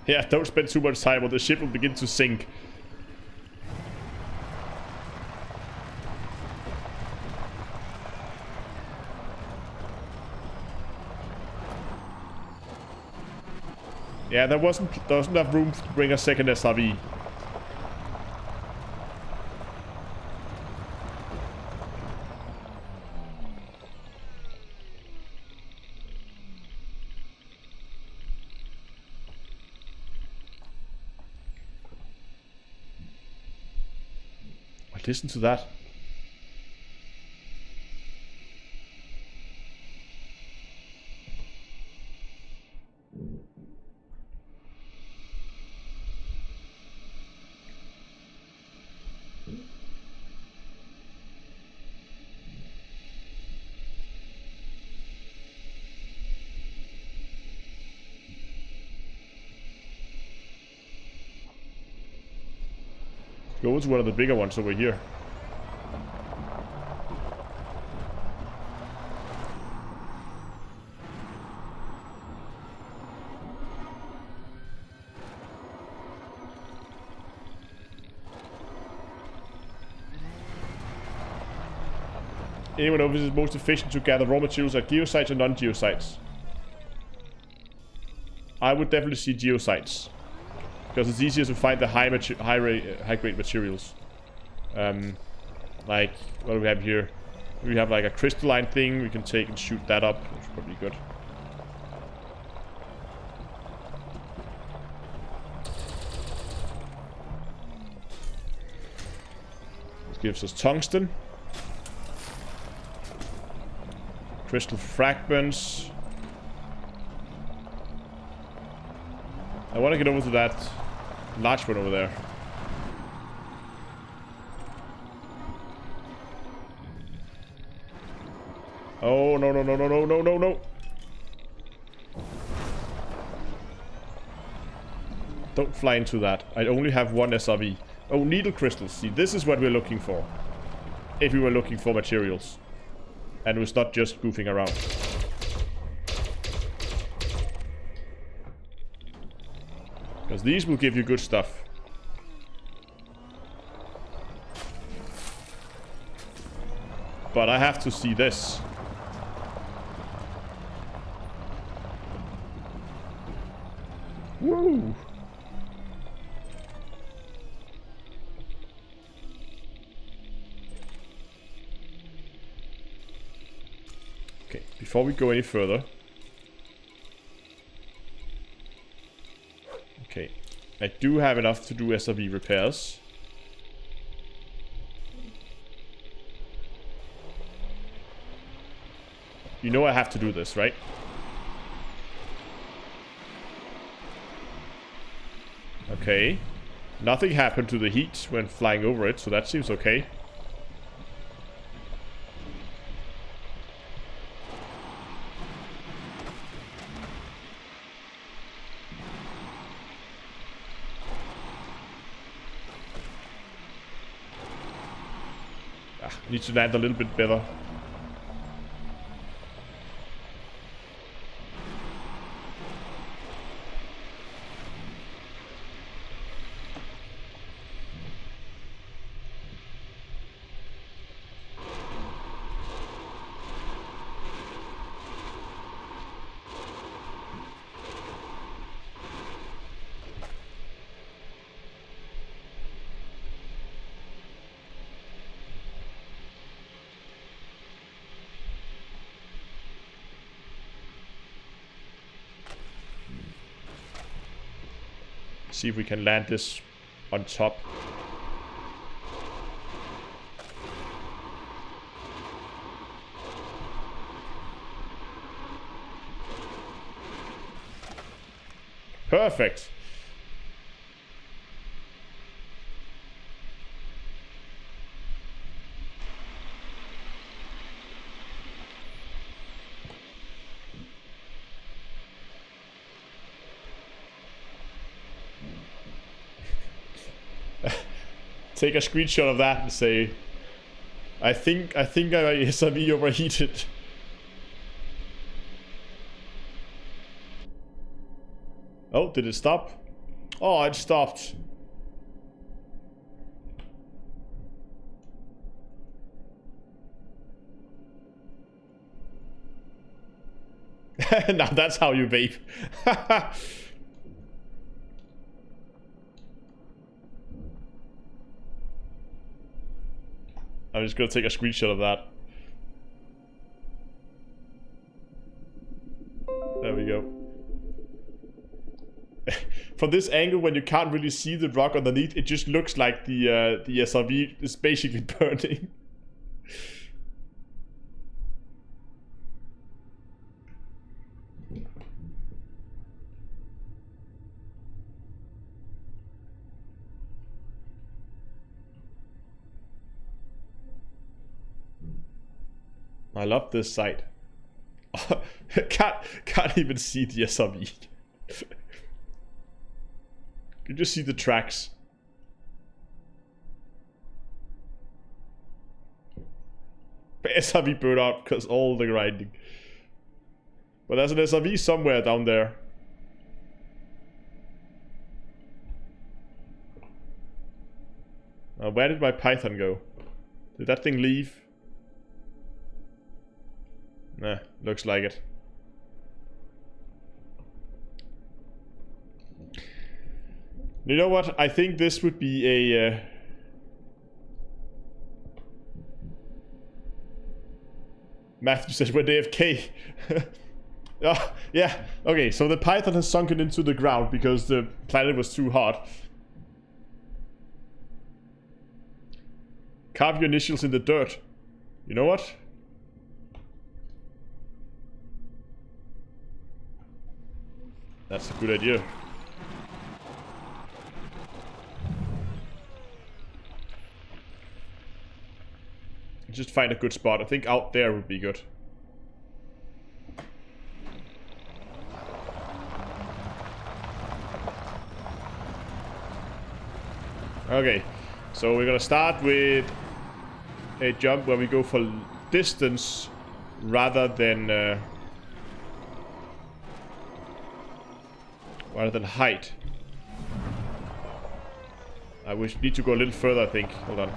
Yeah, don't spend too much time or the ship will begin to sink. Yeah, there wasn't enough room to bring a second SRV. Listen to that. Go to one of the bigger ones over here. Anyone knows if it's most efficient to gather raw materials at geosites or non-geosites? I would definitely see geosites. Because it's easier to find the high-grade materials. Like, what do we have here? We have like a crystalline thing we can take and shoot that up, which is probably good. This gives us tungsten. Crystal fragments. I want to get over to that large one over there. Oh, no. Don't fly into that. I only have one SRV. Oh, needle crystals. See, this is what we're looking for. If we were looking for materials. And it was not just goofing around. Because these will give you good stuff. But I have to see this. Woo! Okay, before we go any further. Okay, I do have enough to do SRV repairs. You know I have to do this, right? Okay. Nothing happened to the heat when flying over it, so that seems okay. Need to land a little bit better. See if we can land this on top. Perfect. Take a screenshot of that and say, I think my SRV overheated. Oh, did it stop? Oh, it stopped. Now that's how you vape. I'm just gonna take a screenshot of that. There we go. From this angle, when you can't really see the rock underneath, it just looks like the SRV is basically burning. I love this site. Can't even see the SRV. You just see the tracks. But SRV burned out because all the grinding. But there's an SRV somewhere down there. Where did my Python go? Did that thing leave? Nah, looks like it. You know what? I think this would be a... Matthew says we're AFK. Oh, yeah. Okay, so the Python has sunken into the ground because the planet was too hot. Carve your initials in the dirt. You know what? That's a good idea. Just find a good spot. I think out there would be good. Okay, so we're gonna start with a jump where we go for distance rather than height. We need to go a little further, I think. Hold on.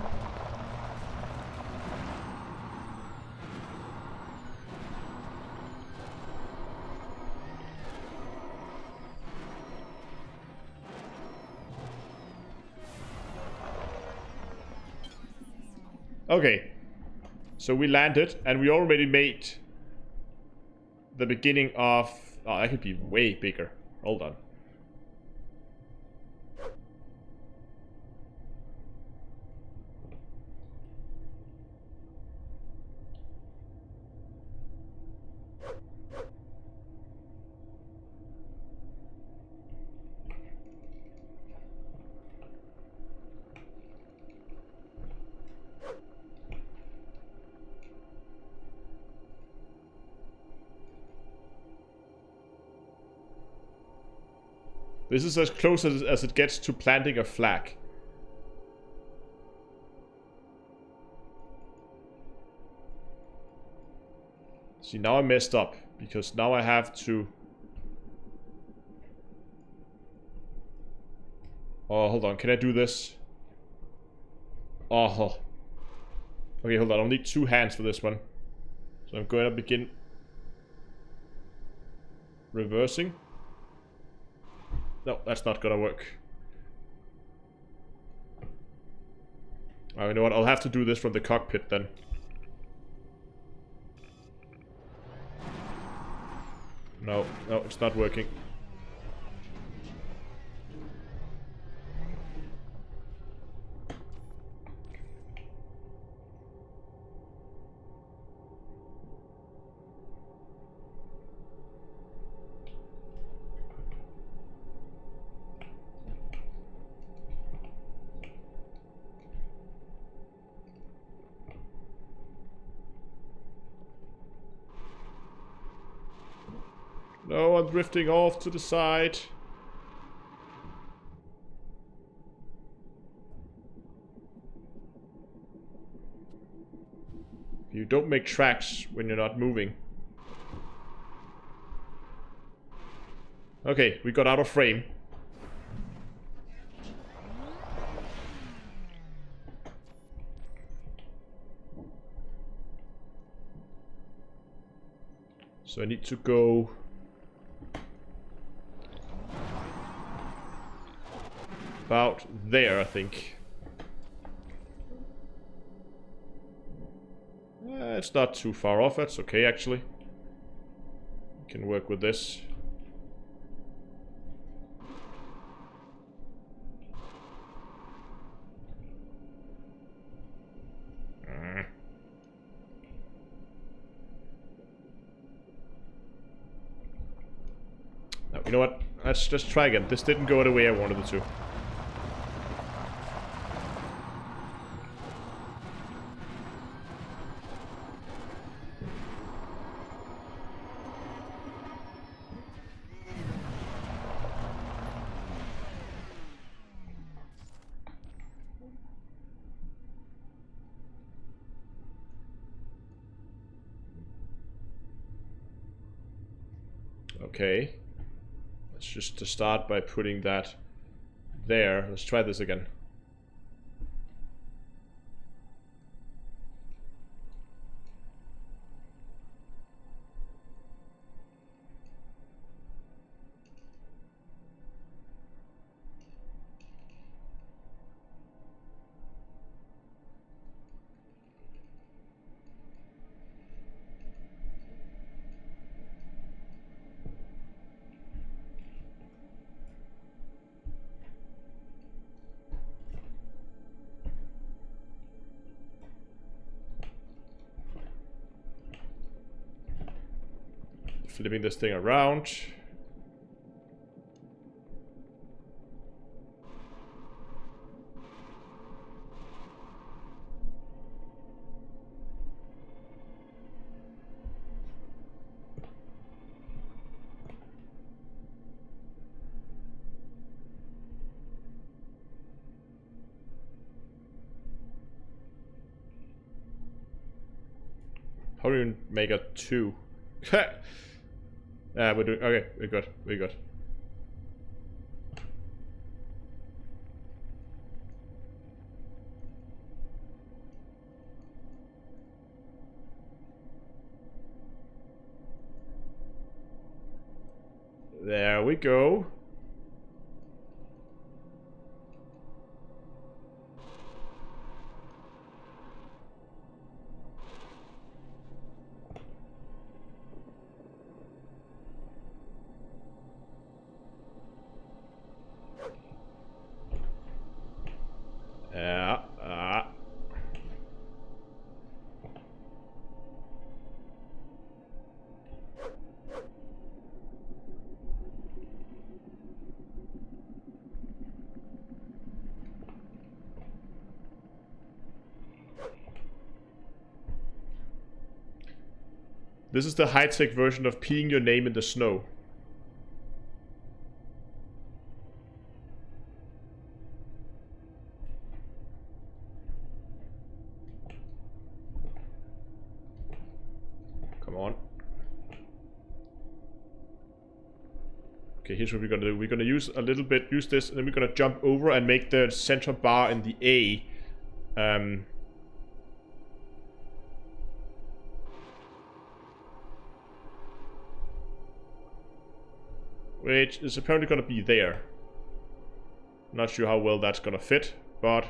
Okay, so we landed, and we already made the beginning of... Oh, that could be way bigger. Hold on. This is as close as it gets to planting a flag. See, now I messed up, because now I have to... Oh, hold on, can I do this? Oh. Okay, hold on, I'll need 2 hands for this one. So I'm going to begin... reversing. No, that's not gonna work. Oh, you know what, I'll have to do this from the cockpit then. No, no, it's not working. No, I'm drifting off to the side. You don't make tracks when you're not moving. Okay, we got out of frame. So I need to go... about there, I think. It's not too far off, that's okay actually. We can work with this. No, you know what? Let's just try again. This didn't go the way I wanted it to. Okay. Let's just to start by putting that there. Let's try this again. Flipping this thing around. How do you make a 2? We're doing okay. We're good. We're good. There we go. This is the high-tech version of peeing your name in the snow. Come on. Okay, here's what we're gonna do. We're gonna use a little bit, use this, and then we're gonna jump over and make the center bar in the A. Which is apparently gonna be there. Not sure how well that's gonna fit, but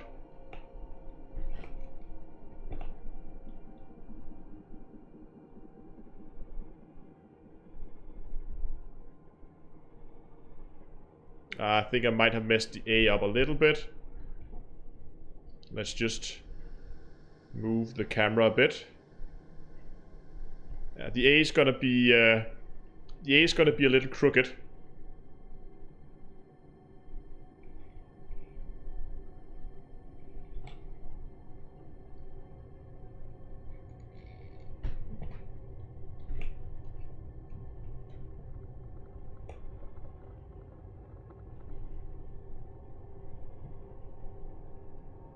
I think I might have messed the A up a little bit. Let's just move the camera a bit. The A is gonna be a little crooked.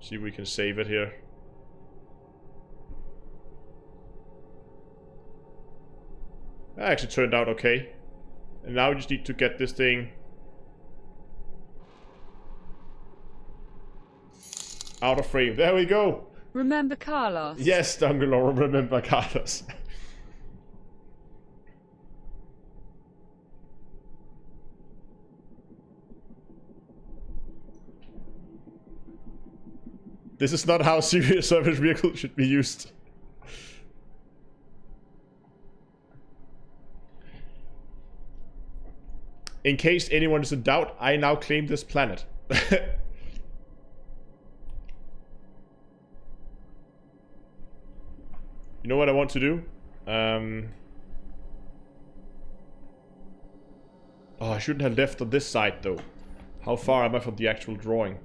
See if we can save it here. That actually turned out okay. And now we just need to get this thing out of frame. There we go. Remember Carlos? Yes, Dungalore, remember Carlos. This is not how serious service vehicles should be used. In case anyone is in doubt, I now claim this planet. You know what I want to do? Oh, I shouldn't have left on this side though. How far am I from the actual drawing?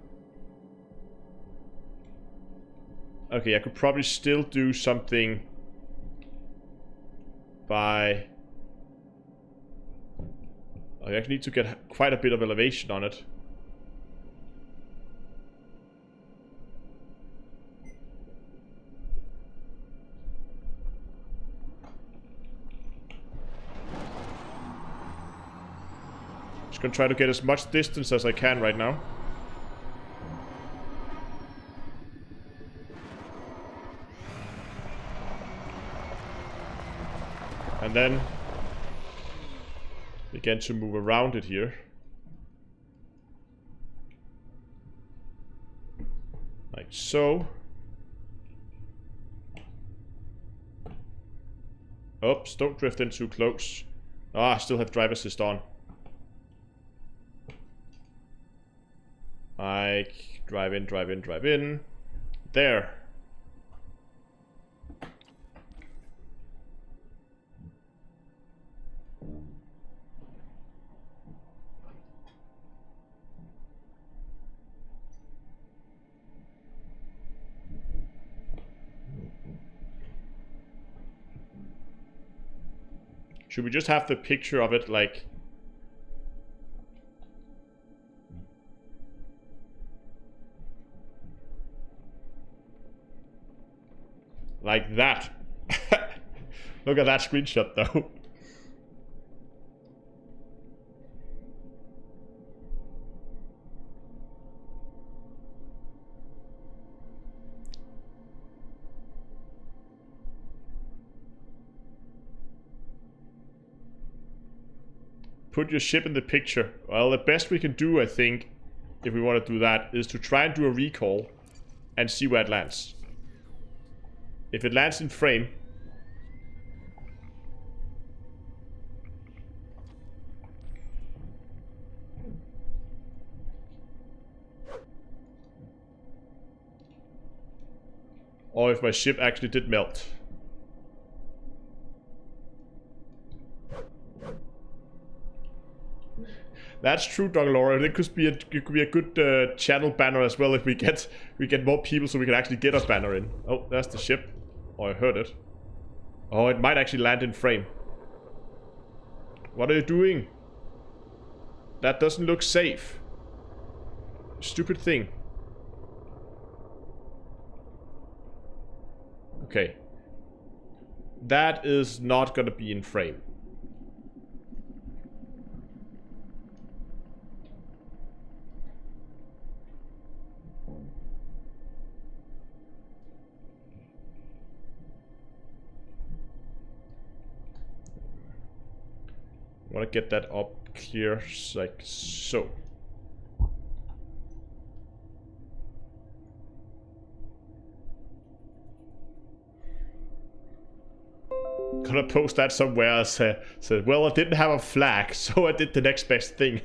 Okay, I could probably still do something by... I actually need to get quite a bit of elevation on it. Just gonna try to get as much distance as I can right now. And then begin to move around it here. Like so. Oops, don't drift in too close. Ah, I still have drive assist on. Like, drive in, drive in, drive in. There. Should we just have the picture of it like... like that? Look at that screenshot though. Put your ship in the picture. Well, the best we can do, I think, if we want to do that, is to try and do a recall and see where it lands. If it lands in frame, or if my ship actually did melt. That's true, Dongalora. It could be a good channel banner as well if we get more people, so we can actually get a banner in. Oh, there's the ship. Oh, I heard it. Oh, it might actually land in frame. What are you doing? That doesn't look safe. Stupid thing. Okay. That is not gonna be in frame. want to get that up clear, like so. Gonna post that somewhere and say, well, I didn't have a flag, so I did the next best thing.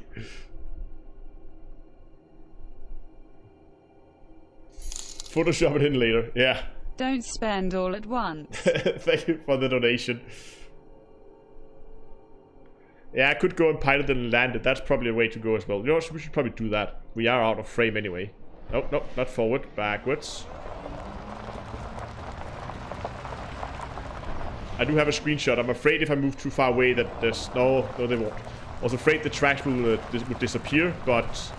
Photoshop it in later, yeah. Don't spend all at once. Thank you for the donation. Yeah, I could go and pilot and land it. That's probably a way to go as well. You know, we should probably do that. We are out of frame anyway. Nope, nope, not forward, backwards. I do have a screenshot. I'm afraid if I move too far away that there's... No, they won't. I was afraid the tracks would disappear, but...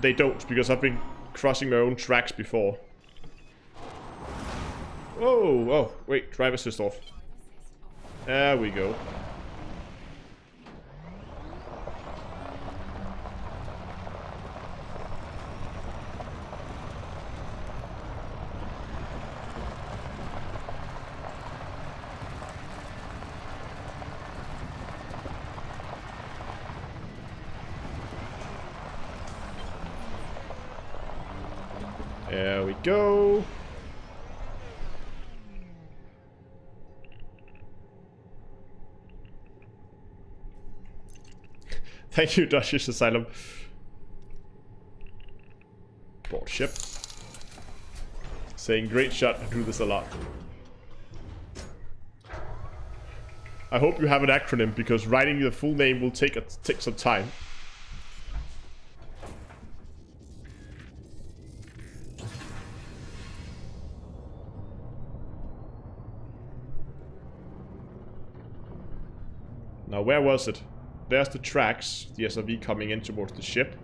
they don't, because I've been crossing my own tracks before. Whoa, oh, wait, drive assist off. There we go. There we go. Thank you, Dutch's Asylum. Board ship. Saying great shot, I do this a lot. I hope you have an acronym, because writing the full name will take some time. Now, where was it? There's the tracks, the SRV coming in towards the ship.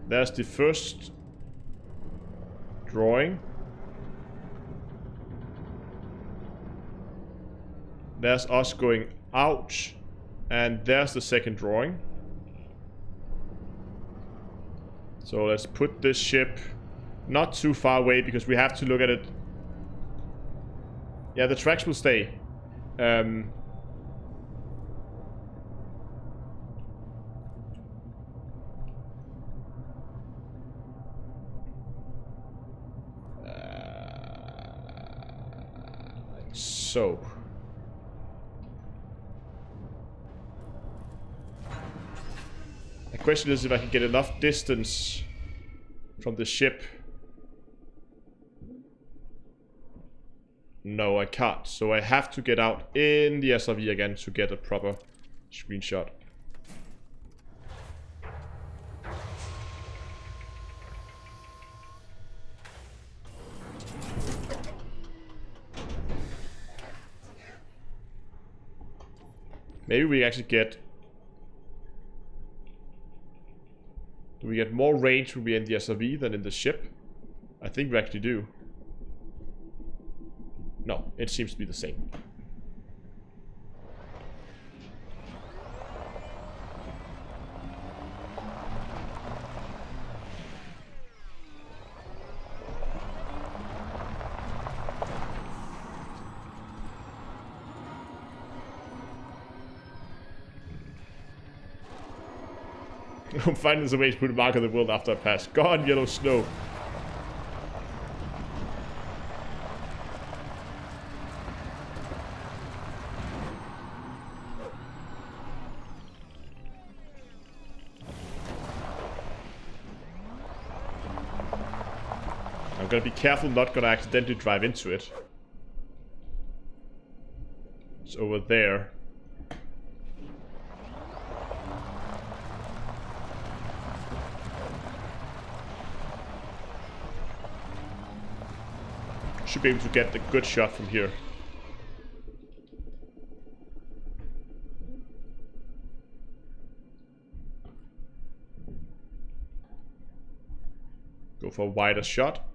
There's the first drawing. There's us going out. And there's the second drawing. So let's put this ship not too far away, because we have to look at it. Yeah, the tracks will stay. So. The question is if I can get enough distance from the ship. No, I can't. So I have to get out in the SRV again to get a proper screenshot. Maybe we actually get... Do we get more range when we're in the SRV than in the ship? I think we actually do. No, it seems to be the same. I'm finding some ways to put a mark on the world after I pass. Gone, yellow snow. I'm gonna be careful not gonna accidentally drive into it. It's over there. Should be able to get the good shot from here. Go for a wider shot.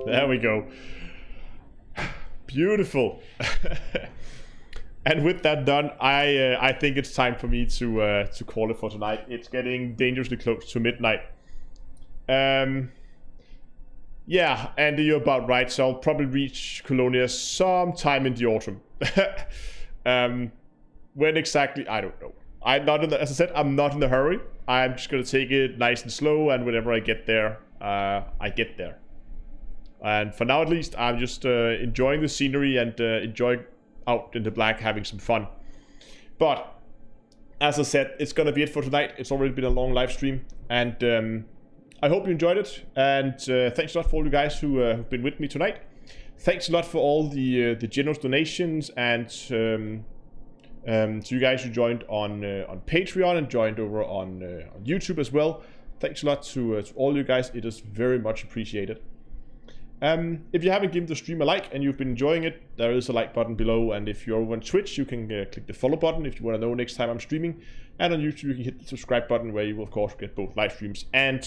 There we go. Beautiful. And with that done, I think it's time for me to call it for tonight. It's getting dangerously close to midnight. Yeah, and you're about right. So I'll probably reach Colonia sometime in the autumn. When exactly, I don't know. I'm not in the, as I said, I'm not in a hurry. I'm just gonna take it nice and slow, and whenever I get there, I get there. And for now, at least, I'm just enjoying the scenery and enjoying out in the black, having some fun. But as I said, it's gonna be it for tonight. It's already been a long live stream, and I hope you enjoyed it. And thanks a lot for all you guys who have been with me tonight. Thanks a lot for all the generous donations, and to you guys who joined on Patreon and joined over on YouTube as well. Thanks a lot to all you guys. It is very much appreciated. If you haven't given the stream a like and you've been enjoying it, there is a like button below. And if you're over on Twitch, you can click the follow button if you want to know next time I'm streaming. And on YouTube, you can hit the subscribe button, where you will of course get both live streams and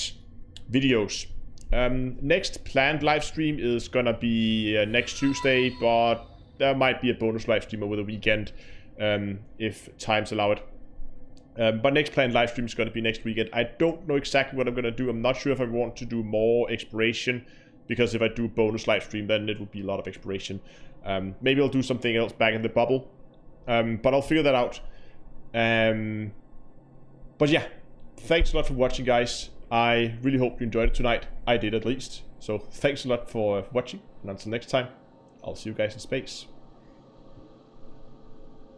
videos. Next planned live stream is gonna be next Tuesday, but there might be a bonus live stream over the weekend if times allow it. But next planned live stream is gonna be next weekend. I don't know exactly what I'm gonna do. I'm not sure if I want to do more exploration, because if I do bonus live stream, then it will be a lot of exploration. Maybe I'll do something else back in the bubble, but I'll figure that out. But yeah, thanks a lot for watching, guys. I really hope you enjoyed it tonight. I did, at least. So thanks a lot for watching, and until next time, I'll see you guys in space.